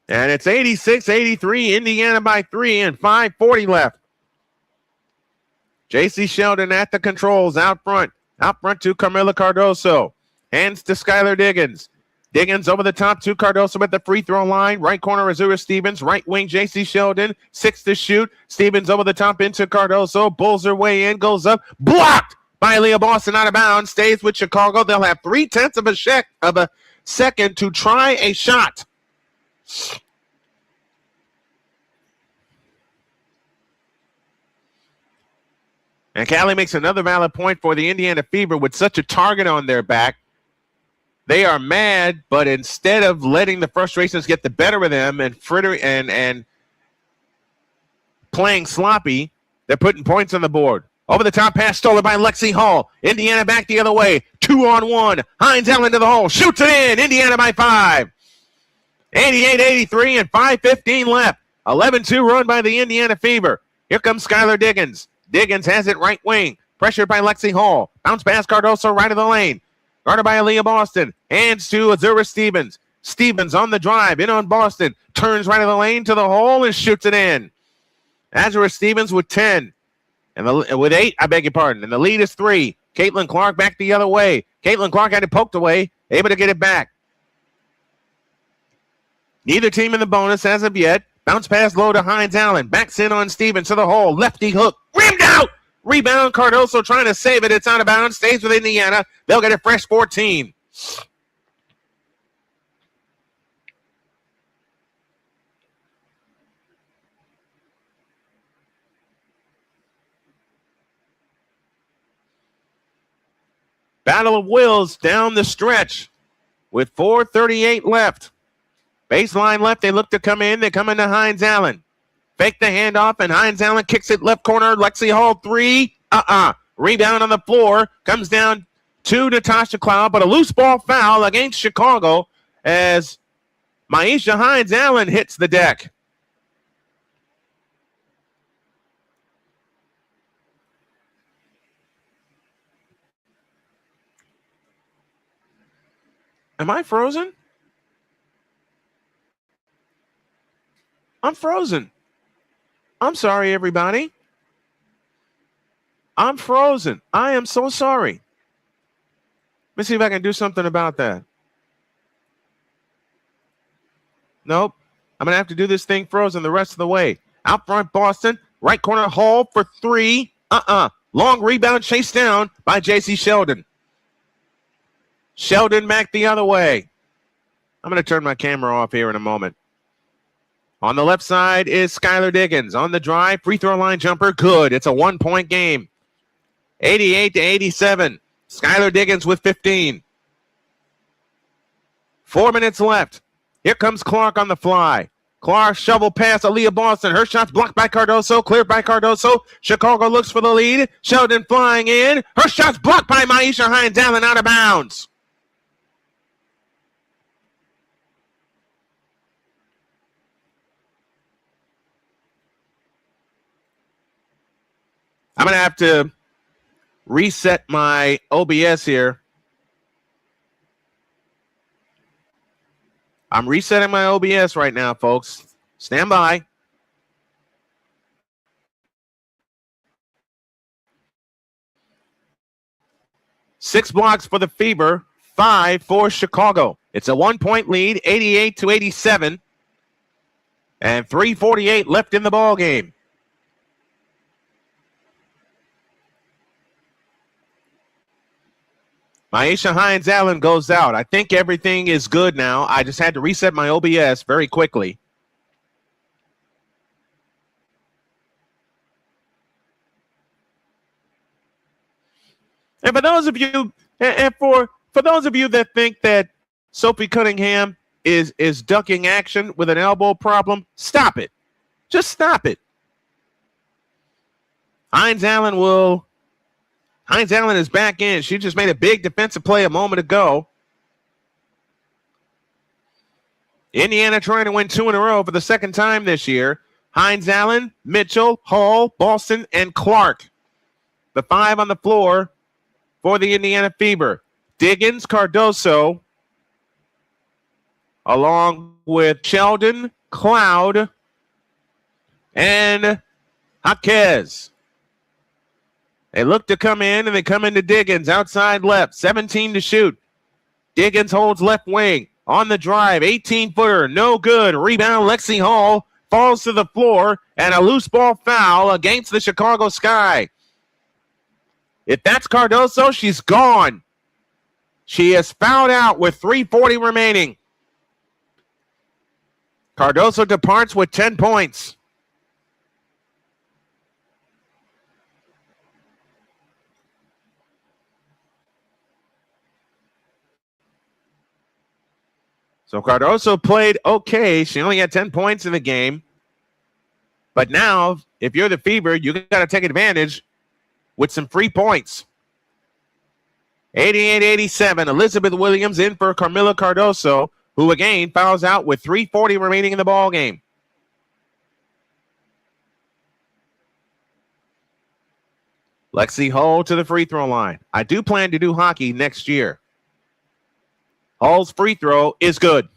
A: And it's 86-83, Indiana by 3, and 5:40 left. J.C. Sheldon at the controls, out front. Out front to Carmilla Cardoso. Hands to Skylar Diggins. Diggins over the top to Cardoso at the free throw line. Right corner, Azura Stevens. Right wing, J.C. Sheldon. 6 to shoot. Stevens over the top into Cardoso. Bulls her way in. Goes up. Blocked by Leah Boston out of bounds. Stays with Chicago. They'll have 0.3 of a second to try a shot. And Callie makes another valid point for the Indiana Fever with such a target on their back. They are mad, but instead of letting the frustrations get the better of them and playing sloppy, they're putting points on the board. Over the top pass stolen by Lexi Hall. Indiana back the other way. 2-on-1. Hines Allen to the hole. Shoots it in. Indiana by 5. 88-83 and 5:15 left. 11-2 run by the Indiana Fever. Here comes Skylar Diggins. Diggins has it right wing. Pressured by Lexi Hall. Bounce pass Cardoso right of the lane. Guarded by Aaliyah Boston. Hands to Azura Stevens. Stevens on the drive. In on Boston. Turns right of the lane to the hole and shoots it in. Azura Stevens with 10. And with 8, I beg your pardon. And the lead is 3. Caitlin Clark back the other way. Caitlin Clark had it poked away. Able to get it back. Neither team in the bonus as of yet. Bounce pass low to Hines Allen. Backs in on Stevens to the hole. Lefty hook. Rimmed out. Rebound. Cardoso trying to save it. It's out of bounds. Stays with Indiana. They'll get a fresh 14. Battle of wills down the stretch with 4:38 left. Baseline left. They look to come in. They come into Hines Allen. Fake the handoff, and Hines Allen kicks it left corner. Lexi Hall, 3. Rebound on the floor. Comes down to Natasha Cloud, but a loose ball foul against Chicago as Maisha Hines Allen hits the deck. Am I frozen? I'm frozen. I'm sorry, everybody. I'm frozen. I am so sorry. Let me see if I can do something about that. Nope. I'm going to have to do this thing frozen the rest of the way. Out front, Boston. Right corner, Hall for 3. Long rebound chased down by J.C. Sheldon. Sheldon back the other way. I'm going to turn my camera off here in a moment. On the left side is Skylar Diggins. On the drive, free throw line jumper, good. It's a 1-point game. 88-87. Skylar Diggins with 15. 4 minutes left. Here comes Clark on the fly. Clark shovel pass, Aaliyah Boston. Her shot's blocked by Cardoso, cleared by Cardoso. Chicago looks for the lead. Sheldon flying in. Her shot's blocked by Maisha Hines Allen out of bounds. I'm going to have to reset my OBS here. I'm resetting my OBS right now, folks. Stand by. Six blocks for the Fever, 5 for Chicago. It's a 1-point lead, 88-87, and 3:48 left in the ball game. Maisha Hines Allen goes out. I think everything is good now. I just had to reset my OBS very quickly. And for those of you, for those of you that think that Sophie Cunningham is ducking action with an elbow problem, stop it. Just stop it. Hines Allen is back in. She just made a big defensive play a moment ago. Indiana trying to win 2 in a row for the second time this year. Hines Allen, Mitchell, Hall, Boston, and Clark. The 5 on the floor for the Indiana Fever. Diggins, Cardoso, along with Sheldon, Cloud, and Jaquez. They look to come in, and they come into Diggins, outside left, 17 to shoot. Diggins holds left wing. On the drive, 18-footer, no good. Rebound, Lexi Hall falls to the floor, and a loose ball foul against the Chicago Sky. If that's Cardoso, she's gone. She is fouled out with 3:40 remaining. Cardoso departs with 10 points. So Cardoso played okay. She only had 10 points in the game. But now, if you're the Fever, you got to take advantage with some free points. 88-87, Elizabeth Williams in for Carmilla Cardoso, who again fouls out with 3:40 remaining in the ball game. Lexi Hull to the free throw line. I do plan to do hockey next year. Hull's free throw is good.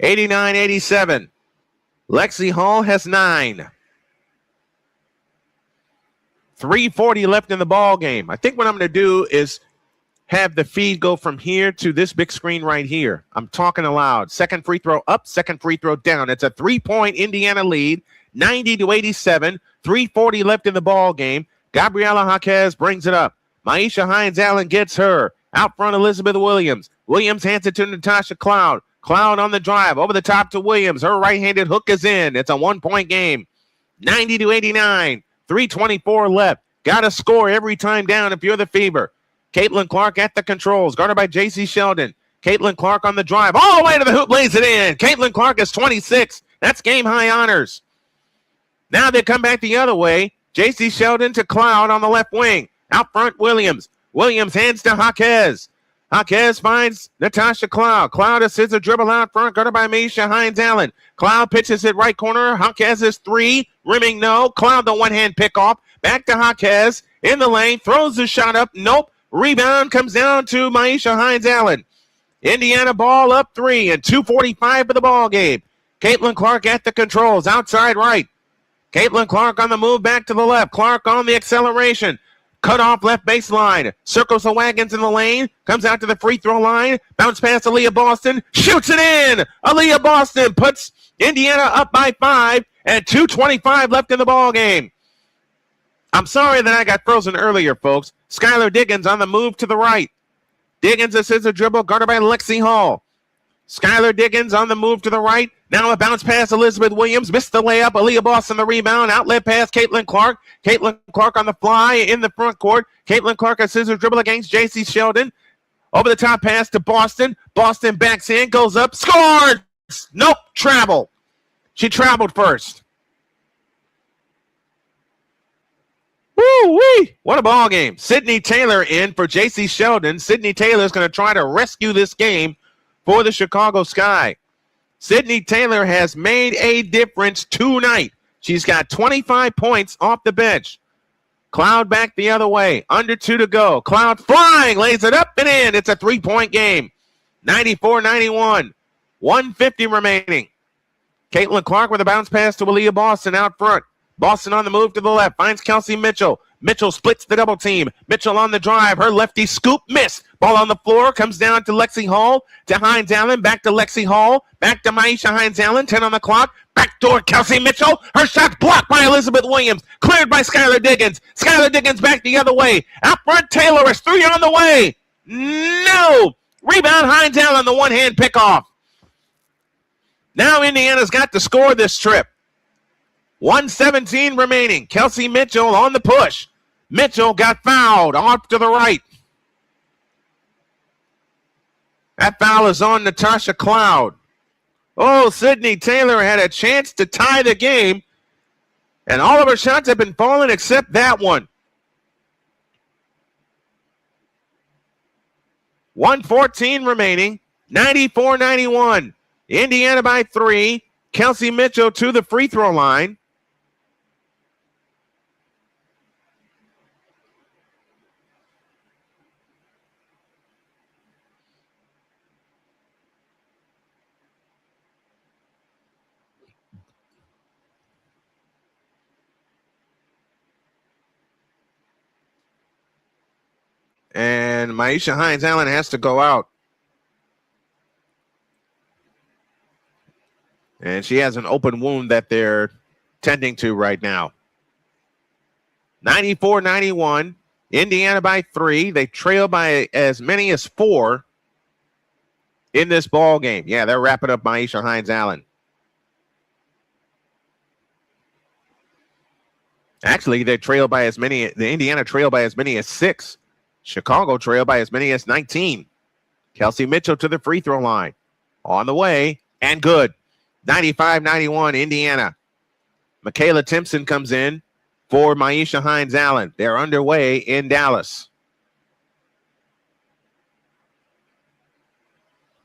A: 89-87. Lexi Hull has 9. 3:40 left in the ball game. I think what I'm going to do is have the feed go from here to this big screen right here. I'm talking aloud. Second free throw up, second free throw down. It's a 3-point Indiana lead, 90-87. 3:40 left in the ball game. Gabriela Jaquez brings it up. Maisha Hines-Allen gets her. Out front, Elizabeth Williams. Williams hands it to Natasha Cloud. Cloud on the drive, over the top to Williams. Her right-handed hook is in. It's a 1-point game. 90-89. 3:24 left. Got to score every time down if you're the Fever. Caitlin Clark at the controls, guarded by J.C. Sheldon. Caitlin Clark on the drive. All the way to the hoop, lays it in. Caitlin Clark is 26. That's game-high honors. Now they come back the other way. J.C. Sheldon to Cloud on the left wing. Out front, Williams. Williams hands to Jaquez. Jaquez finds Natasha Cloud. Cloud a scissor dribble out front, guarded by Maisha Hines-Allen. Cloud pitches it right corner. Jaquez is 3. Rimming no. Cloud the one-hand pick off. Back to Jaquez. In the lane. Throws the shot up. Nope. Rebound comes down to Maisha Hines-Allen. Indiana ball up 3 and 2:45 for the ball game. Caitlin Clark at the controls. Outside right. Caitlin Clark on the move back to the left. Clark on the acceleration. Cut off left baseline. Circles the wagons in the lane. Comes out to the free throw line. Bounce pass Aaliyah Boston. Shoots it in. Aaliyah Boston puts Indiana up by 5 and 2:25 left in the ball game. I'm sorry that I got frozen earlier, folks. Skylar Diggins on the move to the right. Diggins a scissor dribble guarded by Lexi Hall. Skylar Diggins on the move to the right. Now a bounce pass, Elizabeth Williams. Missed the layup. Aaliyah Boston the rebound. Outlet pass, Caitlin Clark. Caitlin Clark on the fly in the front court. Caitlin Clark a scissor dribble against J.C. Sheldon. Over the top pass to Boston. Boston backs in, goes up, scored! Nope, travel. She traveled first. Woo-wee! What a ball game. Sydney Taylor in for J.C. Sheldon. Sydney Taylor is going to try to rescue this game for the Chicago Sky. Sydney Taylor has made a difference tonight. She's got 25 points off the bench. Cloud back the other way. Under 2 to go. Cloud flying. Lays it up and in. It's a 3-point game. 94-91. 150 remaining. Caitlin Clark with a bounce pass to Aaliyah Boston out front. Boston on the move to the left. Finds Kelsey Mitchell. Mitchell splits the double team. Mitchell on the drive. Her lefty scoop. Miss. Ball on the floor. Comes down to Lexi Hall. To Hines-Allen. Back to Lexi Hall. Back to Maisha Hines-Allen. 10 on the clock. Backdoor Kelsey Mitchell. Her shot blocked by Elizabeth Williams. Cleared by Skylar Diggins. Skylar Diggins back the other way. Out front, Taylor is 3 on the way. No. Rebound Hines-Allen. The one-hand pickoff. Now Indiana's got to score this trip. 1:17 remaining. Kelsey Mitchell on the push. Mitchell got fouled off to the right. That foul is on Natasha Cloud. Oh, Sydney Taylor had a chance to tie the game, and all of her shots have been falling except that one. 1:14 remaining. 94-91. Indiana by 3. Kelsey Mitchell to the free throw line. And and Maisha Hines-Allen has to go out. And she has an open wound that they're tending to right now. 94-91, Indiana by 3. They trail by as many as 4 in this ball game. Yeah, they're wrapping up Maisha Hines-Allen. Actually, the Indiana trail by as many as 6. Chicago trail by as many as 19. Kelsey Mitchell to the free throw line. On the way and good. 95-91, Indiana. Michaela Timpson comes in for Maisha Hines-Allen. They're underway in Dallas.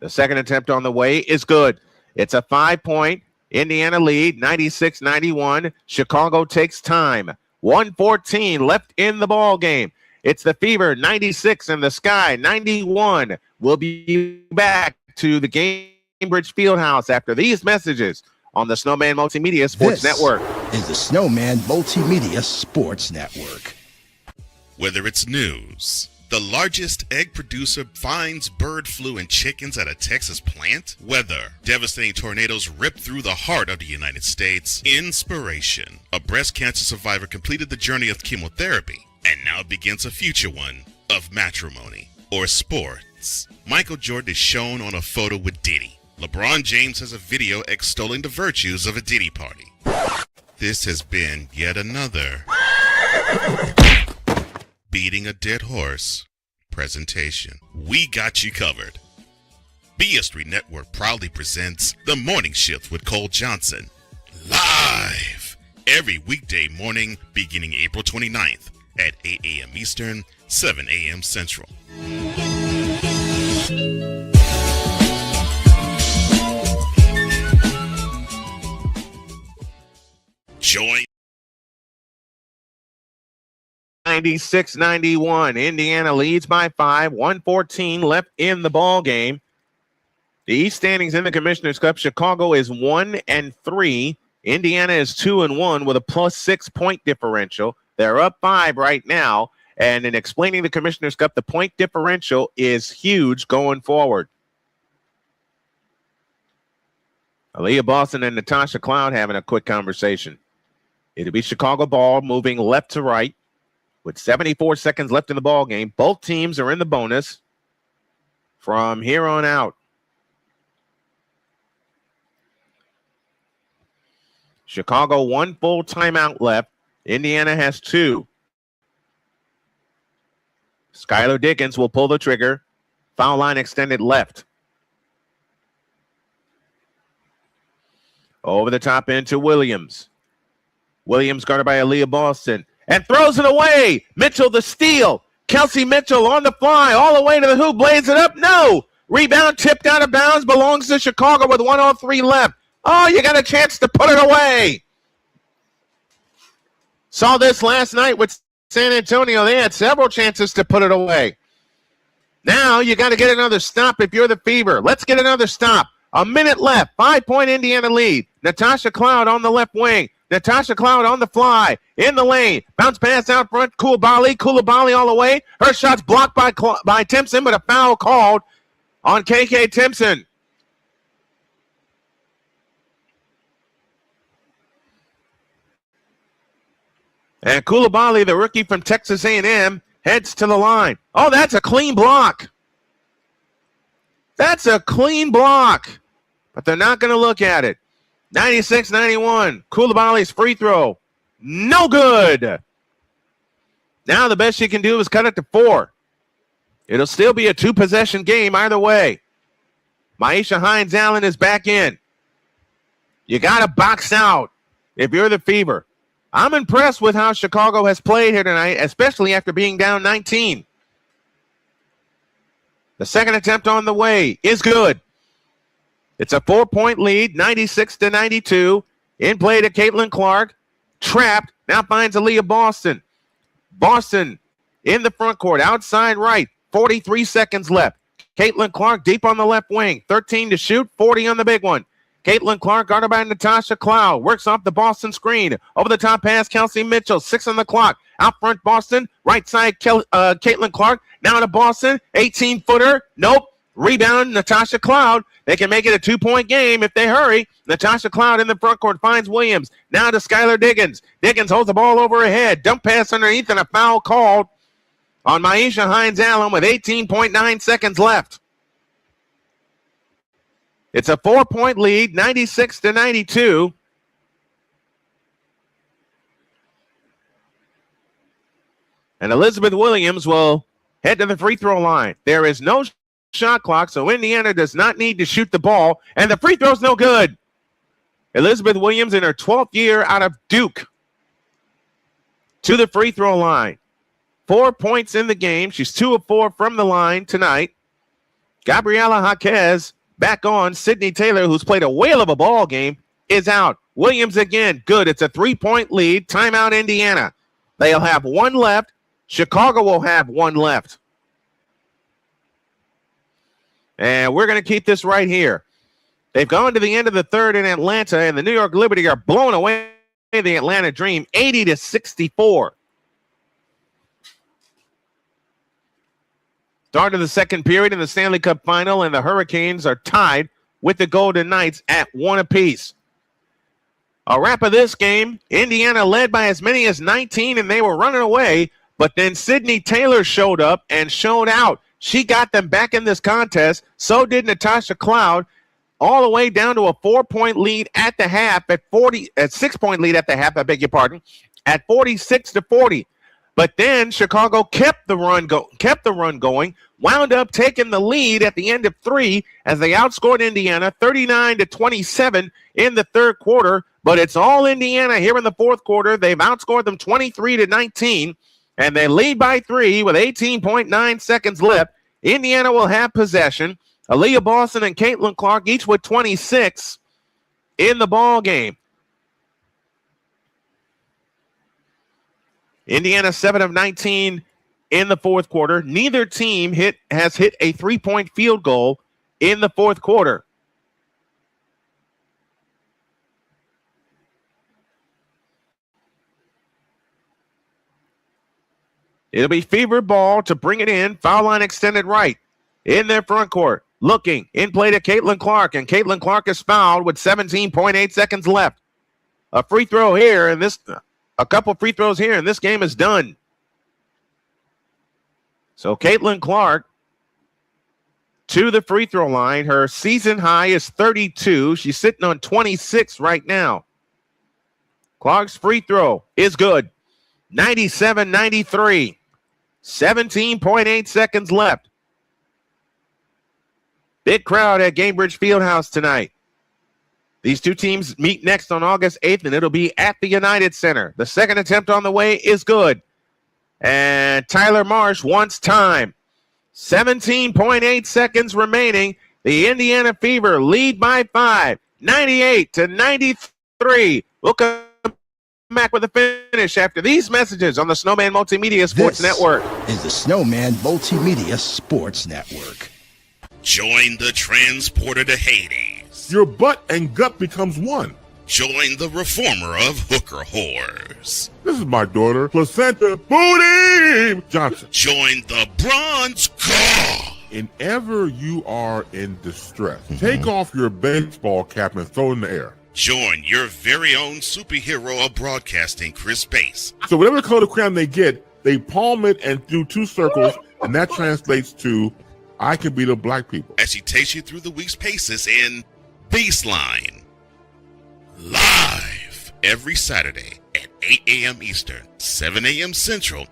A: The second attempt on the way is good. It's a 5-point Indiana lead, 96-91. Chicago takes time. 1:14 left in the ball game. It's the Fever, 96 in the Sky, 91. We'll be back to the Gainbridge Fieldhouse after these messages on the Snowman Multimedia Sports Network.
B: Is the Snowman Multimedia Sports Network.
C: Whether it's news, the largest egg producer finds bird flu in chickens at a Texas plant, weather, devastating tornadoes rip through the heart of the United States, inspiration, a breast cancer survivor completed the journey of chemotherapy and now begins a future one of matrimony or sports. Michael Jordan is shown on a photo with Diddy. LeBron James has a video extolling the virtues of a Diddy party. This has been yet another beating a dead horse presentation. We got you covered. BS3 Network proudly presents The Morning Shift with Cole Johnson. Live every weekday morning beginning April 29th at 8 a.m. Eastern, 7 a.m. Central. Join
A: 96-91. Indiana leads by 5. 1:14 left in the ball game. The East standings in the Commissioner's Cup. Chicago is 1-3. Indiana is 2-1 with a +6 point differential. They're up 5 right now. And in explaining the Commissioner's Cup, the point differential is huge going forward. Aaliyah Boston and Natasha Cloud having a quick conversation. It'll be Chicago ball moving left to right with 74 seconds left in the ball game. Both teams are in the bonus from here on out. Chicago 1 full timeout left. Indiana has 2. Skylar Diggins will pull the trigger. Foul line extended left. Over the top into Williams. Williams guarded by Aaliyah Boston. And throws it away. Mitchell the steal. Kelsey Mitchell on the fly. All the way to the hoop. Blades it up. No. Rebound tipped out of bounds. Belongs to Chicago with 1:03 left. Oh, you got a chance to put it away. Saw this last night with San Antonio. They had several chances to put it away. Now you got to get another stop if you're the Fever. Let's get another stop. A minute left. 5-point Indiana lead. Natasha Cloud on the left wing. Natasha Cloud on the fly. In the lane. Bounce pass out front. Coulibaly all the way. Her shot's blocked by Timpson, but a foul called on KK Timpson. And Coulibaly, the rookie from Texas A&M, heads to the line. Oh, that's a clean block. That's a clean block. But they're not going to look at it. 96-91. Coulibaly's free throw. No good. Now the best she can do is cut it to 4. It'll still be a 2-possession game either way. Maisha Hines-Allen is back in. You got to box out if you're the Fever. I'm impressed with how Chicago has played here tonight, especially after being down 19. The second attempt on the way is good. It's a 4-point lead, 96-92. In play to Caitlin Clark. Trapped. Now finds Aaliyah Boston. Boston in the front court, outside right. 43 seconds left. Caitlin Clark deep on the left wing. 13 to shoot, 40 on the big one. Caitlin Clark guarded by Natasha Cloud. Works off the Boston screen. Over the top pass, Kelsey Mitchell. 6 on the clock. Out front, Boston. Right side, Caitlin Clark. Now to Boston. 18-footer. Nope. Rebound, Natasha Cloud. They can make it a 2-point game if they hurry. Natasha Cloud in the front court finds Williams. Now to Skylar Diggins. Diggins holds the ball over her head. Dump pass underneath and a foul called on Maisha Hines-Allen with 18.9 seconds left. It's a 4-point lead, 96-92. And Elizabeth Williams will head to the free throw line. There is no shot clock, so Indiana does not need to shoot the ball, and the free throw's no good. Elizabeth Williams in her 12th year out of Duke to the free throw line. 4 points in the game. She's 2 of 4 from the line tonight. Gabriela Jaquez back on. Sydney Taylor, who's played a whale of a ball game, is out. Williams again, good. It's a 3-point lead. Timeout, Indiana. They'll have 1 left. Chicago will have 1 left. And we're going to keep this right here. They've gone to the end of the third in Atlanta, and the New York Liberty are blowing away the Atlanta Dream 80-64. Start of the second period in the Stanley Cup Final, and the Hurricanes are tied with the Golden Knights at 1 apiece. A wrap of this game, Indiana led by as many as 19, and they were running away, but then Sydney Taylor showed up and showed out. She got them back in this contest. So did Natasha Cloud, all the way down to a 4-point lead at the half, at 6-point lead at the half, I beg your pardon, at 46-40. But then Chicago kept the run going, wound up taking the lead at the end of 3 as they outscored Indiana 39-27 in the third quarter. But it's all Indiana here in the fourth quarter. They've outscored them 23-19. And they lead by 3 with 18.9 seconds left. Indiana will have possession. Aaliyah Boston and Caitlin Clark each with 26 in the ball game. Indiana 7 of 19 in the fourth quarter. Neither team has hit a 3-point field goal in the fourth quarter. It'll be Fever ball to bring it in. Foul line extended right in their front court. Looking in play to Caitlin Clark, and Caitlin Clark is fouled with 17.8 seconds left. A free throw here, and a couple free throws here, and this game is done. So Caitlin Clark to the free throw line. Her season high is 32. She's sitting on 26 right now. Clark's free throw is good. 97-93. 17.8 seconds left. Big crowd at Gainbridge Fieldhouse tonight. These two teams meet next on August 8th, and it'll be at the United Center. The second attempt on the way is good. And Tyler Marsh wants time. 17.8 seconds remaining. The Indiana Fever lead by 5. 98-93. We'll come back with a finish after these messages on the Snowman Multimedia Sports Network.
B: Is the Snowman Multimedia Sports Network.
C: Join the transporter to Hades.
D: Your butt and gut becomes one.
C: Join the reformer of hooker whores.
D: This is my daughter, Placenta Booty Johnson.
C: Join the bronze car.
D: Whenever you are in distress, take off your baseball cap and throw it in the air.
C: Join your very own superhero of broadcasting, Chris Bass.
D: So whatever color crayon they get, they palm it and do 2 circles, and that translates to I can beat up black people.
C: As he takes you through the week's paces in Baseline. Live every Saturday at 8 a.m. Eastern, 7 a.m. Central,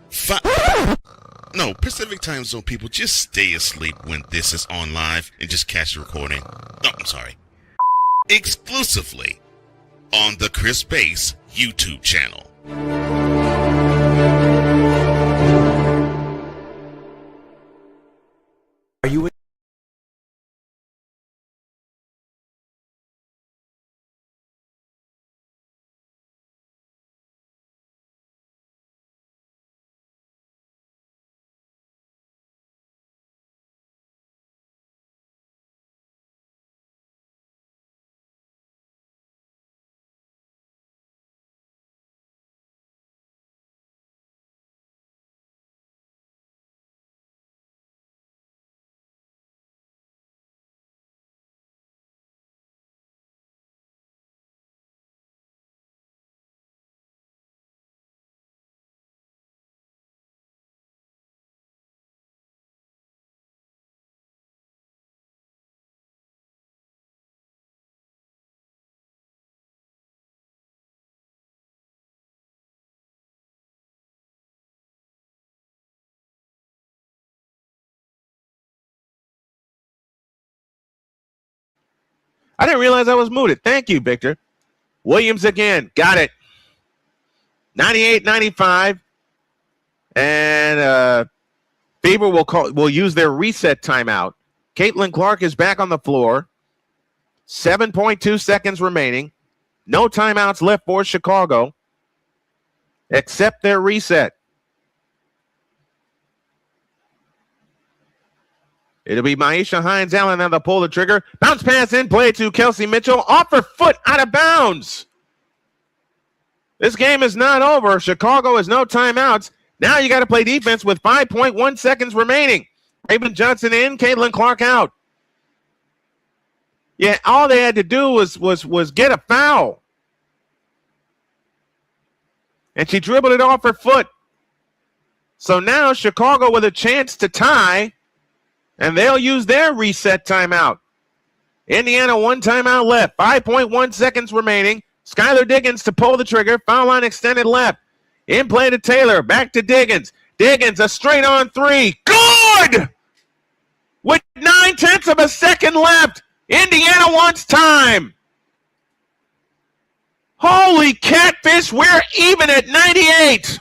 C: Pacific Time Zone people, just stay asleep when this is on live and just catch the recording. Oh, I'm sorry. Exclusively on the Chris Bass YouTube channel.
E: Are you
A: I didn't realize I was muted. Thank you, Victor. Williams again. Got it. 98-95. And Fever will use their reset timeout. Caitlin Clark is back on the floor. 7.2 seconds remaining. No timeouts left for Chicago except their reset. It'll be Maisha Hines-Allen on the pull the trigger. Bounce pass in play to Kelsey Mitchell. Off her foot, out of bounds. This game is not over. Chicago has no timeouts. Now you got to play defense with 5.1 seconds remaining. Raven Johnson in, Caitlin Clark out. Yeah, all they had to do was get a foul. And she dribbled it off her foot. So now Chicago with a chance to tie, and they'll use their reset timeout. Indiana, one timeout left. 5.1 seconds remaining. Skylar Diggins to pull the trigger. Foul line extended left. In play to Taylor. Back to Diggins. Diggins, a straight on three. Good! With 9/10 of a second left. Indiana wants time. Holy catfish, we're even at 98.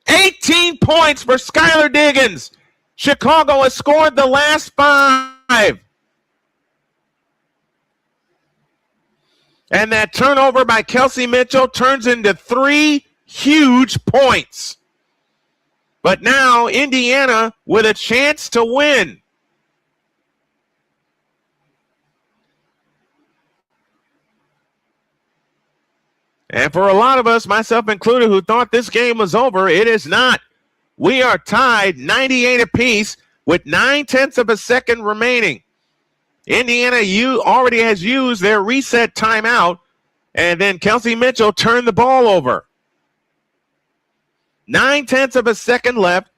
A: 18 points for Skylar Diggins. Chicago has scored the last 5. And that turnover by Kelsey Mitchell turns into 3 huge points. But now Indiana with a chance to win. And for a lot of us, myself included, who thought this game was over, it is not. We are tied 98 apiece with 9/10 of a second remaining. Indiana already has used their reset timeout, and then Kelsey Mitchell turned the ball over. 9/10 of a second left.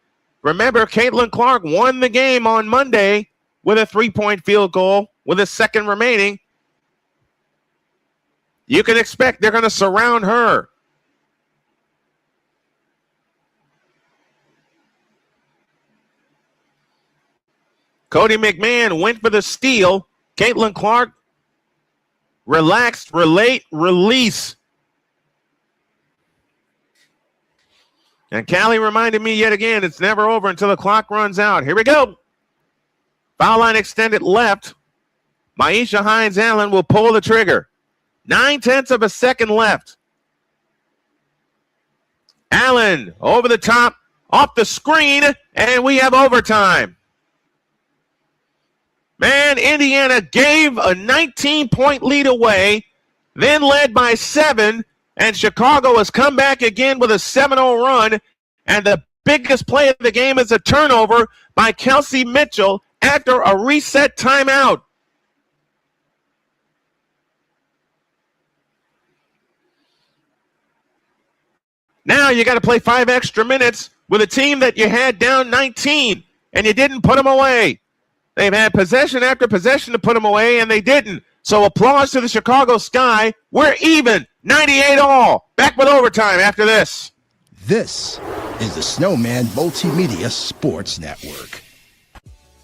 A: Remember, Caitlin Clark won the game on Monday with a 3-point field goal with a second remaining. You can expect they're going to surround her. Cody McMahon went for the steal. Caitlin Clark relaxed, release. And Callie reminded me yet again, it's never over until the clock runs out. Here we go. Foul line extended left. Maisha Hines-Allen will pull the trigger. 9/10 of a second left. Allen over the top, off the screen, and we have overtime. Man, Indiana gave a 19-point lead away, then led by 7, and Chicago has come back again with a 7-0 run, and the biggest play of the game is a turnover by Kelsey Mitchell after a reset timeout. Now you got to play 5 extra minutes with a team that you had down 19, and you didn't put them away. They've had possession after possession to put them away, and they didn't. So applause to the Chicago Sky. We're even, 98 all. Back with overtime after this.
B: This is the Snowman Multimedia Sports Network.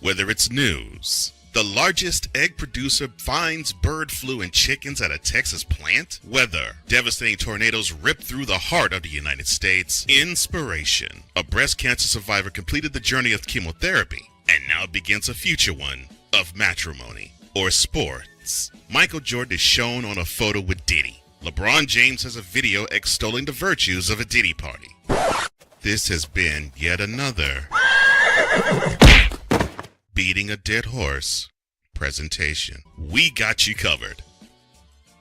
C: Whether it's news, the largest egg producer finds bird flu in chickens at a Texas plant, weather, devastating tornadoes rip through the heart of the United States, inspiration, a breast cancer survivor completed the journey of chemotherapy, and now begins a future one of matrimony or sports. Michael Jordan is shown on a photo with Diddy. LeBron James has a video extolling the virtues of a Diddy party. This has been yet another beating a dead horse presentation. We got you covered.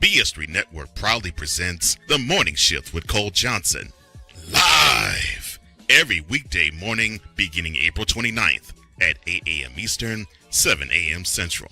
C: BS3 Network proudly presents The Morning Shift with Cole Johnson, live every weekday morning beginning April 29th at 8 a.m. Eastern, 7 a.m. Central.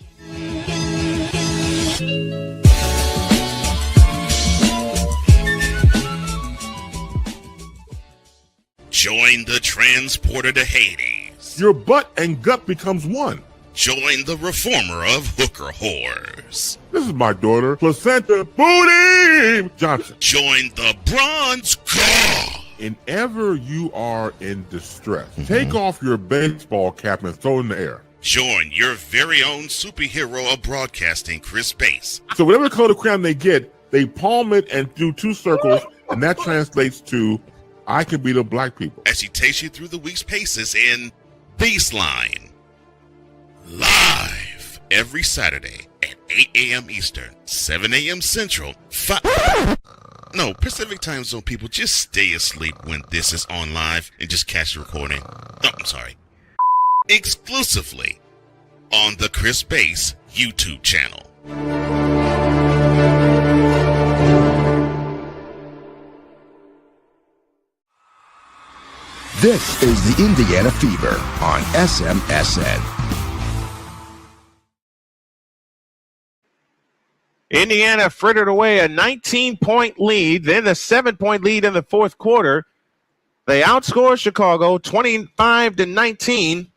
C: Join the transporter to Hades.
D: Your butt and gut becomes one.
C: Join the reformer of hooker whores.
D: This is my daughter, Placenta Booty Johnson.
C: Join the bronze god.
D: Whenever you are in distress, take off your baseball cap and throw it in the air.
C: Join your very own superhero of broadcasting, Chris Bass.
D: So whatever color crayon they get, they palm it and do two circles, and that translates to I can be the black people.
C: As she takes you through the week's paces in Baseline. Live every Saturday at 8 a.m. Eastern, 7 a.m. Central, Pacific Time Zone people, just stay asleep when this is on live and just catch the recording. Oh, I'm sorry. Exclusively on the Chris Bass YouTube channel.
B: This is the Indiana Fever on SMSN.
A: Indiana frittered away a 19-point lead, then a 7-point lead in the fourth quarter. They outscored Chicago 25-19,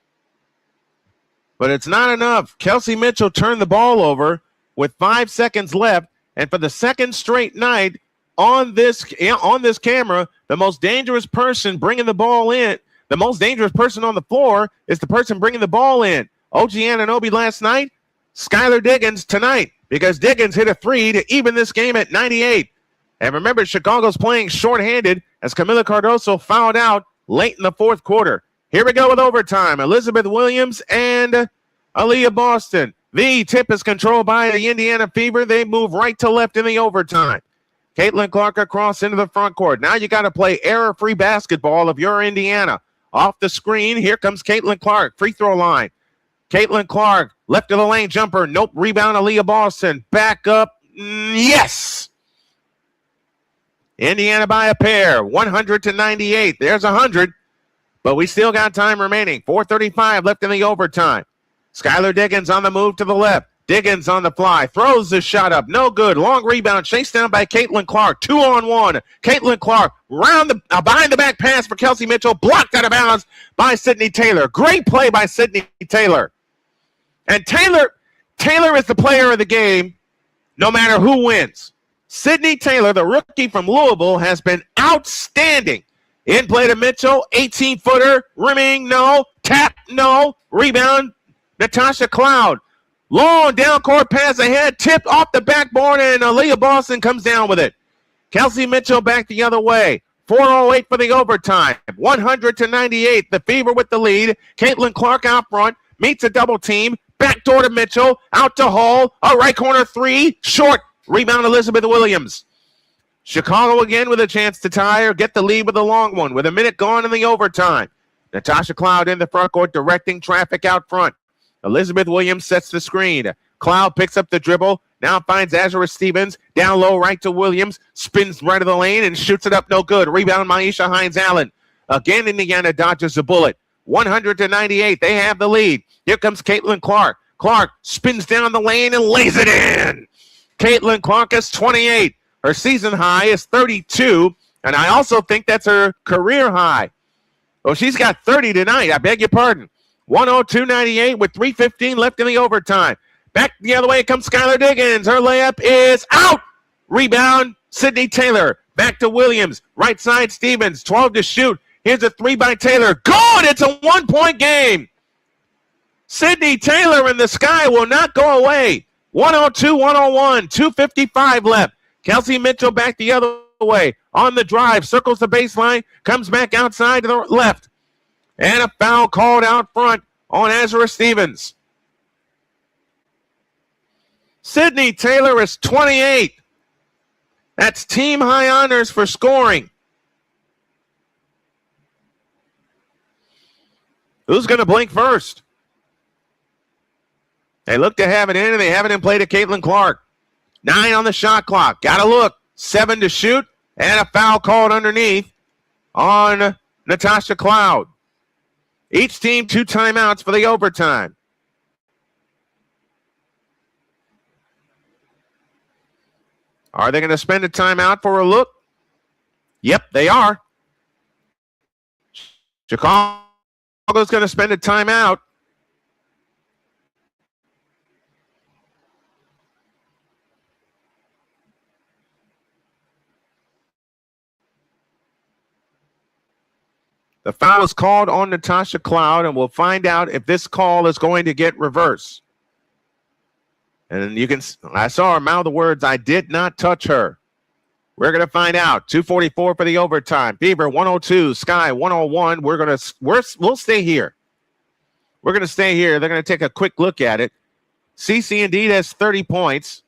A: but it's not enough. Kelsey Mitchell turned the ball over with 5 seconds left, and for the second straight night on this camera, the most dangerous person bringing the ball in, the most dangerous person on the floor is the person bringing the ball in. OG Anunoby last night, Skylar Diggins tonight, because Diggins hit a three to even this game at 98. And remember, Chicago's playing shorthanded as Camila Cardoso fouled out late in the fourth quarter. Here we go with overtime. Elizabeth Williams and Aaliyah Boston. The tip is controlled by the Indiana Fever. They move right to left in the overtime. Caitlin Clark across into the front court. Now you got to play error-free basketball if you're Indiana. Off the screen, here comes Caitlin Clark. Free throw line. Caitlin Clark, left of the lane jumper. Nope, rebound Aaliyah Boston. Back up. Yes! Indiana by a pair, 100-98. There's 100, but we still got time remaining. 4:35 left in the overtime. Skylar Diggins on the move to the left. Diggins on the fly, throws the shot up, no good. Long rebound, chased down by Caitlin Clark. 2-on-1. Caitlin Clark behind the back pass for Kelsey Mitchell, blocked out of bounds by Sydney Taylor. Great play by Sydney Taylor. And Taylor is the player of the game, no matter who wins. Sydney Taylor, the rookie from Louisville, has been outstanding. In play to Mitchell, 18-footer, rimming, no, tap, no, rebound, Natasha Cloud. Long down court pass ahead, tipped off the backboard, and Aaliyah Boston comes down with it. Kelsey Mitchell back the other way. 4:08 for the overtime. 100-98. The Fever with the lead. Caitlin Clark out front, meets a double team. Backdoor to Mitchell, out to Hall. A right corner three, short. Rebound Elizabeth Williams. Chicago again with a chance to tie or get the lead with a long one with a minute gone in the overtime. Natasha Cloud in the front court directing traffic out front. Elizabeth Williams sets the screen. Cloud picks up the dribble. Now finds Azura Stevens. Down low right to Williams. Spins right of the lane and shoots it up no good. Rebound Maisha Hines-Allen. Again, Indiana dodges a bullet. 100-98. They have the lead. Here comes Caitlin Clark. Clark spins down the lane and lays it in. Caitlin Clark is 28. Her season high is 32. And I also think that's her career high. Well, she's got 30 tonight. I beg your pardon. 102-98 with 3:15 left in the overtime. Back the other way comes Skylar Diggins. Her layup is out. Rebound, Sydney Taylor. Back to Williams. Right side, Stevens. 12 to shoot. Here's a three by Taylor. Good! It's a one-point game. Sydney Taylor in the sky will not go away. 102-101. 2:55 left. Kelsey Mitchell back the other way. On the drive. Circles the baseline. Comes back outside to the left. And a foul called out front on Azura Stevens. Sydney Taylor is 28. That's team high honors for scoring. Who's going to blink first? They look to have it in, and they have it in play to Caitlin Clark. 9 on the shot clock. Got to look. 7 to shoot, and a foul called underneath on Natasha Cloud. Each team 2 timeouts for the overtime. Are they going to spend a timeout for a look? Yep, they are. Chicago's going to spend a timeout. The foul is called on Natasha Cloud, and we'll find out if this call is going to get reversed. And I saw her mouth the words, "I did not touch her." We're going to find out. 2:44 for the overtime. Fever 102, Sky 101. We'll stay here. We're going to stay here. They're going to take a quick look at it. CC indeed has 30 points.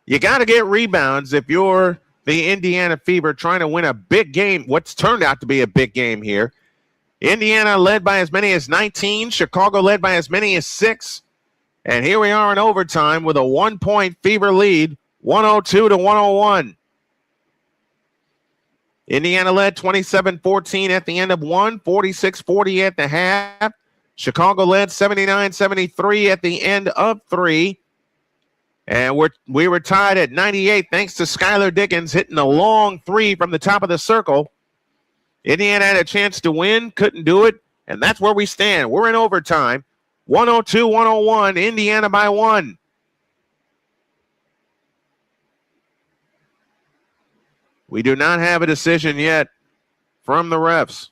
A: You got to get rebounds if you're the Indiana Fever trying to win a big game, what's turned out to be a big game here. Indiana led by as many as 19. Chicago led by as many as 6. And here we are in overtime with a 1-point Fever lead, 102-101. Indiana led 27-14 at the end of 1, 46-40 at the half. Chicago led 79-73 at the end of 3. And we were tied at 98 thanks to Skylar Diggins hitting a long 3 from the top of the circle. Indiana had a chance to win, couldn't do it, and that's where we stand. We're in overtime. 102-101, Indiana by 1. We do not have a decision yet from the refs.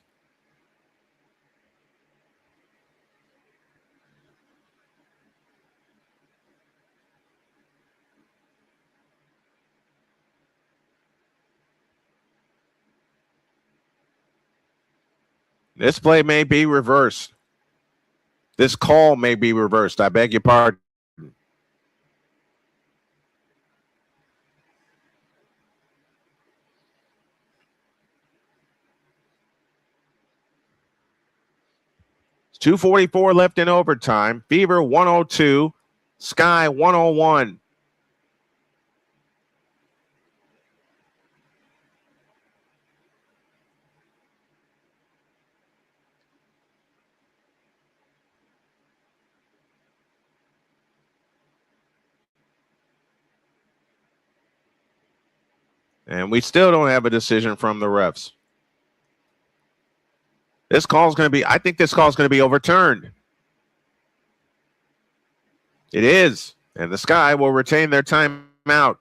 A: This play may be reversed. This call may be reversed. I beg your pardon. It's 2:44 left in overtime. Fever 102, Sky 101. And we still don't have a decision from the refs. This call's going to be, I think this call's going to be overturned. It is. And the Sky will retain their timeout.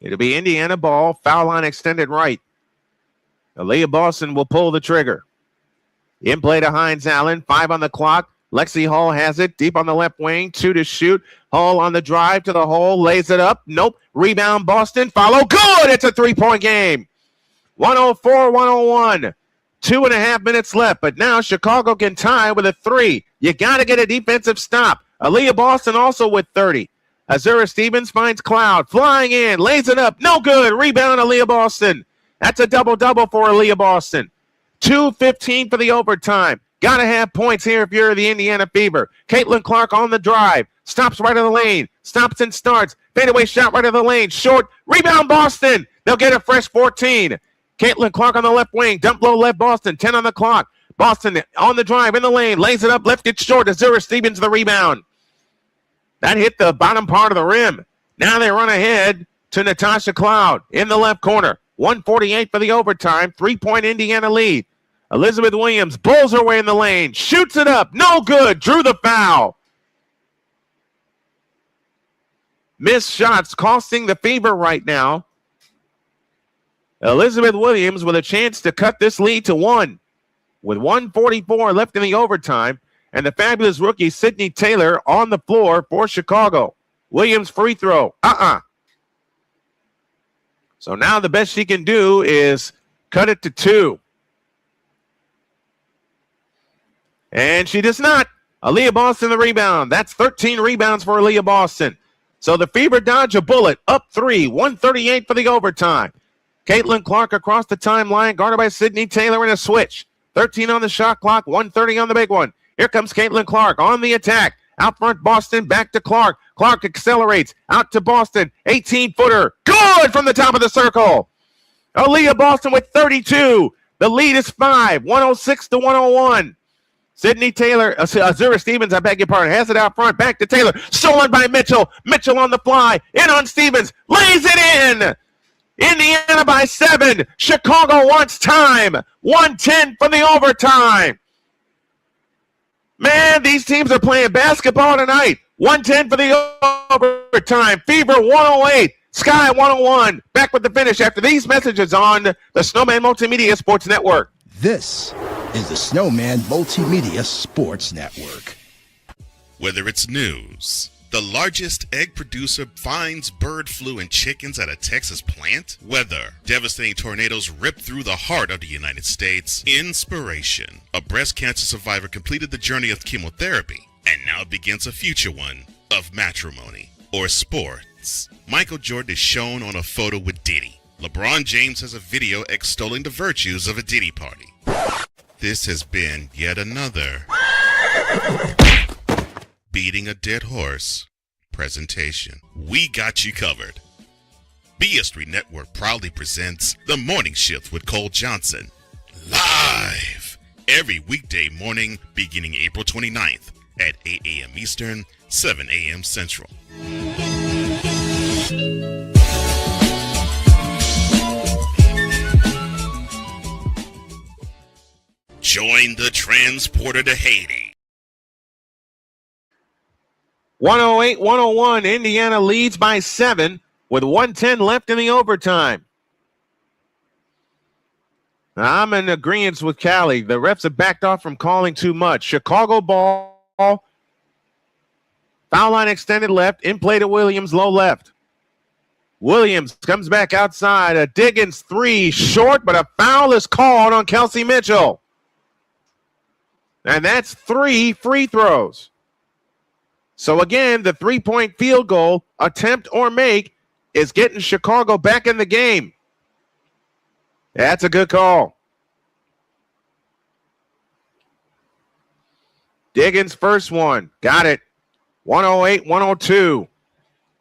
A: It'll be Indiana ball, foul line extended right. Aaliyah Boston will pull the trigger. In play to Hines Allen, 5 on the clock. Lexi Hall has it, deep on the left wing, 2 to shoot. Hall on the drive to the hole, lays it up. Nope. Rebound Boston, follow. Good! It's a 3-point game. 104-101. 2.5 minutes left, but now Chicago can tie with a 3. You got to get a defensive stop. Aaliyah Boston also with 30. Azura Stevens finds Cloud, flying in, lays it up. No good. Rebound Aaliyah Boston. That's a double-double for Aaliyah Boston. 2:15 for the overtime. Got to have points here if you're the Indiana Fever. Caitlin Clark on the drive. Stops right of the lane. Stops and starts. Fadeaway shot right of the lane. Short. Rebound Boston. They'll get a fresh 14. Caitlin Clark on the left wing. Dump low left Boston. 10 on the clock. Boston on the drive in the lane. Lays it up. Left it short. Azura Stevens the rebound. That hit the bottom part of the rim. Now they run ahead to Natasha Cloud in the left corner. 1:48 for the overtime. 3-point Indiana lead. Elizabeth Williams bulls her way in the lane. Shoots it up. No good. Drew the foul. Missed shots costing the Fever right now. Elizabeth Williams with a chance to cut this lead to 1. With 1:44 left in the overtime. And the fabulous rookie Sydney Taylor on the floor for Chicago. Williams free throw. So now the best she can do is cut it to 2. And she does not. Aaliyah Boston the rebound. That's 13 rebounds for Aaliyah Boston. So the Fever dodge a bullet. Up 3. 1:38 for the overtime. Caitlin Clark across the timeline. Guarded by Sydney Taylor in a switch. 13 on the shot clock. 1:30 on the big one. Here comes Caitlin Clark on the attack. Out front, Boston, back to Clark. Clark accelerates. Out to Boston. 18-footer. Good from the top of the circle. Aaliyah Boston with 32. The lead is 5. 106-101. Sydney Taylor, Azura Stevens, I beg your pardon, has it out front. Back to Taylor. Stolen by Mitchell. Mitchell on the fly. In on Stevens. Lays it in. Indiana by 7. Chicago wants time. 1:10 for the overtime. Man, these teams are playing basketball tonight. 1:10 for the overtime. Fever 108. Sky 101. Back with the finish after these messages on the Snowman Multimedia Sports Network.
B: This is the Snowman Multimedia Sports Network.
C: Whether it's news, the largest egg producer finds bird flu in chickens at a Texas plant, weather, devastating tornadoes rip through the heart of the United States, inspiration, a breast cancer survivor completed the journey of chemotherapy and now begins a future one of matrimony or sports. Michael Jordan is shown on a photo with Diddy. LeBron James has a video extolling the virtues of a Diddy party. This has been yet another beating a dead horse presentation. We got you covered. BS3 Network proudly presents The Morning Shift with Cole Johnson, live every weekday morning beginning April 29th at 8 a.m. Eastern, 7 a.m. Central. Join the transporter to Haiti.
A: 108-101, Indiana leads by 7 with 1:10 left in the overtime. Now, I'm in agreement with Callie. The refs have backed off from calling too much. Chicago ball, foul line extended left, in play to Williams, low left. Williams comes back outside. A Diggins 3, short, but a foul is called on Kelsey Mitchell. And that's 3 free throws. So again, the 3-point field goal, attempt or make, is getting Chicago back in the game. That's a good call. Diggins first one. Got it. 108-102.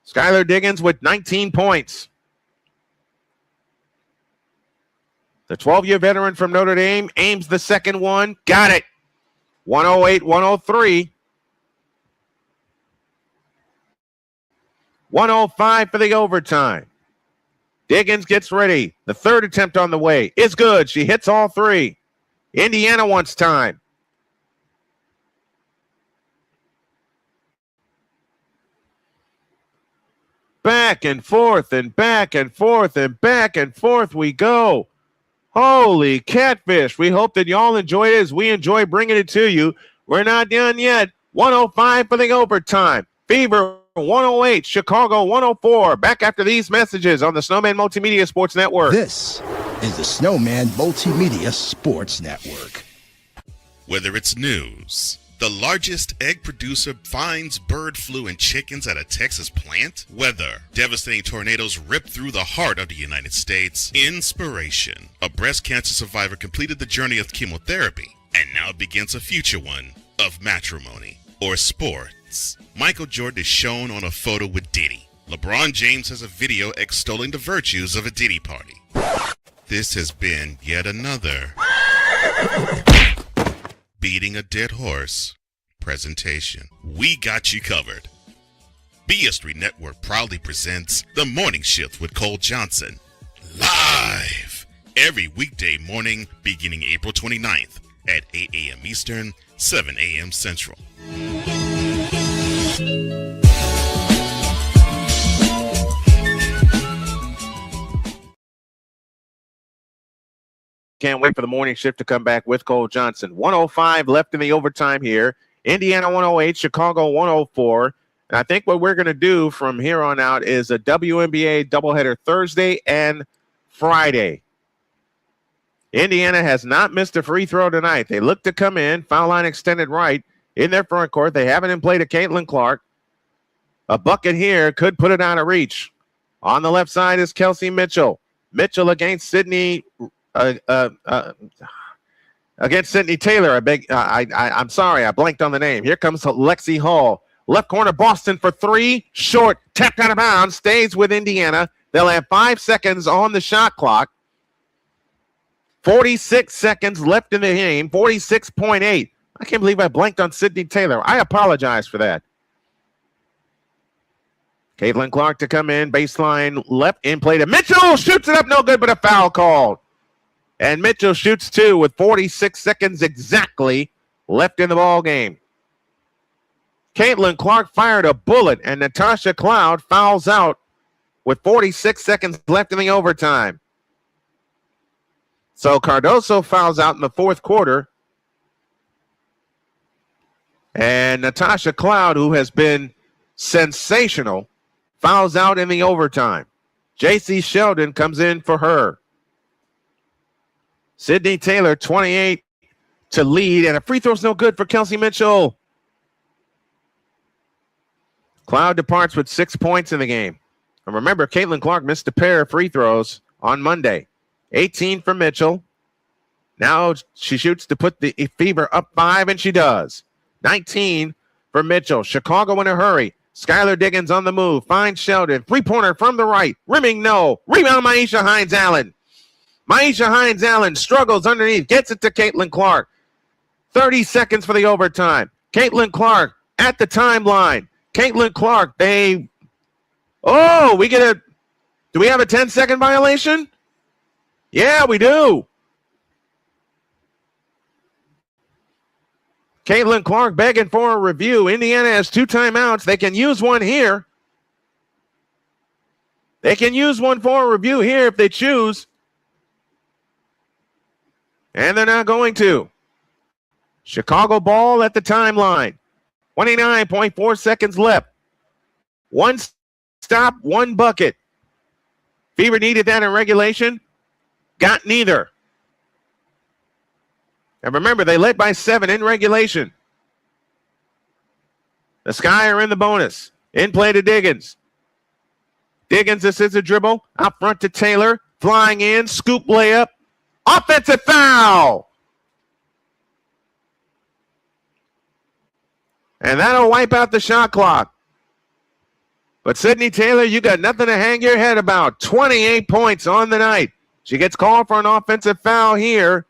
A: Skylar Diggins with 19 points. The 12-year veteran from Notre Dame aims the second one. Got it. 108-103. 105 for the overtime. Diggins gets ready. The third attempt on the way is good. She hits all 3. Indiana wants time. Back and forth and back and forth and back and forth we go. Holy catfish. We hope that y'all enjoy it as we enjoy bringing it to you. We're not done yet. 105 for the overtime. Fever 108, Chicago 104. Back after these messages on the Snowman Multimedia Sports Network.
B: This is the Snowman Multimedia Sports Network.
C: Whether it's news, the largest egg producer finds bird flu in chickens at a Texas plant, weather, devastating tornadoes rip through the heart of the United States, inspiration, a breast cancer survivor completed the journey of chemotherapy and now begins a future one of matrimony or sports. Michael Jordan is shown on a photo with Diddy. LeBron James has a video extolling the virtues of a Diddy party. This has been yet another beating a dead horse presentation. We got you covered. BS3 Network proudly presents The Morning Shift with Cole Johnson, live every weekday morning beginning April 29th at 8 a.m. Eastern, 7 a.m. Central.
A: Can't wait for the morning shift to come back with Cole Johnson. 105 left in the overtime here. Indiana 108, Chicago 104. And I think what we're going to do from here on out is a WNBA doubleheader Thursday and Friday. Indiana has not missed a free throw tonight. They look to come in, foul line extended right in their front court. They haven't in play to Caitlin Clark. A bucket here could put it out of reach. On the left side is Kelsey Mitchell. Mitchell against Sydney against Sydney Taylor. I'm sorry, I blanked on the name. Here comes Lexi Hall. Left corner, Boston for 3. Short, tapped out of bounds, stays with Indiana. They'll have 5 seconds on the shot clock. 46 seconds left in the game, 46.8. I can't believe I blanked on Sydney Taylor. I apologize for that. Caitlin Clark to come in, baseline left, in play to Mitchell, shoots it up, no good, but a foul called. And Mitchell shoots two with 46 seconds exactly left in the ball game. Caitlin Clark fired a bullet, and Natasha Cloud fouls out with 46 seconds left in the overtime. So Cardoso fouls out in the fourth quarter. And Natasha Cloud, who has been sensational, fouls out in the overtime. J.C. Sheldon comes in for her. Sydney Taylor, 28 to lead, and a free throw's no good for Kelsey Mitchell. Cloud departs with 6 points in the game. And remember, Caitlin Clark missed a pair of free throws on Monday. 18 for Mitchell. Now she shoots to put the Fever up 5, and she does. 19 for Mitchell. Chicago in a hurry. Skylar Diggins on the move. Finds Sheldon. Three-pointer from the right. Rimming, no. Rebound, Maisha Hines-Allen. Maisha Hines-Allen struggles underneath. Gets it to Caitlin Clark. 30 seconds for the overtime. Caitlin Clark at the timeline. Caitlin Clark, do we have a 10-second violation? Yeah, we do. Caitlin Clark begging for a review. Indiana has 2 timeouts. They can use one here. They can use one for a review here if they choose. And they're not going to. Chicago ball at the timeline. 29.4 seconds left. One stop, one bucket. Fever needed that in regulation. Got neither. And remember, they led by 7 in regulation. The Sky are in the bonus. In play to Diggins. Diggins assists a dribble. Out front to Taylor. Flying in. Scoop layup. Offensive foul. And that'll wipe out the shot clock. But Sydney Taylor, you got nothing to hang your head about. 28 points on the night. She gets called for an offensive foul here.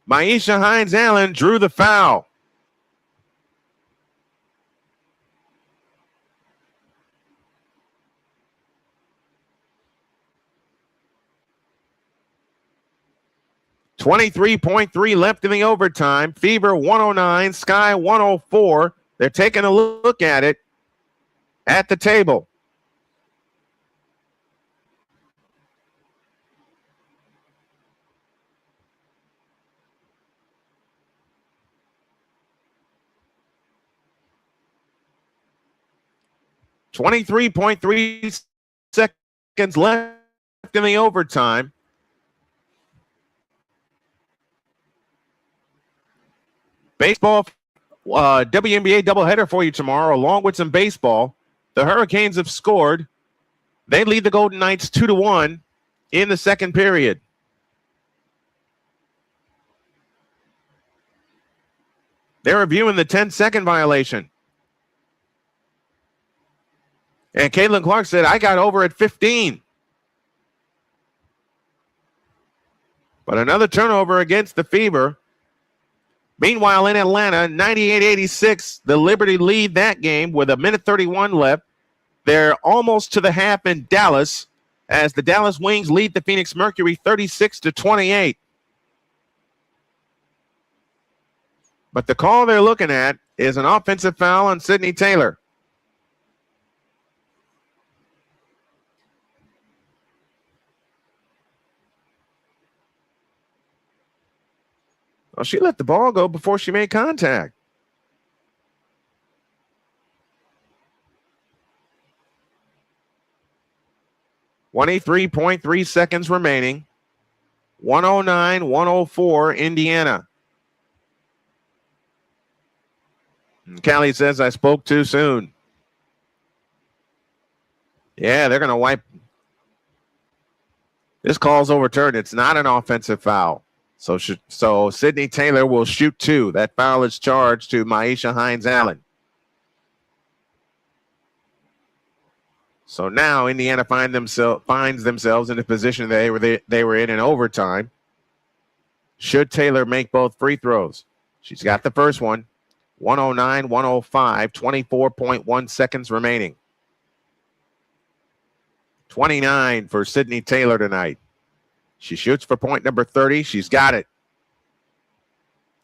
A: Maisha Hines-Allen drew the foul. .3 left in the overtime. Fever 109, Sky 104. They're taking a look at it at the table. .3 seconds left in the overtime. Baseball, WNBA doubleheader for you tomorrow, along with some baseball. The Hurricanes have scored. They lead the Golden Knights 2-1 in the second period. They're reviewing the 10-second violation. And Caitlin Clark said, I got over at 15. But another turnover against the Fever. Meanwhile, in Atlanta, 98-86, the Liberty lead that game with 1:31 left. They're almost to the half in Dallas as the Dallas Wings lead the Phoenix Mercury 36-28. But the call they're looking at is an offensive foul on Sydney Taylor. Well, she let the ball go before she made contact. .3 seconds remaining. 109-104, Indiana. And Callie says, I spoke too soon. Yeah, they're going to wipe. This call's overturned. It's not an offensive foul. So Sydney Taylor will shoot 2. That foul is charged to Maisha Hines-Allen. So now Indiana finds themselves in a position they were in overtime. should Taylor make both free throws. She's got the first one. 109, 105, 24.1 seconds remaining. 29 for Sydney Taylor tonight. She shoots for point number 30. She's got it.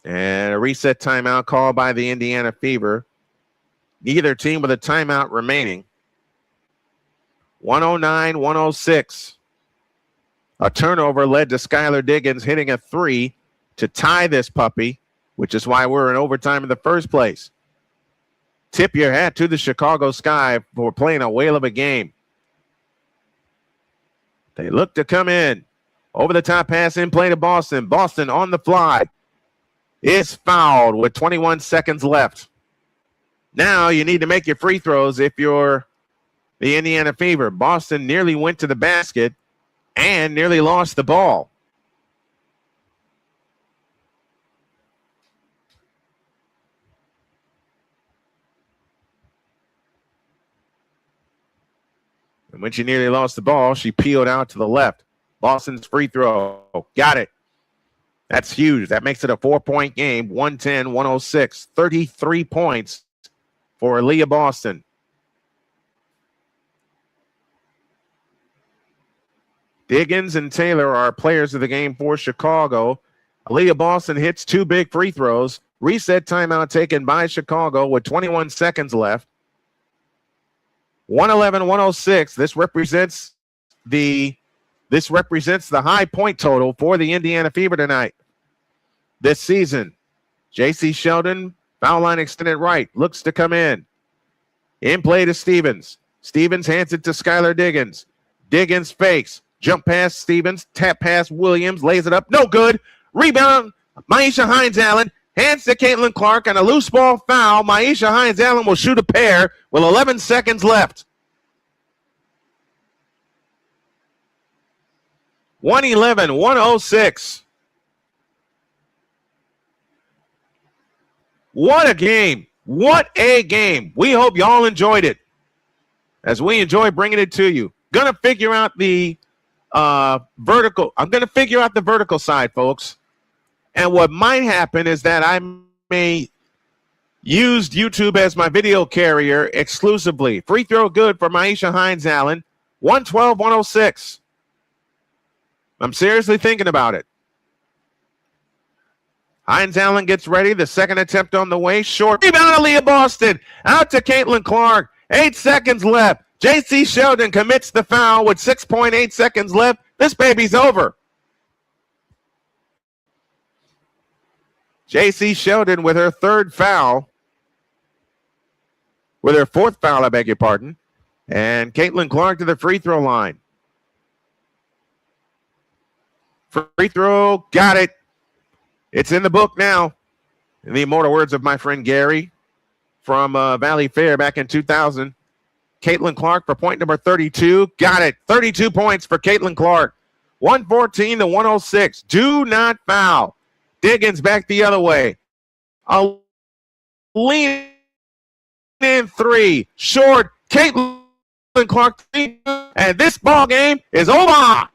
A: And a reset timeout called by the Indiana Fever. Neither team with a timeout remaining. 109, 106. A turnover led to Skylar Diggins hitting a three to tie this puppy, which is why we're in overtime in the first place. Tip your hat to the Chicago Sky for playing a whale of a game. They look to come in. Over the top pass in play to Boston. Boston on the fly. Is fouled with 21 seconds left. Now you need to make your free throws if you're the Indiana Fever. Boston nearly went to the basket and nearly lost the ball. And when she nearly lost the ball, she peeled out to the left. Boston's free throw. Got it. That's huge. That makes it a 4-point game. 110-106. 33 points for Aaliyah Boston. Diggins and Taylor are players of the game for Chicago. Aaliyah Boston hits two big free throws. Reset timeout taken by Chicago with 21 seconds left. 111-106. This represents the high point total for the Indiana Fever tonight. This season, J.C. Sheldon, foul line extended right, looks to come in. In play to Stevens. Stevens hands it to Skylar Diggins. Diggins fakes. Jump pass Stevens. Tap pass Williams. Lays it up. No good. Rebound. Maisha Hines-Allen. Hands to Caitlin Clark on a loose ball foul. Maisha Hines-Allen will shoot a pair with 11 seconds left. 111-106. What a game. What a game. We hope y'all enjoyed it as we enjoy bringing it to you. Gonna figure out the vertical. I'm gonna figure out the vertical side, folks. And what might happen is that I may use YouTube as my video carrier exclusively. Free throw good for Maisha Hines-Allen. 112-106. I'm seriously thinking about it. Hines-Allen gets ready. The second attempt on the way. Short. Rebound Aaliyah Boston. Out to Caitlin Clark. 8 seconds left. J.C. Sheldon commits the foul with 6.8 seconds left. This baby's over. J.C. Sheldon with her third foul. With her fourth foul, I beg your pardon. And Caitlin Clark to the free throw line. Free throw, got it. It's in the book now. In the immortal words of my friend Gary from Valley Fair back in 2000. Caitlin Clark for point number 32. Got it. 32 points for Caitlin Clark. 114-106. Do not foul. Diggins back the other way. A lean in three. Short. Caitlin Clark. And this ball game is over.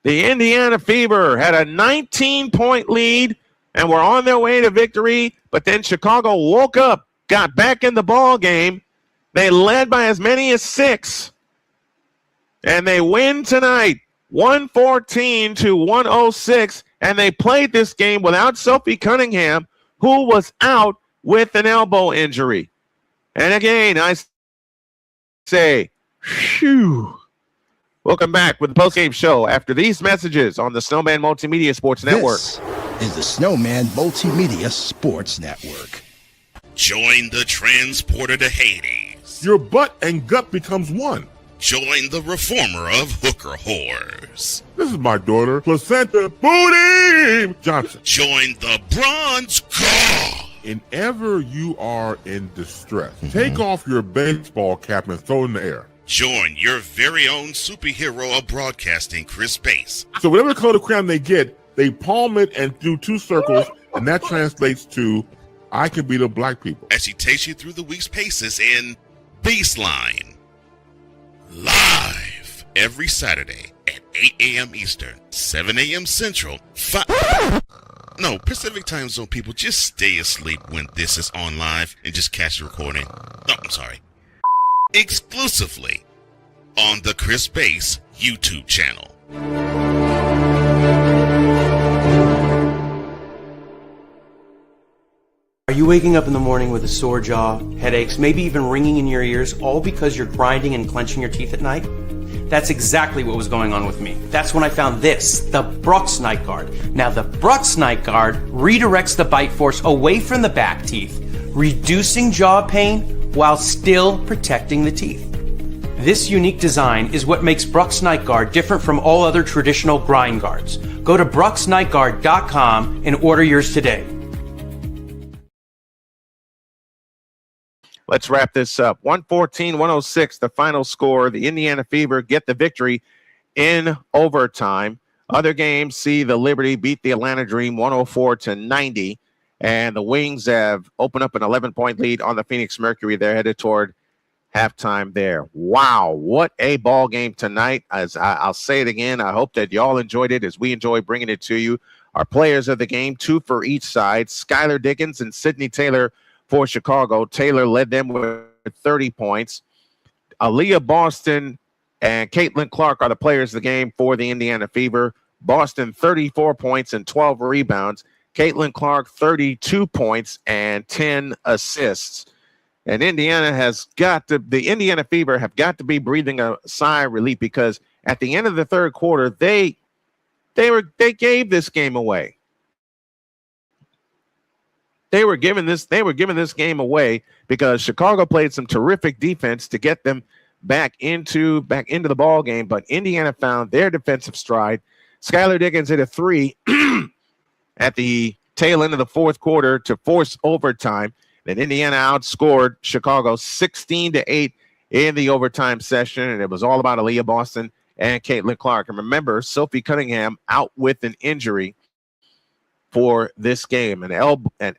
A: The Indiana Fever had a 19-point lead and were on their way to victory, but then Chicago woke up, got back in the ball game. They led by as many as 6, and they win tonight, 114-106, and they played this game without Sophie Cunningham, who was out with an elbow injury. And again, I say, phew. Welcome back with the postgame show after these messages on the Snowman Multimedia Sports Network.
B: This is the Snowman Multimedia Sports Network.
C: Join the transporter to Hades.
D: Your butt and gut becomes one.
C: Join the reformer of hooker whores.
D: This is my daughter, Placenta Booty Johnson.
C: Join the bronze god.
D: Whenever you are in distress, take off your baseball cap and throw it in the air.
C: Join your very own superhero of broadcasting, Chris Bass.
D: So whatever color crayon they get, they palm it and do 2 circles, and that translates to, I can beat up black people.
C: As she takes you through the week's paces in Baseline. Live every Saturday at 8 a.m. Eastern, 7 a.m. Central, Pacific Time Zone people, just stay asleep when this is on live and just catch the recording. Oh, I'm sorry. Exclusively on the Chris Bass YouTube channel.
E: Are you waking up in the morning with a sore jaw, headaches, maybe even ringing in your ears, all because you're grinding and clenching your teeth at night? That's exactly what was going on with me. That's when I found this, the Brooks Night Guard. Now, the Brooks Night Guard redirects the bite force away from the back teeth, reducing jaw pain while still protecting the teeth. This unique design is what makes Brooks Night Guard different from all other traditional grind guards. Go to brooksnightguard.com and order yours today.
A: Let's wrap this up. 114-106, the final score. The Indiana Fever get the victory in overtime. Other games see the Liberty beat the Atlanta Dream 104-90. And the Wings have opened up an 11-point lead on the Phoenix Mercury. They're headed toward halftime there. Wow, what a ball game tonight. As I'll say it again, I hope that y'all enjoyed it as we enjoy bringing it to you. Our players of the game, 2 for each side. Skylar Diggins and Sydney Taylor for Chicago. Taylor led them with 30 points. Aaliyah Boston and Caitlin Clark are the players of the game for the Indiana Fever. Boston, 34 points and 12 rebounds. Caitlin Clark, 32 points and 10 assists. And the Indiana Fever have got to be breathing a sigh of relief because at the end of the third quarter, they gave this game away. They were giving this game away because Chicago played some terrific defense to get them back into the ball game, but Indiana found their defensive stride. Skylar Diggins hit a 3 at the tail end of the fourth quarter to force overtime. Then Indiana outscored Chicago 16-8 in the overtime session, and it was all about Aaliyah Boston and Caitlin Clark. And remember, Sophie Cunningham out with an injury for this game, an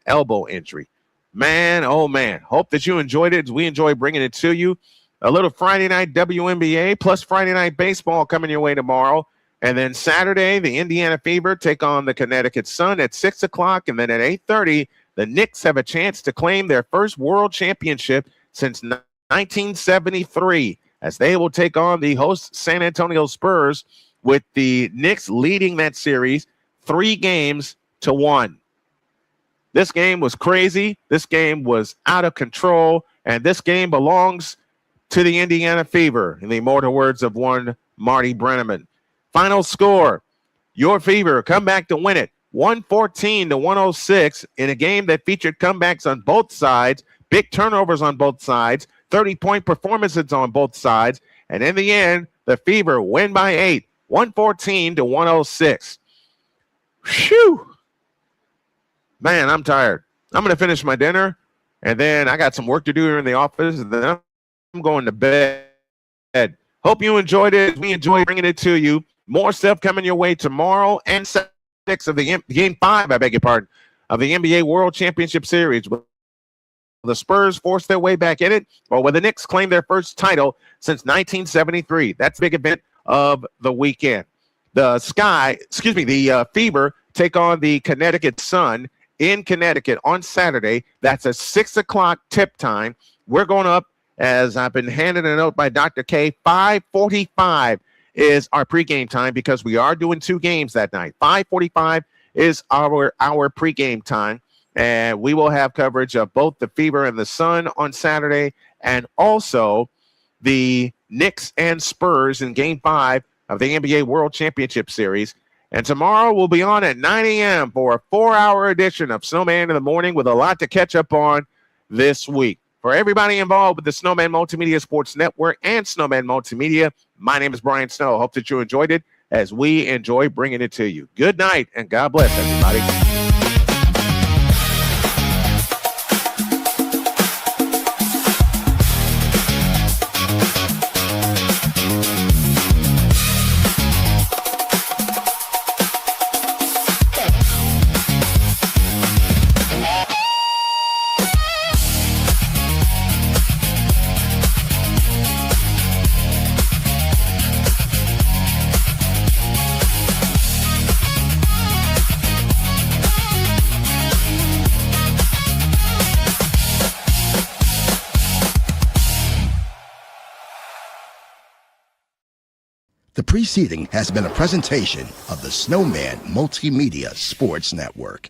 A: elbow injury. Man, oh man, hope that you enjoyed it as we enjoy bringing it to you. A little Friday night WNBA plus Friday night baseball coming your way tomorrow. And then Saturday, the Indiana Fever take on the Connecticut Sun at 6 o'clock. And then at 8:30, the Knicks have a chance to claim their first world championship since 1973 as they will take on the host San Antonio Spurs, with the Knicks leading that series 3-1. This game was crazy. This game was out of control. And this game belongs to the Indiana Fever, in the immortal words of one Marty Brenneman. Final score, your Fever come back to win it 114-106 in a game that featured comebacks on both sides, big turnovers on both sides, 30-point performances on both sides. And in the end, the Fever win by 8, 114-106. Phew. Man, I'm tired. I'm going to finish my dinner, and then I got some work to do here in the office, and then I'm going to bed. Hope you enjoyed it. We enjoy bringing it to you. More stuff coming your way tomorrow and 6 of the Game 5, I beg your pardon, of the NBA World Championship Series. Will the Spurs force their way back in it, or will the Knicks claim their first title since 1973? That's the big event of the weekend. The Fever take on the Connecticut Sun in Connecticut on Saturday. That's a 6 o'clock tip time. We're going up, as I've been handed a note by Dr. K, 5:45 is our pregame time because we are doing 2 games that night. 5:45 is our pregame time, and we will have coverage of both the Fever and the Sun on Saturday, and also the Knicks and Spurs in Game 5 of the NBA World Championship Series. And tomorrow we'll be on at 9 a.m. for a 4-hour edition of Snowman in the Morning with a lot to catch up on this week. For everybody involved with the Snowman Multimedia Sports Network and Snowman Multimedia, my name is Brian Snow. Hope that you enjoyed it as we enjoy bringing it to you. Good night, and God bless everybody.
B: The preceding has been a presentation of the Snowman Multimedia Sports Network.